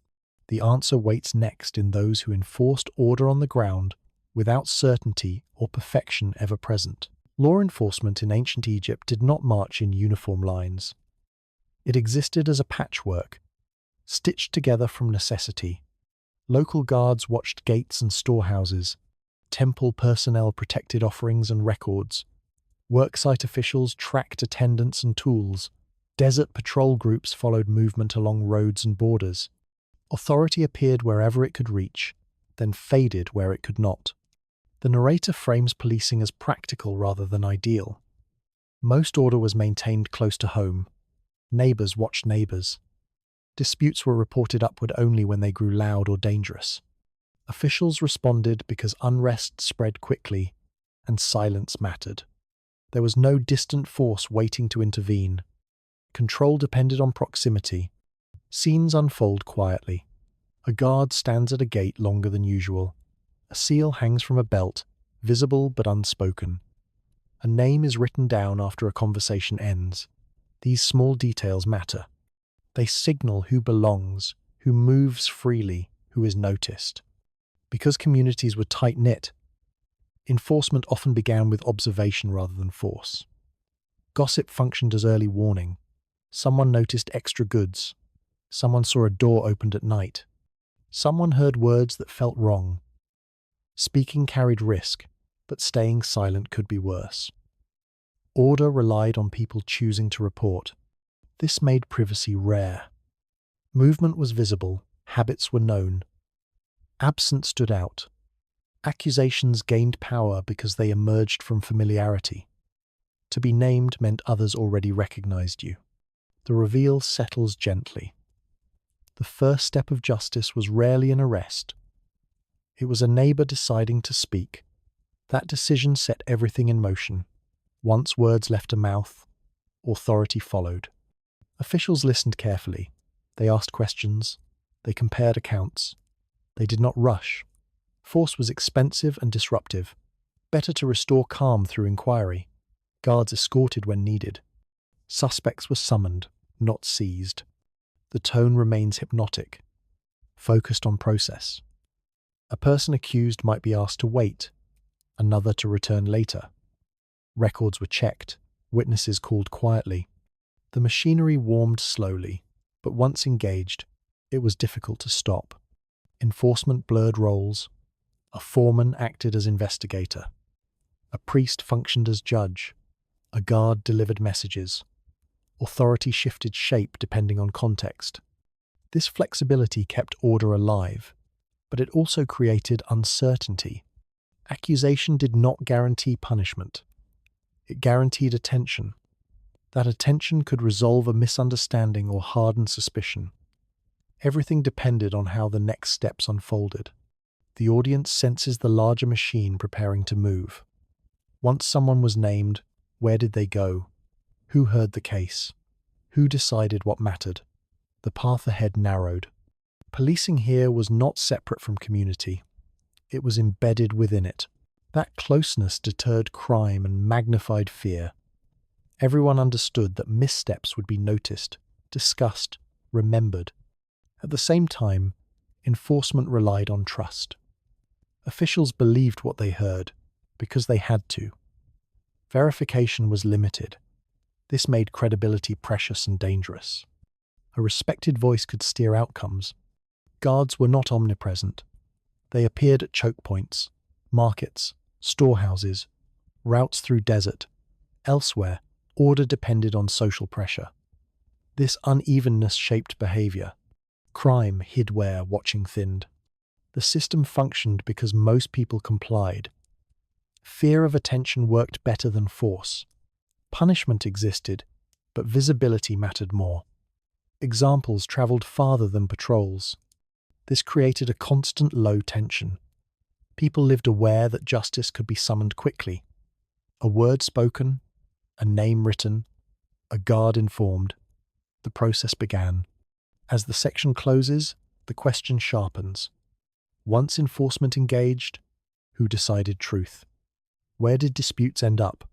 The answer waits next in those who enforced order on the ground without certainty or perfection ever present. Law enforcement in ancient Egypt did not march in uniform lines. It existed as a patchwork, stitched together from necessity. Local guards watched gates and storehouses. Temple personnel protected offerings and records. Worksite officials tracked attendance and tools. Desert patrol groups followed movement along roads and borders. Authority appeared wherever it could reach, then faded where it could not. The narrator frames policing as practical rather than ideal. Most order was maintained close to home. Neighbors watched neighbors. Disputes were reported upward only when they grew loud or dangerous. Officials responded because unrest spread quickly, and silence mattered. There was no distant force waiting to intervene. Control depended on proximity. Scenes unfold quietly. A guard stands at a gate longer than usual. A seal hangs from a belt, visible but unspoken. A name is written down after a conversation ends. These small details matter. They signal who belongs, who moves freely, who is noticed. Because communities were tight-knit, enforcement often began with observation rather than force. Gossip functioned as early warning. Someone noticed extra goods. Someone saw a door opened at night. Someone heard words that felt wrong. Speaking carried risk, but staying silent could be worse. Order relied on people choosing to report. This made privacy rare. Movement was visible, habits were known. Absence stood out. Accusations gained power because they emerged from familiarity. To be named meant others already recognized you. The reveal settles gently. The first step of justice was rarely an arrest. It was a neighbor deciding to speak. That decision set everything in motion. Once words left a mouth, Authority followed. Officials listened carefully. They asked questions. They compared accounts. They did not rush. Force was expensive and disruptive. Better to restore calm through inquiry. Guards escorted when needed. Suspects were summoned, not seized. The tone remains hypnotic, focused on process. A person accused might be asked to wait, another to return later. Records were checked, witnesses called quietly. The machinery warmed slowly, but once engaged, it was difficult to stop. Enforcement blurred roles. A foreman acted as investigator. A priest functioned as judge. A guard delivered messages. Authority shifted shape depending on context. This flexibility kept order alive, but it also created uncertainty. Accusation did not guarantee punishment. It guaranteed attention. That attention could resolve a misunderstanding or harden suspicion. Everything depended on how the next steps unfolded. The audience senses the larger machine preparing to move. Once someone was named, where did they go? Who heard the case? Who decided what mattered? The path ahead narrowed. Policing here was not separate from community. It was embedded within it. That closeness deterred crime and magnified fear. Everyone understood that missteps would be noticed, discussed, remembered. At the same time, enforcement relied on trust. Officials believed what they heard because they had to. Verification was limited. This made credibility precious and dangerous. A respected voice could steer outcomes. Guards were not omnipresent. They appeared at choke points, markets, storehouses, routes through desert. Elsewhere, order depended on social pressure. This unevenness shaped behavior. Crime hid where watching thinned. The system functioned because most people complied. Fear of attention worked better than force. Punishment existed, but visibility mattered more. Examples traveled farther than patrols. This created a constant low tension. People lived aware that justice could be summoned quickly. A word spoken, a name written, a guard informed. The process began. As the section closes, the question sharpens. Once enforcement engaged, who decided truth? Where did disputes end up?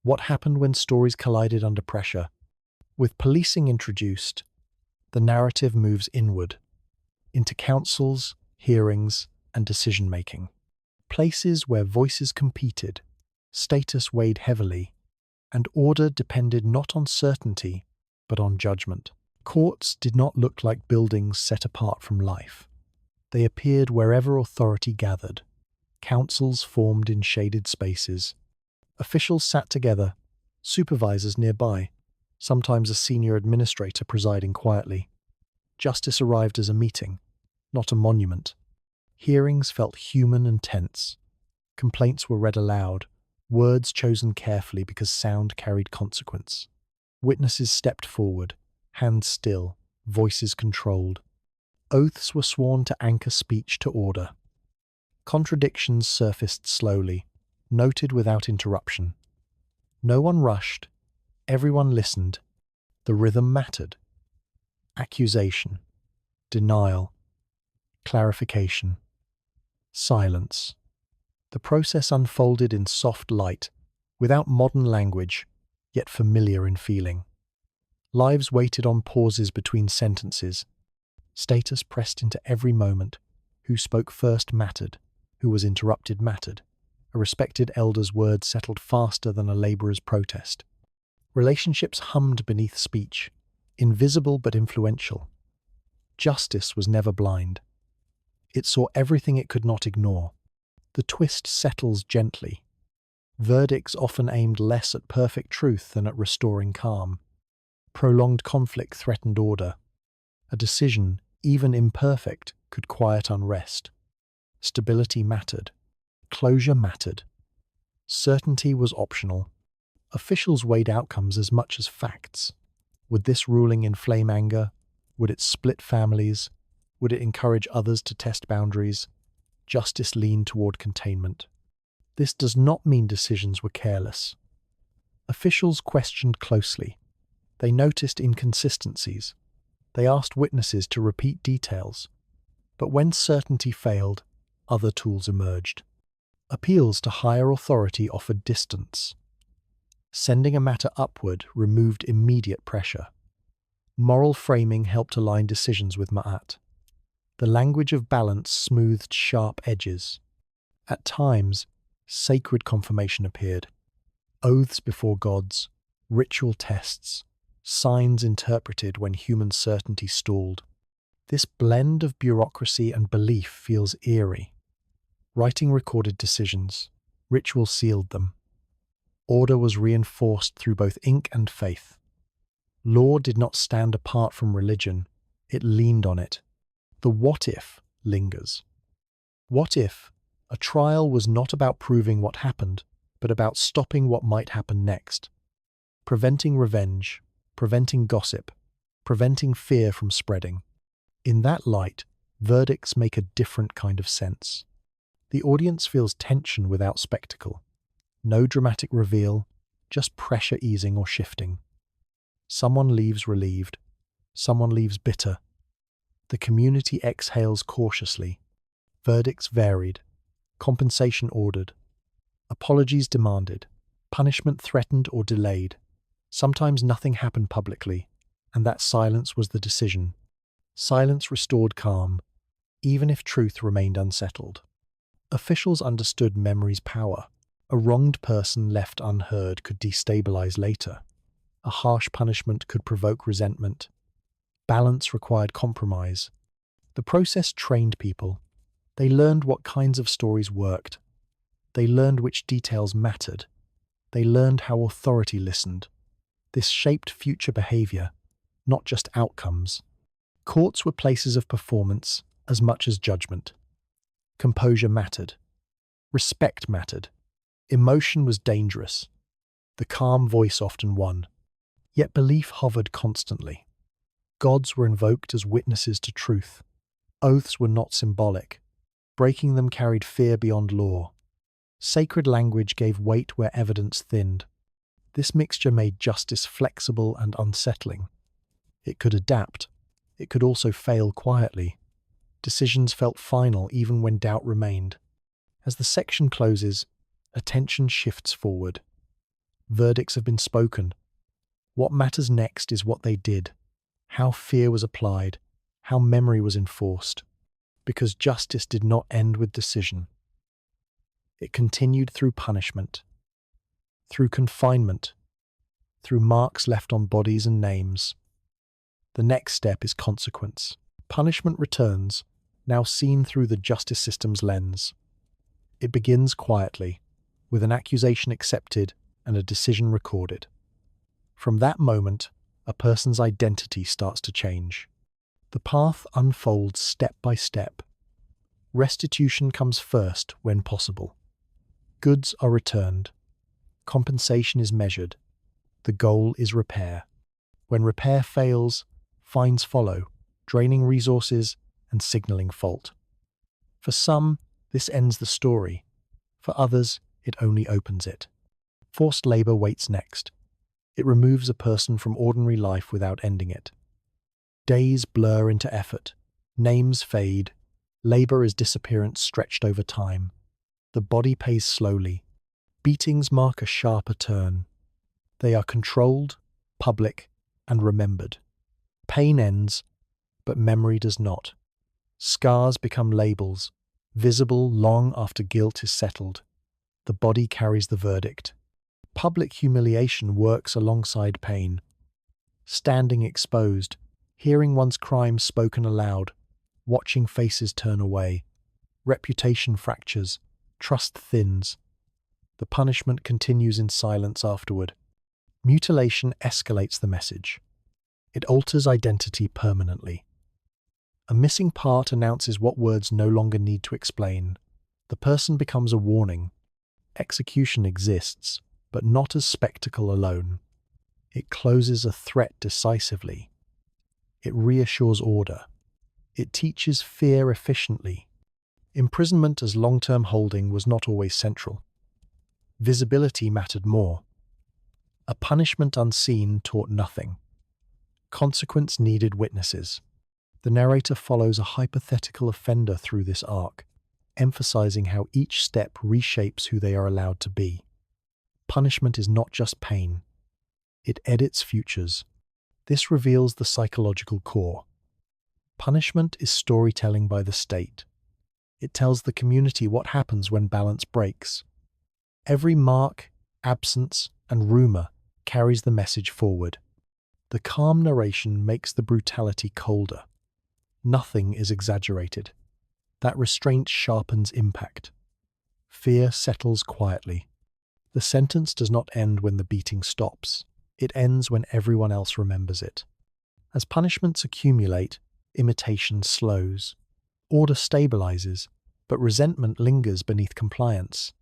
What happened when stories collided under pressure? With policing introduced, the narrative moves inward, into councils, hearings, and decision-making. Places where voices competed, status weighed heavily, and order depended not on certainty, but on judgment. Courts did not look like buildings set apart from life. They appeared wherever authority gathered. Councils formed in shaded spaces. Officials sat together, supervisors nearby, sometimes a senior administrator presiding quietly. Justice arrived as a meeting, not a monument. Hearings felt human and tense. Complaints were read aloud, words chosen carefully because sound carried consequence. Witnesses stepped forward, hands still, voices controlled. Oaths were sworn to anchor speech to order. Contradictions surfaced slowly, noted without interruption. No one rushed. Everyone listened. The rhythm mattered. Accusation, denial, clarification, silence. The process unfolded in soft light, without modern language, yet familiar in feeling. Lives waited on pauses between sentences. Status pressed into every moment. Who spoke first mattered. Who was interrupted mattered. A respected elder's words settled faster than a laborer's protest. Relationships hummed beneath speech, invisible but influential. Justice was never blind. It saw everything it could not ignore. The twist settles gently. Verdicts often aimed less at perfect truth than at restoring calm. Prolonged conflict threatened order. A decision, even imperfect, could quiet unrest. Stability mattered. Closure mattered. Certainty was optional. Officials weighed outcomes as much as facts. Would this ruling inflame anger? Would it split families? Would it encourage others to test boundaries? Justice leaned toward containment. This does not mean decisions were careless. Officials questioned closely. They noticed inconsistencies. They asked witnesses to repeat details. But when certainty failed, other tools emerged. Appeals to higher authority offered distance. Sending a matter upward removed immediate pressure. Moral framing helped align decisions with Ma'at. The language of balance smoothed sharp edges. At times, sacred confirmation appeared. Oaths before gods, ritual tests, signs interpreted when human certainty stalled. This blend of bureaucracy and belief feels eerie. Writing recorded decisions, ritual sealed them. Order was reinforced through both ink and faith. Law did not stand apart from religion, it leaned on it. The what if lingers. What if a trial was not about proving what happened, but about stopping what might happen next? Preventing revenge, preventing gossip, preventing fear from spreading. In that light, verdicts make a different kind of sense. The audience feels tension without spectacle. No dramatic reveal, just pressure easing or shifting. Someone leaves relieved. Someone leaves bitter. The community exhales cautiously. Verdicts varied. Compensation ordered. Apologies demanded. Punishment threatened or delayed. Sometimes nothing happened publicly, and that silence was the decision. Silence restored calm, even if truth remained unsettled. Officials understood memory's power. A wronged person left unheard could destabilize later. A harsh punishment could provoke resentment. Balance required compromise. The process trained people. They learned what kinds of stories worked. They learned which details mattered. They learned how authority listened. This shaped future behavior, not just outcomes. Courts were places of performance as much as judgment. Composure mattered. Respect mattered. Emotion was dangerous. The calm voice often won. Yet belief hovered constantly. Gods were invoked as witnesses to truth. Oaths were not symbolic. Breaking them carried fear beyond law. Sacred language gave weight where evidence thinned. This mixture made justice flexible and unsettling. It could adapt. It could also fail quietly. Decisions felt final even when doubt remained. As the section closes, attention shifts forward. Verdicts have been spoken. What matters next is what they did, how fear was applied, how memory was enforced. Because justice did not end with decision. It continued through punishment, through confinement, through marks left on bodies and names. The next step is consequence. Punishment returns, now seen through the justice system's lens. It begins quietly, with an accusation accepted and a decision recorded. From that moment, a person's identity starts to change. The path unfolds step by step. Restitution comes first when possible. Goods are returned. Compensation is measured. The goal is repair. When repair fails, fines follow, draining resources and signaling fault. For some, this ends the story. For others, it only opens it. Forced labor waits next. It removes a person from ordinary life without ending it. Days blur into effort. Names fade. Labor is disappearance stretched over time. The body pays slowly. Beatings mark a sharper turn. They are controlled, public, and remembered. Pain ends, but memory does not. Scars become labels, visible long after guilt is settled. The body carries the verdict. Public humiliation works alongside pain. Standing exposed, hearing one's crimes spoken aloud, watching faces turn away. Reputation fractures, trust thins. The punishment continues in silence afterward. Mutilation escalates the message. It alters identity permanently. A missing part announces what words no longer need to explain. The person becomes a warning. Execution exists, but not as spectacle alone. It closes a threat decisively. It reassures order. It teaches fear efficiently. Imprisonment as long-term holding was not always central. Visibility mattered more. A punishment unseen taught nothing. Consequence needed witnesses. The narrator follows a hypothetical offender through this arc, emphasizing how each step reshapes who they are allowed to be. Punishment is not just pain. It edits futures. This reveals the psychological core. Punishment is storytelling by the state. It tells the community what happens when balance breaks. Every mark, absence, and rumor carries the message forward. The calm narration makes the brutality colder. Nothing is exaggerated. That restraint sharpens impact. Fear settles quietly. The sentence does not end when the beating stops. It ends when everyone else remembers it. As punishments accumulate, imitation slows. Order stabilizes, but resentment lingers beneath compliance.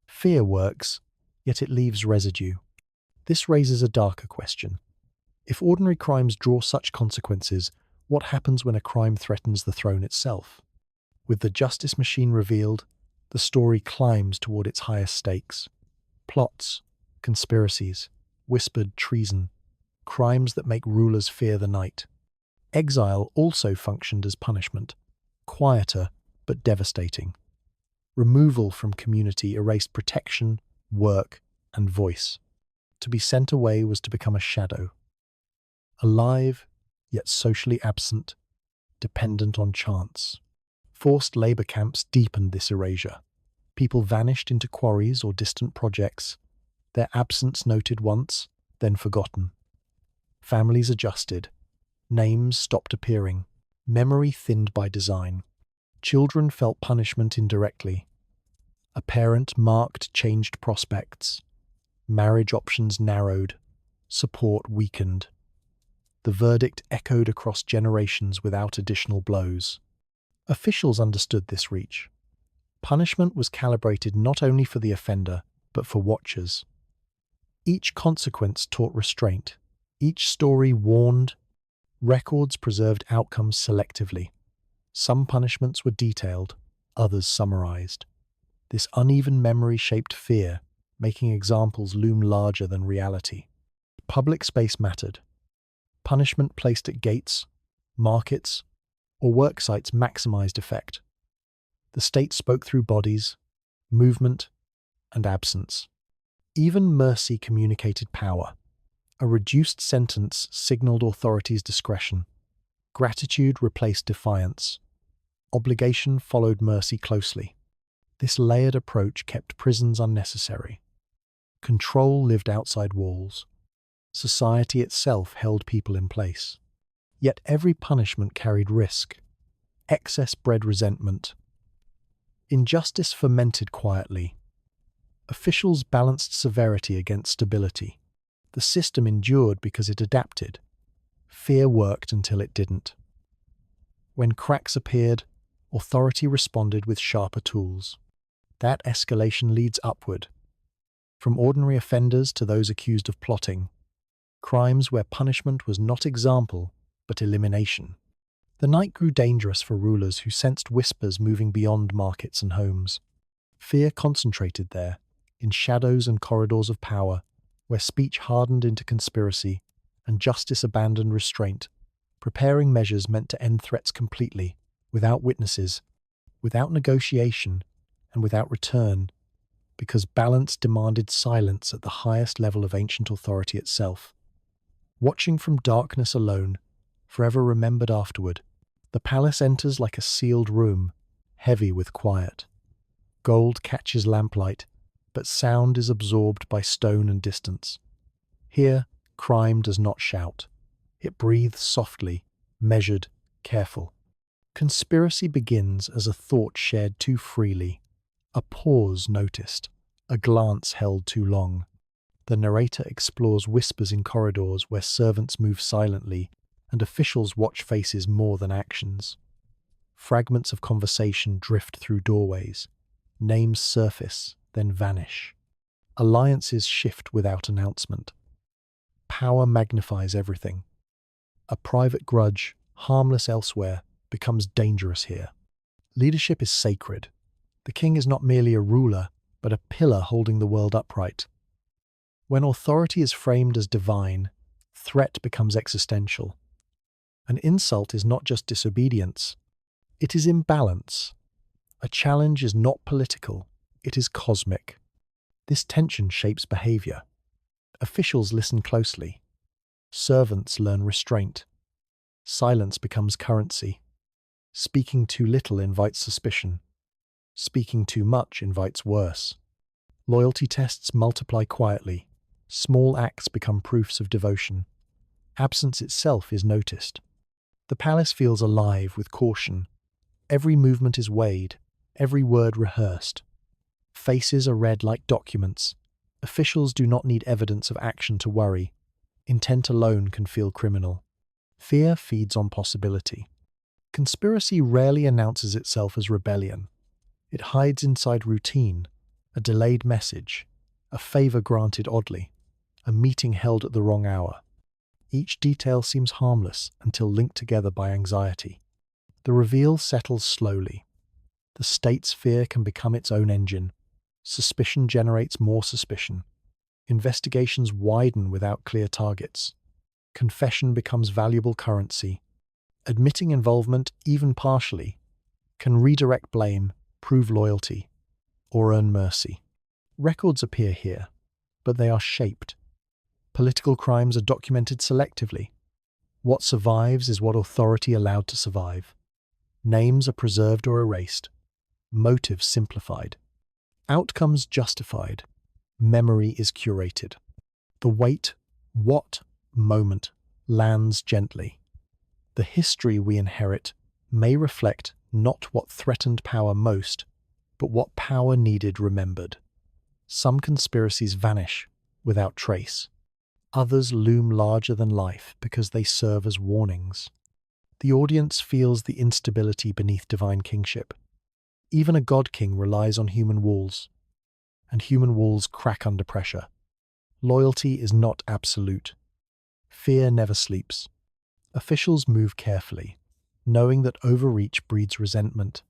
Fear works, yet it leaves residue. This raises a darker question. If ordinary crimes draw such consequences, what happens when a crime threatens the throne itself? With the justice machine revealed, the story climbs toward its highest stakes. Plots, conspiracies, whispered treason, crimes that make rulers fear the night. Exile also functioned as punishment, quieter but devastating. Removal from community erased protection, work, and voice. To be sent away was to become a shadow. Alive, yet socially absent, dependent on chance. Forced labor camps deepened this erasure. People vanished into quarries or distant projects, their absence noted once, then forgotten. Families adjusted. Names stopped appearing. Memory thinned by design. Children felt punishment indirectly. A parent marked changed prospects. Marriage options narrowed. Support weakened. The verdict echoed across generations without additional blows. Officials understood this reach. Punishment was calibrated not only for the offender, but for watchers. Each consequence taught restraint. Each story warned. Records preserved outcomes selectively. Some punishments were detailed, others summarized. This uneven memory shaped fear, making examples loom larger than reality. Public space mattered. Punishment placed at gates, markets, or work sites maximized effect. The state spoke through bodies, movement, and absence. Even mercy communicated power. A reduced sentence signaled authorities' discretion. Gratitude replaced defiance. Obligation followed mercy closely. This layered approach kept prisons unnecessary. Control lived outside walls. Society itself held people in place. Yet every punishment carried risk. Excess bred resentment. Injustice fermented quietly. Officials balanced severity against stability. The system endured because it adapted. Fear worked until it didn't. When cracks appeared, authority responded with sharper tools. That escalation leads upward. From ordinary offenders to those accused of plotting. Crimes where punishment was not example, but elimination. The night grew dangerous for rulers who sensed whispers moving beyond markets and homes. Fear concentrated there, in shadows and corridors of power, where speech hardened into conspiracy and justice abandoned restraint, preparing measures meant to end threats completely, without witnesses, without negotiation, and without return, because balance demanded silence at the highest level of ancient authority itself. Watching from darkness alone, forever remembered afterward, the palace enters like a sealed room, heavy with quiet. Gold catches lamplight, but sound is absorbed by stone and distance. Here, crime does not shout. It breathes softly, measured, careful. Conspiracy begins as a thought shared too freely, a pause noticed, a glance held too long. The narrator explores whispers in corridors where servants move silently and officials watch faces more than actions. Fragments of conversation drift through doorways. Names surface, then vanish. Alliances shift without announcement. Power magnifies everything. A private grudge, harmless elsewhere, becomes dangerous here. Leadership is sacred. The king is not merely a ruler, but a pillar holding the world upright. When authority is framed as divine, threat becomes existential. An insult is not just disobedience, it is imbalance. A challenge is not political, it is cosmic. This tension shapes behavior. Officials listen closely. Servants learn restraint. Silence becomes currency. Speaking too little invites suspicion. Speaking too much invites worse. Loyalty tests multiply quietly. Small acts become proofs of devotion. Absence itself is noticed. The palace feels alive with caution. Every movement is weighed, every word rehearsed. Faces are read like documents. Officials do not need evidence of action to worry. Intent alone can feel criminal. Fear feeds on possibility. Conspiracy rarely announces itself as rebellion. It hides inside routine, a delayed message, a favor granted oddly, a meeting held at the wrong hour. Each detail seems harmless until linked together by anxiety. The reveal settles slowly. The state's fear can become its own engine. Suspicion generates more suspicion. Investigations widen without clear targets. Confession becomes valuable currency. Admitting involvement, even partially, can redirect blame, prove loyalty, or earn mercy. Records appear here, but they are shaped. Political crimes are documented selectively. What survives is what authority allowed to survive. Names are preserved or erased. Motives simplified. Outcomes justified. Memory is curated. The what moment lands gently. The history we inherit may reflect not what threatened power most, but what power needed remembered. Some conspiracies vanish without trace. Others loom larger than life because they serve as warnings. The audience feels the instability beneath divine kingship. Even a god king relies on human walls, and human walls crack under pressure. Loyalty is not absolute. Fear never sleeps. Officials move carefully, knowing that overreach breeds resentment,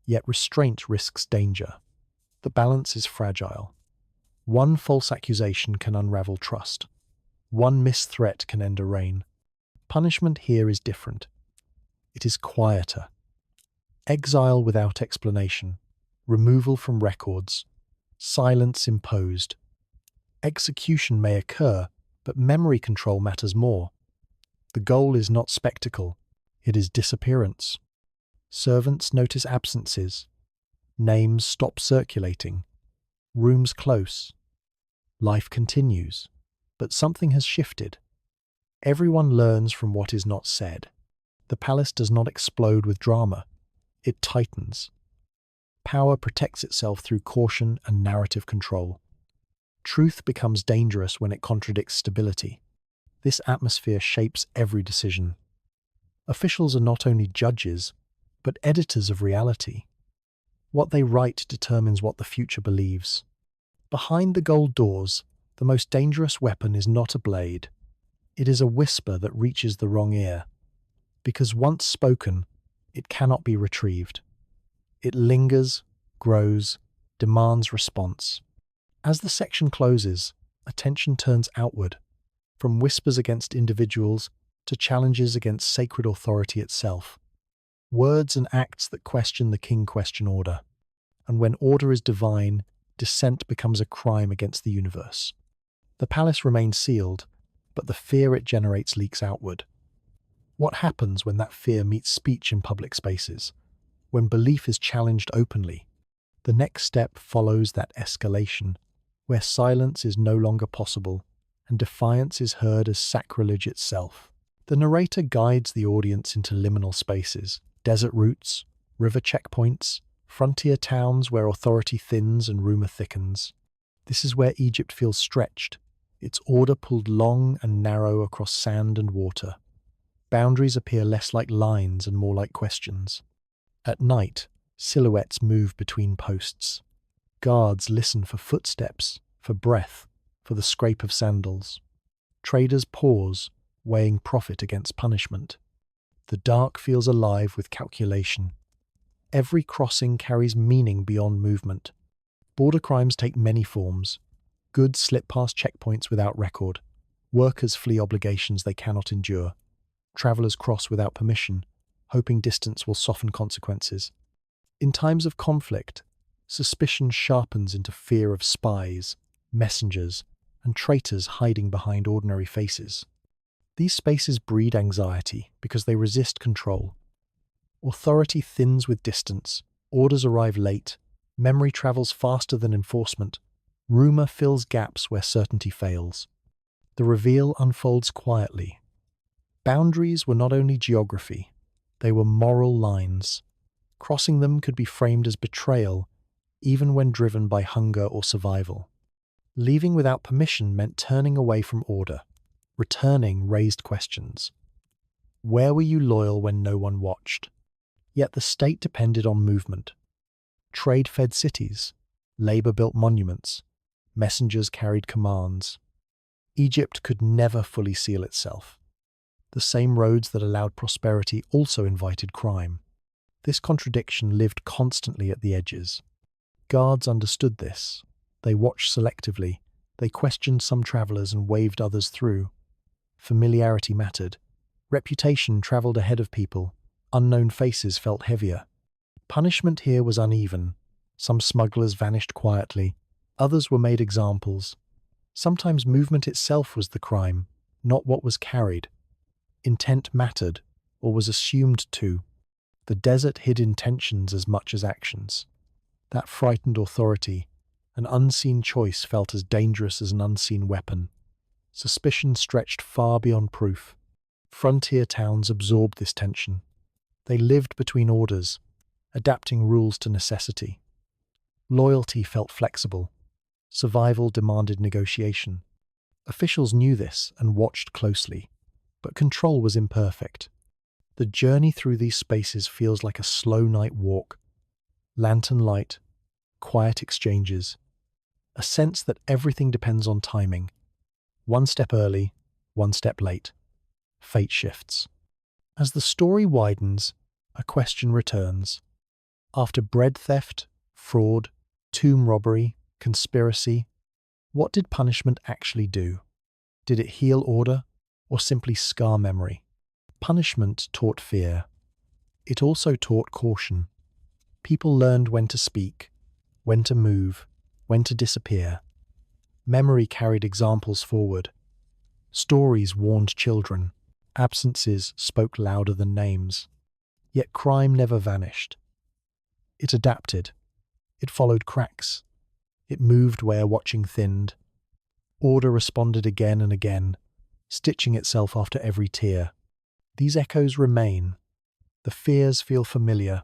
yet restraint risks danger. The balance is fragile. One false accusation can unravel trust. One missed threat can end a reign. Punishment here is different. It is quieter. Exile without explanation, removal from records, silence imposed. Execution may occur, but memory control matters more. The goal is not spectacle, it is disappearance. Servants notice absences. Names stop circulating. Rooms close. Life continues, but something has shifted. Everyone learns from what is not said. The palace does not explode with drama. It tightens. Power protects itself through caution and narrative control. Truth becomes dangerous when it contradicts stability. This atmosphere shapes every decision. Officials are not only judges, but editors of reality. What they write determines what the future believes. Behind the gold doors, the most dangerous weapon is not a blade. It is a whisper that reaches the wrong ear. Because once spoken, it cannot be retrieved. It lingers, grows, demands response. As the section closes, attention turns outward, from whispers against individuals to challenges against sacred authority itself. Words and acts that question the king question order. And when order is divine, dissent becomes a crime against the universe. The palace remains sealed, but the fear it generates leaks outward. What happens when that fear meets speech in public spaces? When belief is challenged openly? The next step follows that escalation, where silence is no longer possible and defiance is heard as sacrilege itself. The narrator guides the audience into liminal spaces, desert routes, river checkpoints, frontier towns where authority thins and rumor thickens. This is where Egypt feels stretched, its order pulled long and narrow across sand and water. Boundaries appear less like lines and more like questions. At night, silhouettes move between posts. Guards listen for footsteps, for breath, for the scrape of sandals. Traders pause, weighing profit against punishment. The dark feels alive with calculation. Every crossing carries meaning beyond movement. Border crimes take many forms. Goods slip past checkpoints without record. Workers flee obligations they cannot endure. Travelers cross without permission, hoping distance will soften consequences. In times of conflict, suspicion sharpens into fear of spies, messengers, and traitors hiding behind ordinary faces. These spaces breed anxiety because they resist control. Authority thins with distance, orders arrive late, memory travels faster than enforcement, rumor fills gaps where certainty fails. The reveal unfolds quietly. Boundaries were not only geography, they were moral lines. Crossing them could be framed as betrayal, even when driven by hunger or survival. Leaving without permission meant turning away from order. Returning raised questions. Where were you loyal when no one watched? Yet the state depended on movement. Trade fed cities. Labor built monuments. Messengers carried commands. Egypt could never fully seal itself. The same roads that allowed prosperity also invited crime. This contradiction lived constantly at the edges. Guards understood this. They watched selectively. They questioned some travelers and waved others through. Familiarity mattered. Reputation traveled ahead of people. Unknown faces felt heavier. Punishment here was uneven. Some smugglers vanished quietly. Others were made examples. Sometimes movement itself was the crime, not what was carried. Intent mattered, or was assumed to. The desert hid intentions as much as actions. That frightened authority. An unseen choice felt as dangerous as an unseen weapon. Suspicion stretched far beyond proof. Frontier towns absorbed this tension. They lived between orders, adapting rules to necessity. Loyalty felt flexible. Survival demanded negotiation. Officials knew this and watched closely, but control was imperfect. The journey through these spaces feels like a slow night walk. Lantern light, quiet exchanges, a sense that everything depends on timing. One step early, one step late. Fate shifts. As the story widens, a question returns. After bread theft, fraud, tomb robbery, conspiracy, what did punishment actually do? Did it heal order, or simply scar memory? Punishment taught fear. It also taught caution. People learned when to speak, when to move, when to disappear. Memory carried examples forward. Stories warned children. Absences spoke louder than names. Yet crime never vanished. It adapted. It followed cracks. It moved where watching thinned. Order responded again and again, stitching itself after every tear. These echoes remain. The fears feel familiar.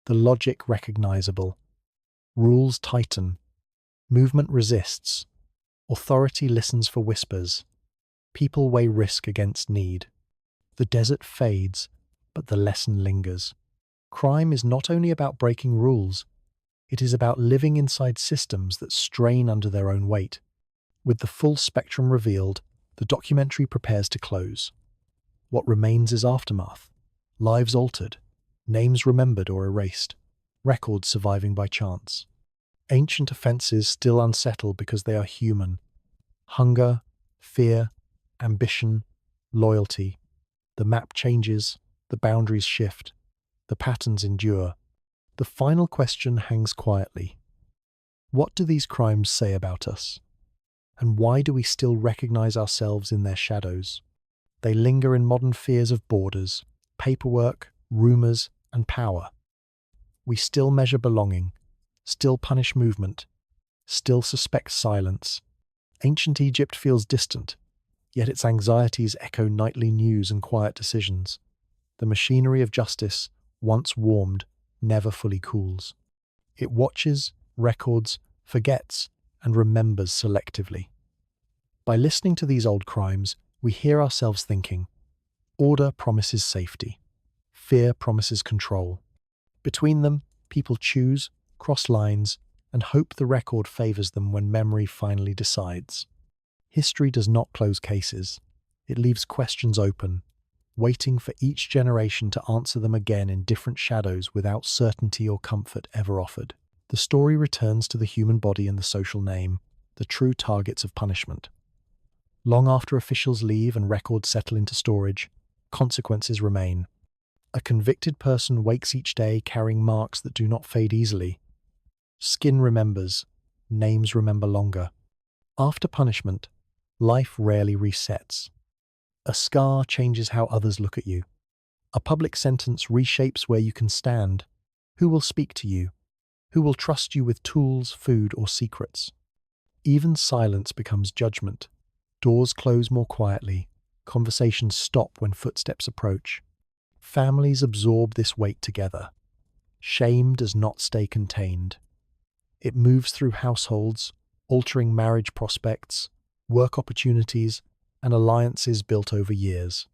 The logic recognizable. Rules tighten. Movement resists. Authority listens for whispers. People weigh risk against need. The desert fades, but the lesson lingers. Crime is not only about breaking rules, it is about living inside systems that strain under their own weight. With the full spectrum revealed, the documentary prepares to close. What remains is aftermath. Lives altered, names remembered or erased, records surviving by chance. Ancient offenses still unsettle because they are human. Hunger, fear, ambition, loyalty. The map changes, the boundaries shift, the patterns endure. The final question hangs quietly. What do these crimes say about us? And why do we still recognize ourselves in their shadows? They linger in modern fears of borders, paperwork, rumors, and power. We still measure belonging, still punish movement, still suspect silence. Ancient Egypt feels distant, yet its anxieties echo nightly news and quiet decisions. The machinery of justice, once warmed, never fully cools. It watches, records, forgets, and remembers selectively. By listening to these old crimes, we hear ourselves thinking, order promises safety, fear promises control. Between them, people choose, cross lines, and hope the record favors them when memory finally decides. History does not close cases. It leaves questions open, waiting for each generation to answer them again in different shadows without certainty or comfort ever offered. The story returns to the human body and the social name. the true targets of punishment. Long after officials leave and records settle into storage, consequences remain. A convicted person wakes each day carrying marks that do not fade easily. Skin remembers, names remember longer. After punishment, life rarely resets. A scar changes how others look at you. A public sentence reshapes where you can stand. Who will speak to you? Who will trust you with tools, food, or secrets? Even silence becomes judgment. Doors close more quietly. Conversations stop when footsteps approach. Families absorb this weight together. Shame does not stay contained. It moves through households, altering marriage prospects, work opportunities, and alliances built over years.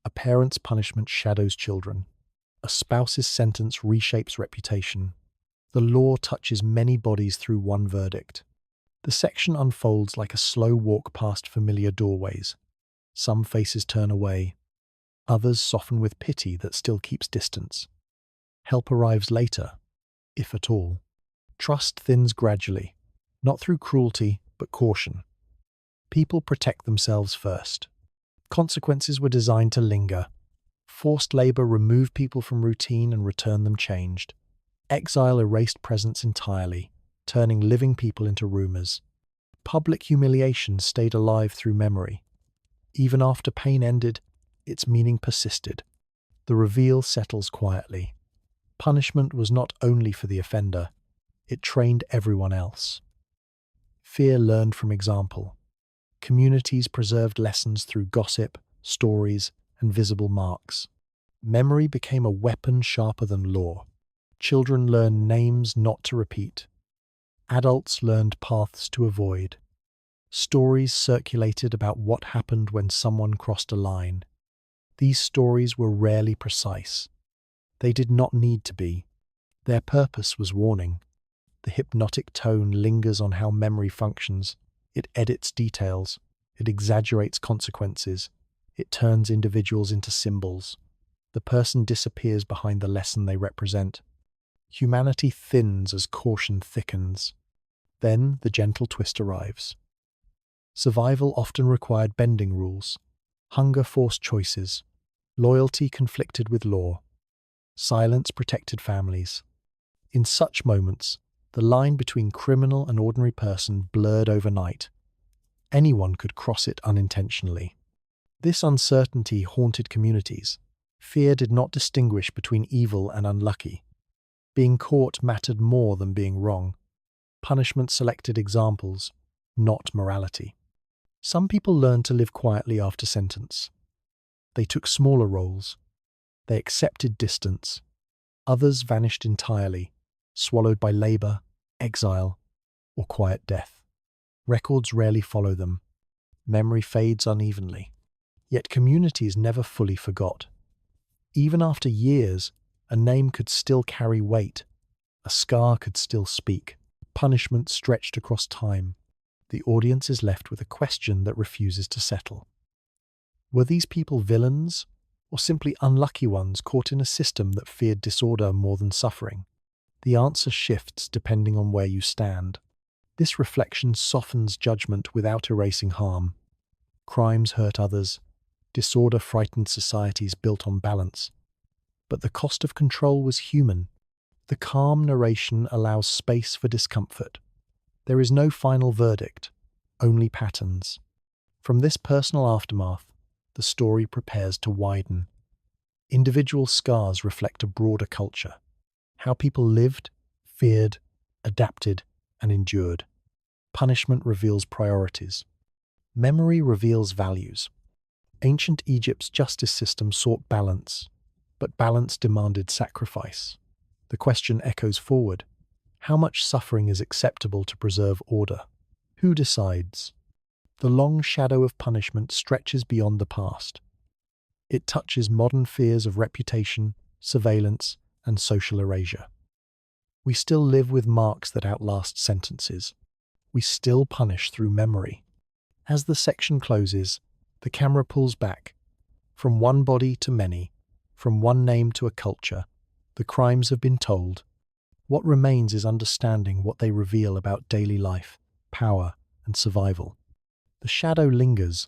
A parent's punishment shadows children. A spouse's sentence reshapes reputation. The law touches many bodies through one verdict. The section unfolds like a slow walk past familiar doorways. Some faces turn away. Others soften with pity that still keeps distance. Help arrives later, if at all. Trust thins gradually, not through cruelty, but caution. People protect themselves first. Consequences were designed to linger. Forced labor removed people from routine and returned them changed. Exile erased presence entirely, turning living people into rumors. Public humiliation stayed alive through memory. Even after pain ended, its meaning persisted. The reveal settles quietly. Punishment was not only for the offender, it trained everyone else. Fear learned from example. Communities preserved lessons through gossip, stories, and visible marks. Memory became a weapon sharper than law. Children learned names not to repeat. Adults learned paths to avoid. Stories circulated about what happened when someone crossed a line. These stories were rarely precise. They did not need to be. Their purpose was warning. The hypnotic tone lingers on how memory functions. It edits details. It exaggerates consequences. It turns individuals into symbols. The person disappears behind the lesson they represent. Humanity thins as caution thickens. Then the gentle twist arrives. Survival often required bending rules. Hunger forced choices. Loyalty conflicted with law. Silence protected families. In such moments, the line between criminal and ordinary person blurred overnight. Anyone could cross it unintentionally. This uncertainty haunted communities. Fear did not distinguish between evil and unlucky. Being caught mattered more than being wrong. Punishment selected examples, not morality. Some people learned to live quietly after sentence. They took smaller roles. They accepted distance. Others vanished entirely, swallowed by labor, exile, or quiet death. Records rarely follow them. Memory fades unevenly. Yet communities never fully forgot. Even after years, a name could still carry weight. A scar could still speak. Punishment stretched across time. The audience is left with a question that refuses to settle. Were these people villains, or simply unlucky ones caught in a system that feared disorder more than suffering? The answer shifts depending on where you stand. This reflection softens judgment without erasing harm. Crimes hurt others. Disorder frightened societies built on balance. But the cost of control was human. The calm narration allows space for discomfort. There is no final verdict, only patterns. From this personal aftermath, the story prepares to widen. Individual scars reflect a broader culture. How people lived, feared, adapted, and endured. Punishment reveals priorities. Memory reveals values. Ancient Egypt's justice system sought balance, but balance demanded sacrifice. The question echoes forward. How much suffering is acceptable to preserve order? Who decides? The long shadow of punishment stretches beyond the past. It touches modern fears of reputation, surveillance, and social erasure. We still live with marks that outlast sentences. We still punish through memory. As the section closes, the camera pulls back. From one body to many, from one name to a culture, the crimes have been told. What remains is understanding what they reveal about daily life, power, and survival. The shadow lingers,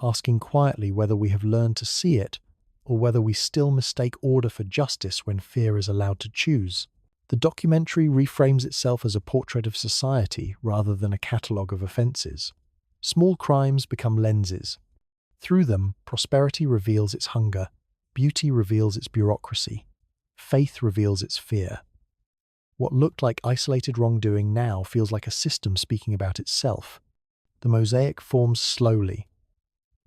asking quietly whether we have learned to see it or whether we still mistake order for justice when fear is allowed to choose. The documentary reframes itself as a portrait of society rather than a catalogue of offences. Small crimes become lenses. Through them, prosperity reveals its hunger, beauty reveals its bureaucracy, faith reveals its fear. What looked like isolated wrongdoing now feels like a system speaking about itself. The mosaic forms slowly.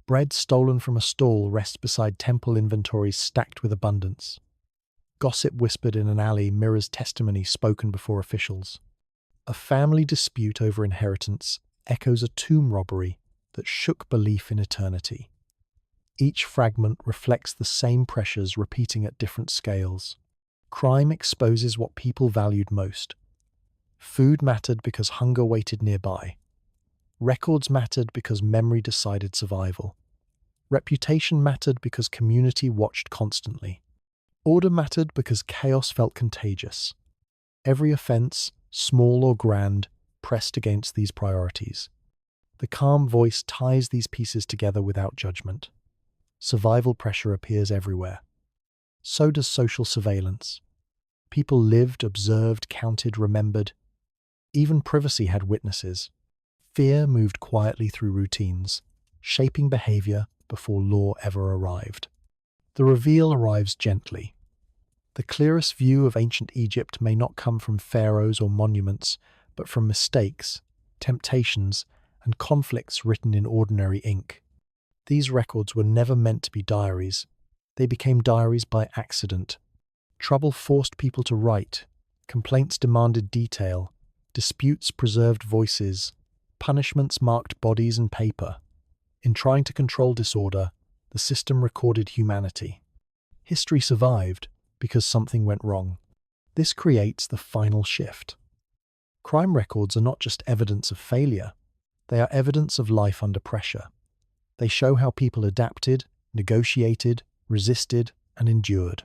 Bread stolen from a stall rests beside temple inventories stacked with abundance. Gossip whispered in an alley mirrors testimony spoken before officials. A family dispute over inheritance echoes a tomb robbery that shook belief in eternity. Each fragment reflects the same pressures repeating at different scales. Crime exposes what people valued most. Food mattered because hunger waited nearby. Records mattered because memory decided survival. Reputation mattered because community watched constantly. Order mattered because chaos felt contagious. Every offense, small or grand, pressed against these priorities. The calm voice ties these pieces together without judgment. Survival pressure appears everywhere. So does social surveillance. People lived, observed, counted, remembered. Even privacy had witnesses. Fear moved quietly through routines, shaping behavior before law ever arrived. The reveal arrives gently. The clearest view of ancient Egypt may not come from pharaohs or monuments, but from mistakes, temptations, and conflicts written in ordinary ink. These records were never meant to be diaries. They became diaries by accident. Trouble forced people to write. Complaints demanded detail. Disputes preserved voices. Punishments marked bodies and paper. In trying to control disorder, the system recorded humanity. History survived because something went wrong. This creates the final shift. Crime records are not just evidence of failure. They are evidence of life under pressure. They show how people adapted, negotiated, resisted, and endured.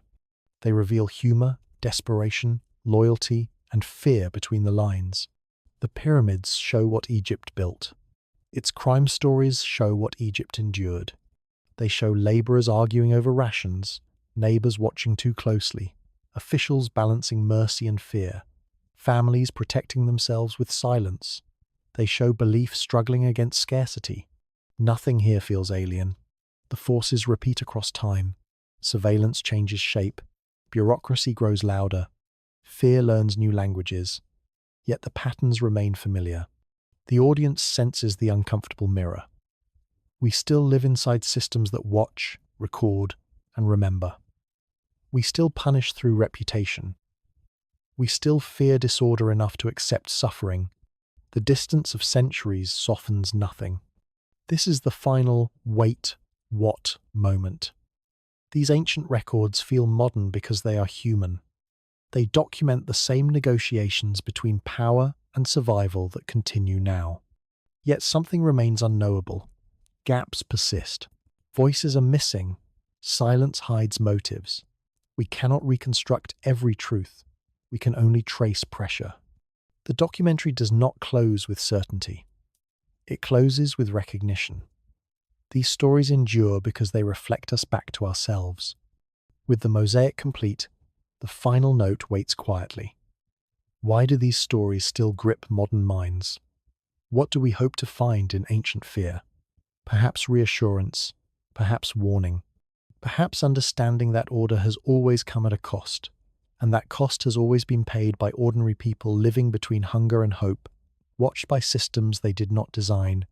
They reveal humor, desperation, loyalty, and fear between the lines. The pyramids show what Egypt built. Its crime stories show what Egypt endured. They show laborers arguing over rations, neighbors watching too closely, officials balancing mercy and fear, families protecting themselves with silence. They show belief struggling against scarcity. Nothing here feels alien. The forces repeat across time. Surveillance changes shape. Bureaucracy grows louder. Fear learns new languages. Yet the patterns remain familiar. The audience senses the uncomfortable mirror. We still live inside systems that watch, record, and remember. We still punish through reputation. We still fear disorder enough to accept suffering. The distance of centuries softens nothing. This is the final wait, what moment. These ancient records feel modern because they are human. They document the same negotiations between power and survival that continue now. Yet something remains unknowable. Gaps persist. Voices are missing. Silence hides motives. We cannot reconstruct every truth. We can only trace pressure. The documentary does not close with certainty. It closes with recognition. These stories endure because they reflect us back to ourselves. With the mosaic complete, the final note waits quietly. Why do these stories still grip modern minds? What do we hope to find in ancient fear? Perhaps reassurance, perhaps warning, perhaps understanding that order has always come at a cost, and that cost has always been paid by ordinary people living between hunger and hope, watched by systems they did not design,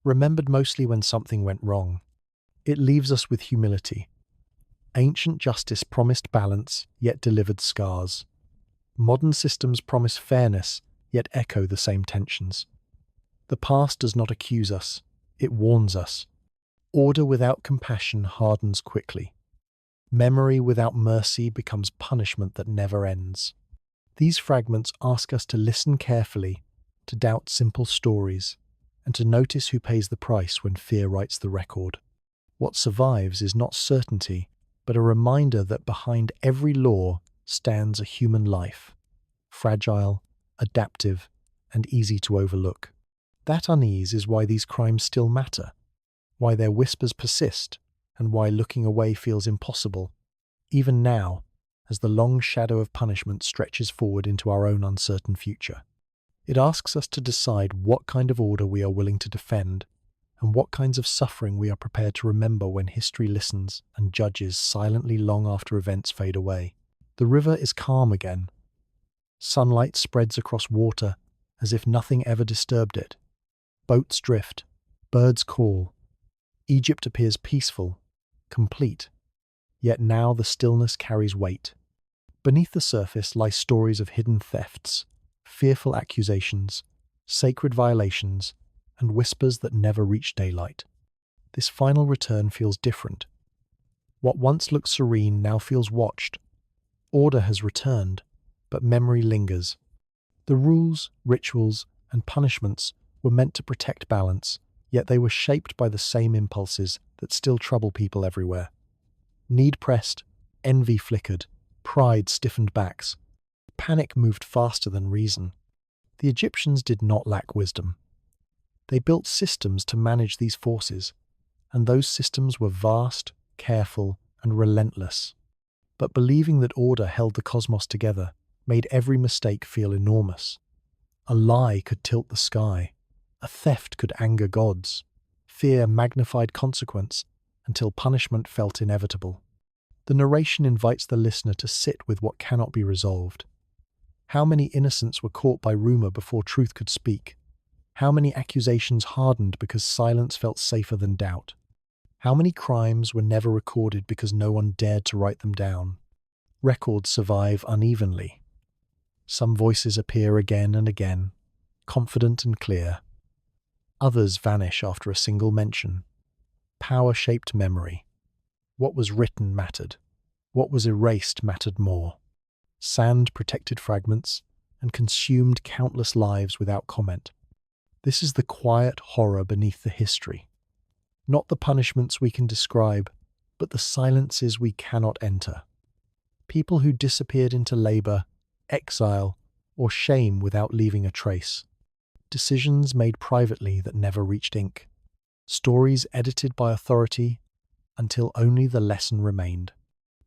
remembered mostly when something went wrong. It leaves us with humility. Ancient justice promised balance, yet delivered scars. Modern systems promise fairness, yet echo the same tensions. The past does not accuse us, it warns us. Order without compassion hardens quickly. Memory without mercy becomes punishment that never ends. These fragments ask us to listen carefully, to doubt simple stories, and to notice who pays the price when fear writes the record. What survives is not certainty, but a reminder that behind every law stands a human life, fragile, adaptive, and easy to overlook. That unease is why these crimes still matter, why their whispers persist, and why looking away feels impossible, even now, as the long shadow of punishment stretches forward into our own uncertain future. It asks us to decide what kind of order we are willing to defend, and what kinds of suffering we are prepared to remember when history listens and judges silently long after events fade away. The river is calm again. Sunlight spreads across water as if nothing ever disturbed it. Boats drift, birds call. Egypt appears peaceful, complete. Yet now the stillness carries weight. Beneath the surface lie stories of hidden thefts, fearful accusations, sacred violations, and whispers that never reach daylight. This final return feels different. What once looked serene now feels watched. Order has returned, but memory lingers. The rules, rituals, and punishments were meant to protect balance, yet they were shaped by the same impulses that still trouble people everywhere. Need pressed, envy flickered, pride stiffened backs. Panic moved faster than reason. The Egyptians did not lack wisdom. They built systems to manage these forces, and those systems were vast, careful, and relentless. But believing that order held the cosmos together made every mistake feel enormous. A lie could tilt the sky. A theft could anger gods. Fear magnified consequence until punishment felt inevitable. The narration invites the listener to sit with what cannot be resolved. How many innocents were caught by rumor before truth could speak? How many accusations hardened because silence felt safer than doubt? How many crimes were never recorded because no one dared to write them down? Records survive unevenly. Some voices appear again and again, confident and clear. Others vanish after a single mention. Power shaped memory. What was written mattered. What was erased mattered more. Sand protected fragments and consumed countless lives without comment. This is the quiet horror beneath the history. Not the punishments we can describe, but the silences we cannot enter. People who disappeared into labor, exile, or shame without leaving a trace. Decisions made privately that never reached ink. Stories edited by authority until only the lesson remained.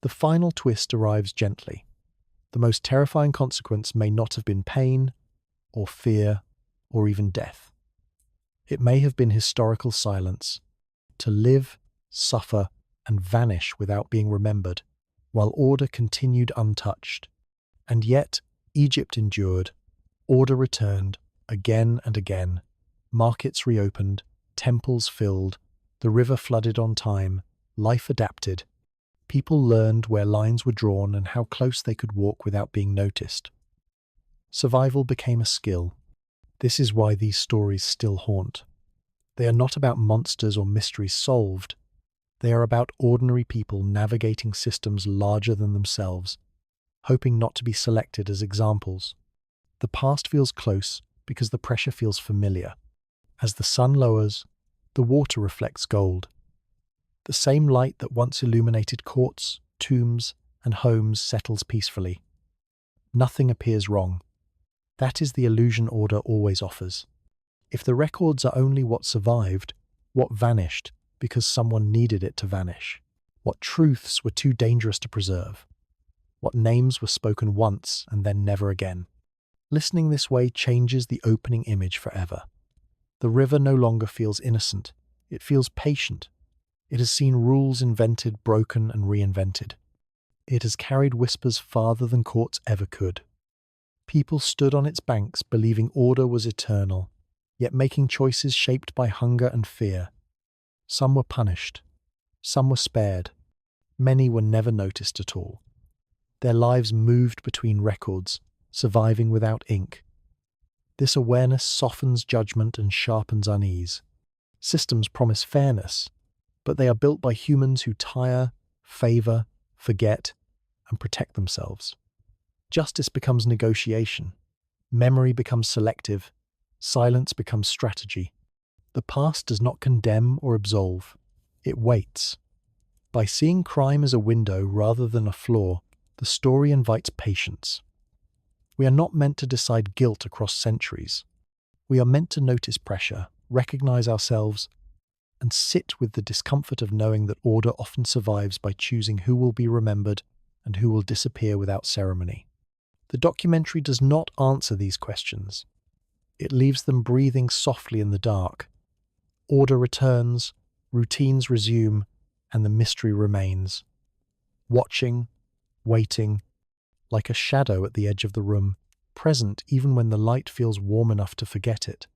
The final twist arrives gently. The most terrifying consequence may not have been pain, or fear, or even death. It may have been historical silence, to live, suffer, and vanish without being remembered, while order continued untouched. And yet, Egypt endured, order returned, again and again. Markets reopened, temples filled, the river flooded on time, life adapted. People learned where lines were drawn and how close they could walk without being noticed. Survival became a skill. This is why these stories still haunt. They are not about monsters or mysteries solved. They are about ordinary people navigating systems larger than themselves, hoping not to be selected as examples. The past feels close because the pressure feels familiar. As the sun lowers, the water reflects gold. The same light that once illuminated courts, tombs, and homes settles peacefully. Nothing appears wrong. That is the illusion order always offers. If the records are only what survived, what vanished because someone needed it to vanish, what truths were too dangerous to preserve, what names were spoken once and then never again. Listening this way changes the opening image forever. The river no longer feels innocent. It feels patient. It has seen rules invented, broken, and reinvented. It has carried whispers farther than courts ever could. People stood on its banks believing order was eternal, yet making choices shaped by hunger and fear. Some were punished. Some were spared. Many were never noticed at all. Their lives moved between records, surviving without ink. This awareness softens judgment and sharpens unease. Systems promise fairness, but they are built by humans who tire, favor, forget, and protect themselves. Justice becomes negotiation. Memory becomes selective. Silence becomes strategy. The past does not condemn or absolve. It waits. By seeing crime as a window rather than a flaw, the story invites patience. We are not meant to decide guilt across centuries. We are meant to notice pressure, recognize ourselves, and sit with the discomfort of knowing that order often survives by choosing who will be remembered and who will disappear without ceremony. The documentary does not answer these questions. It leaves them breathing softly in the dark. Order returns, routines resume, and the mystery remains. Watching, waiting, like a shadow at the edge of the room, present even when the light feels warm enough to forget it.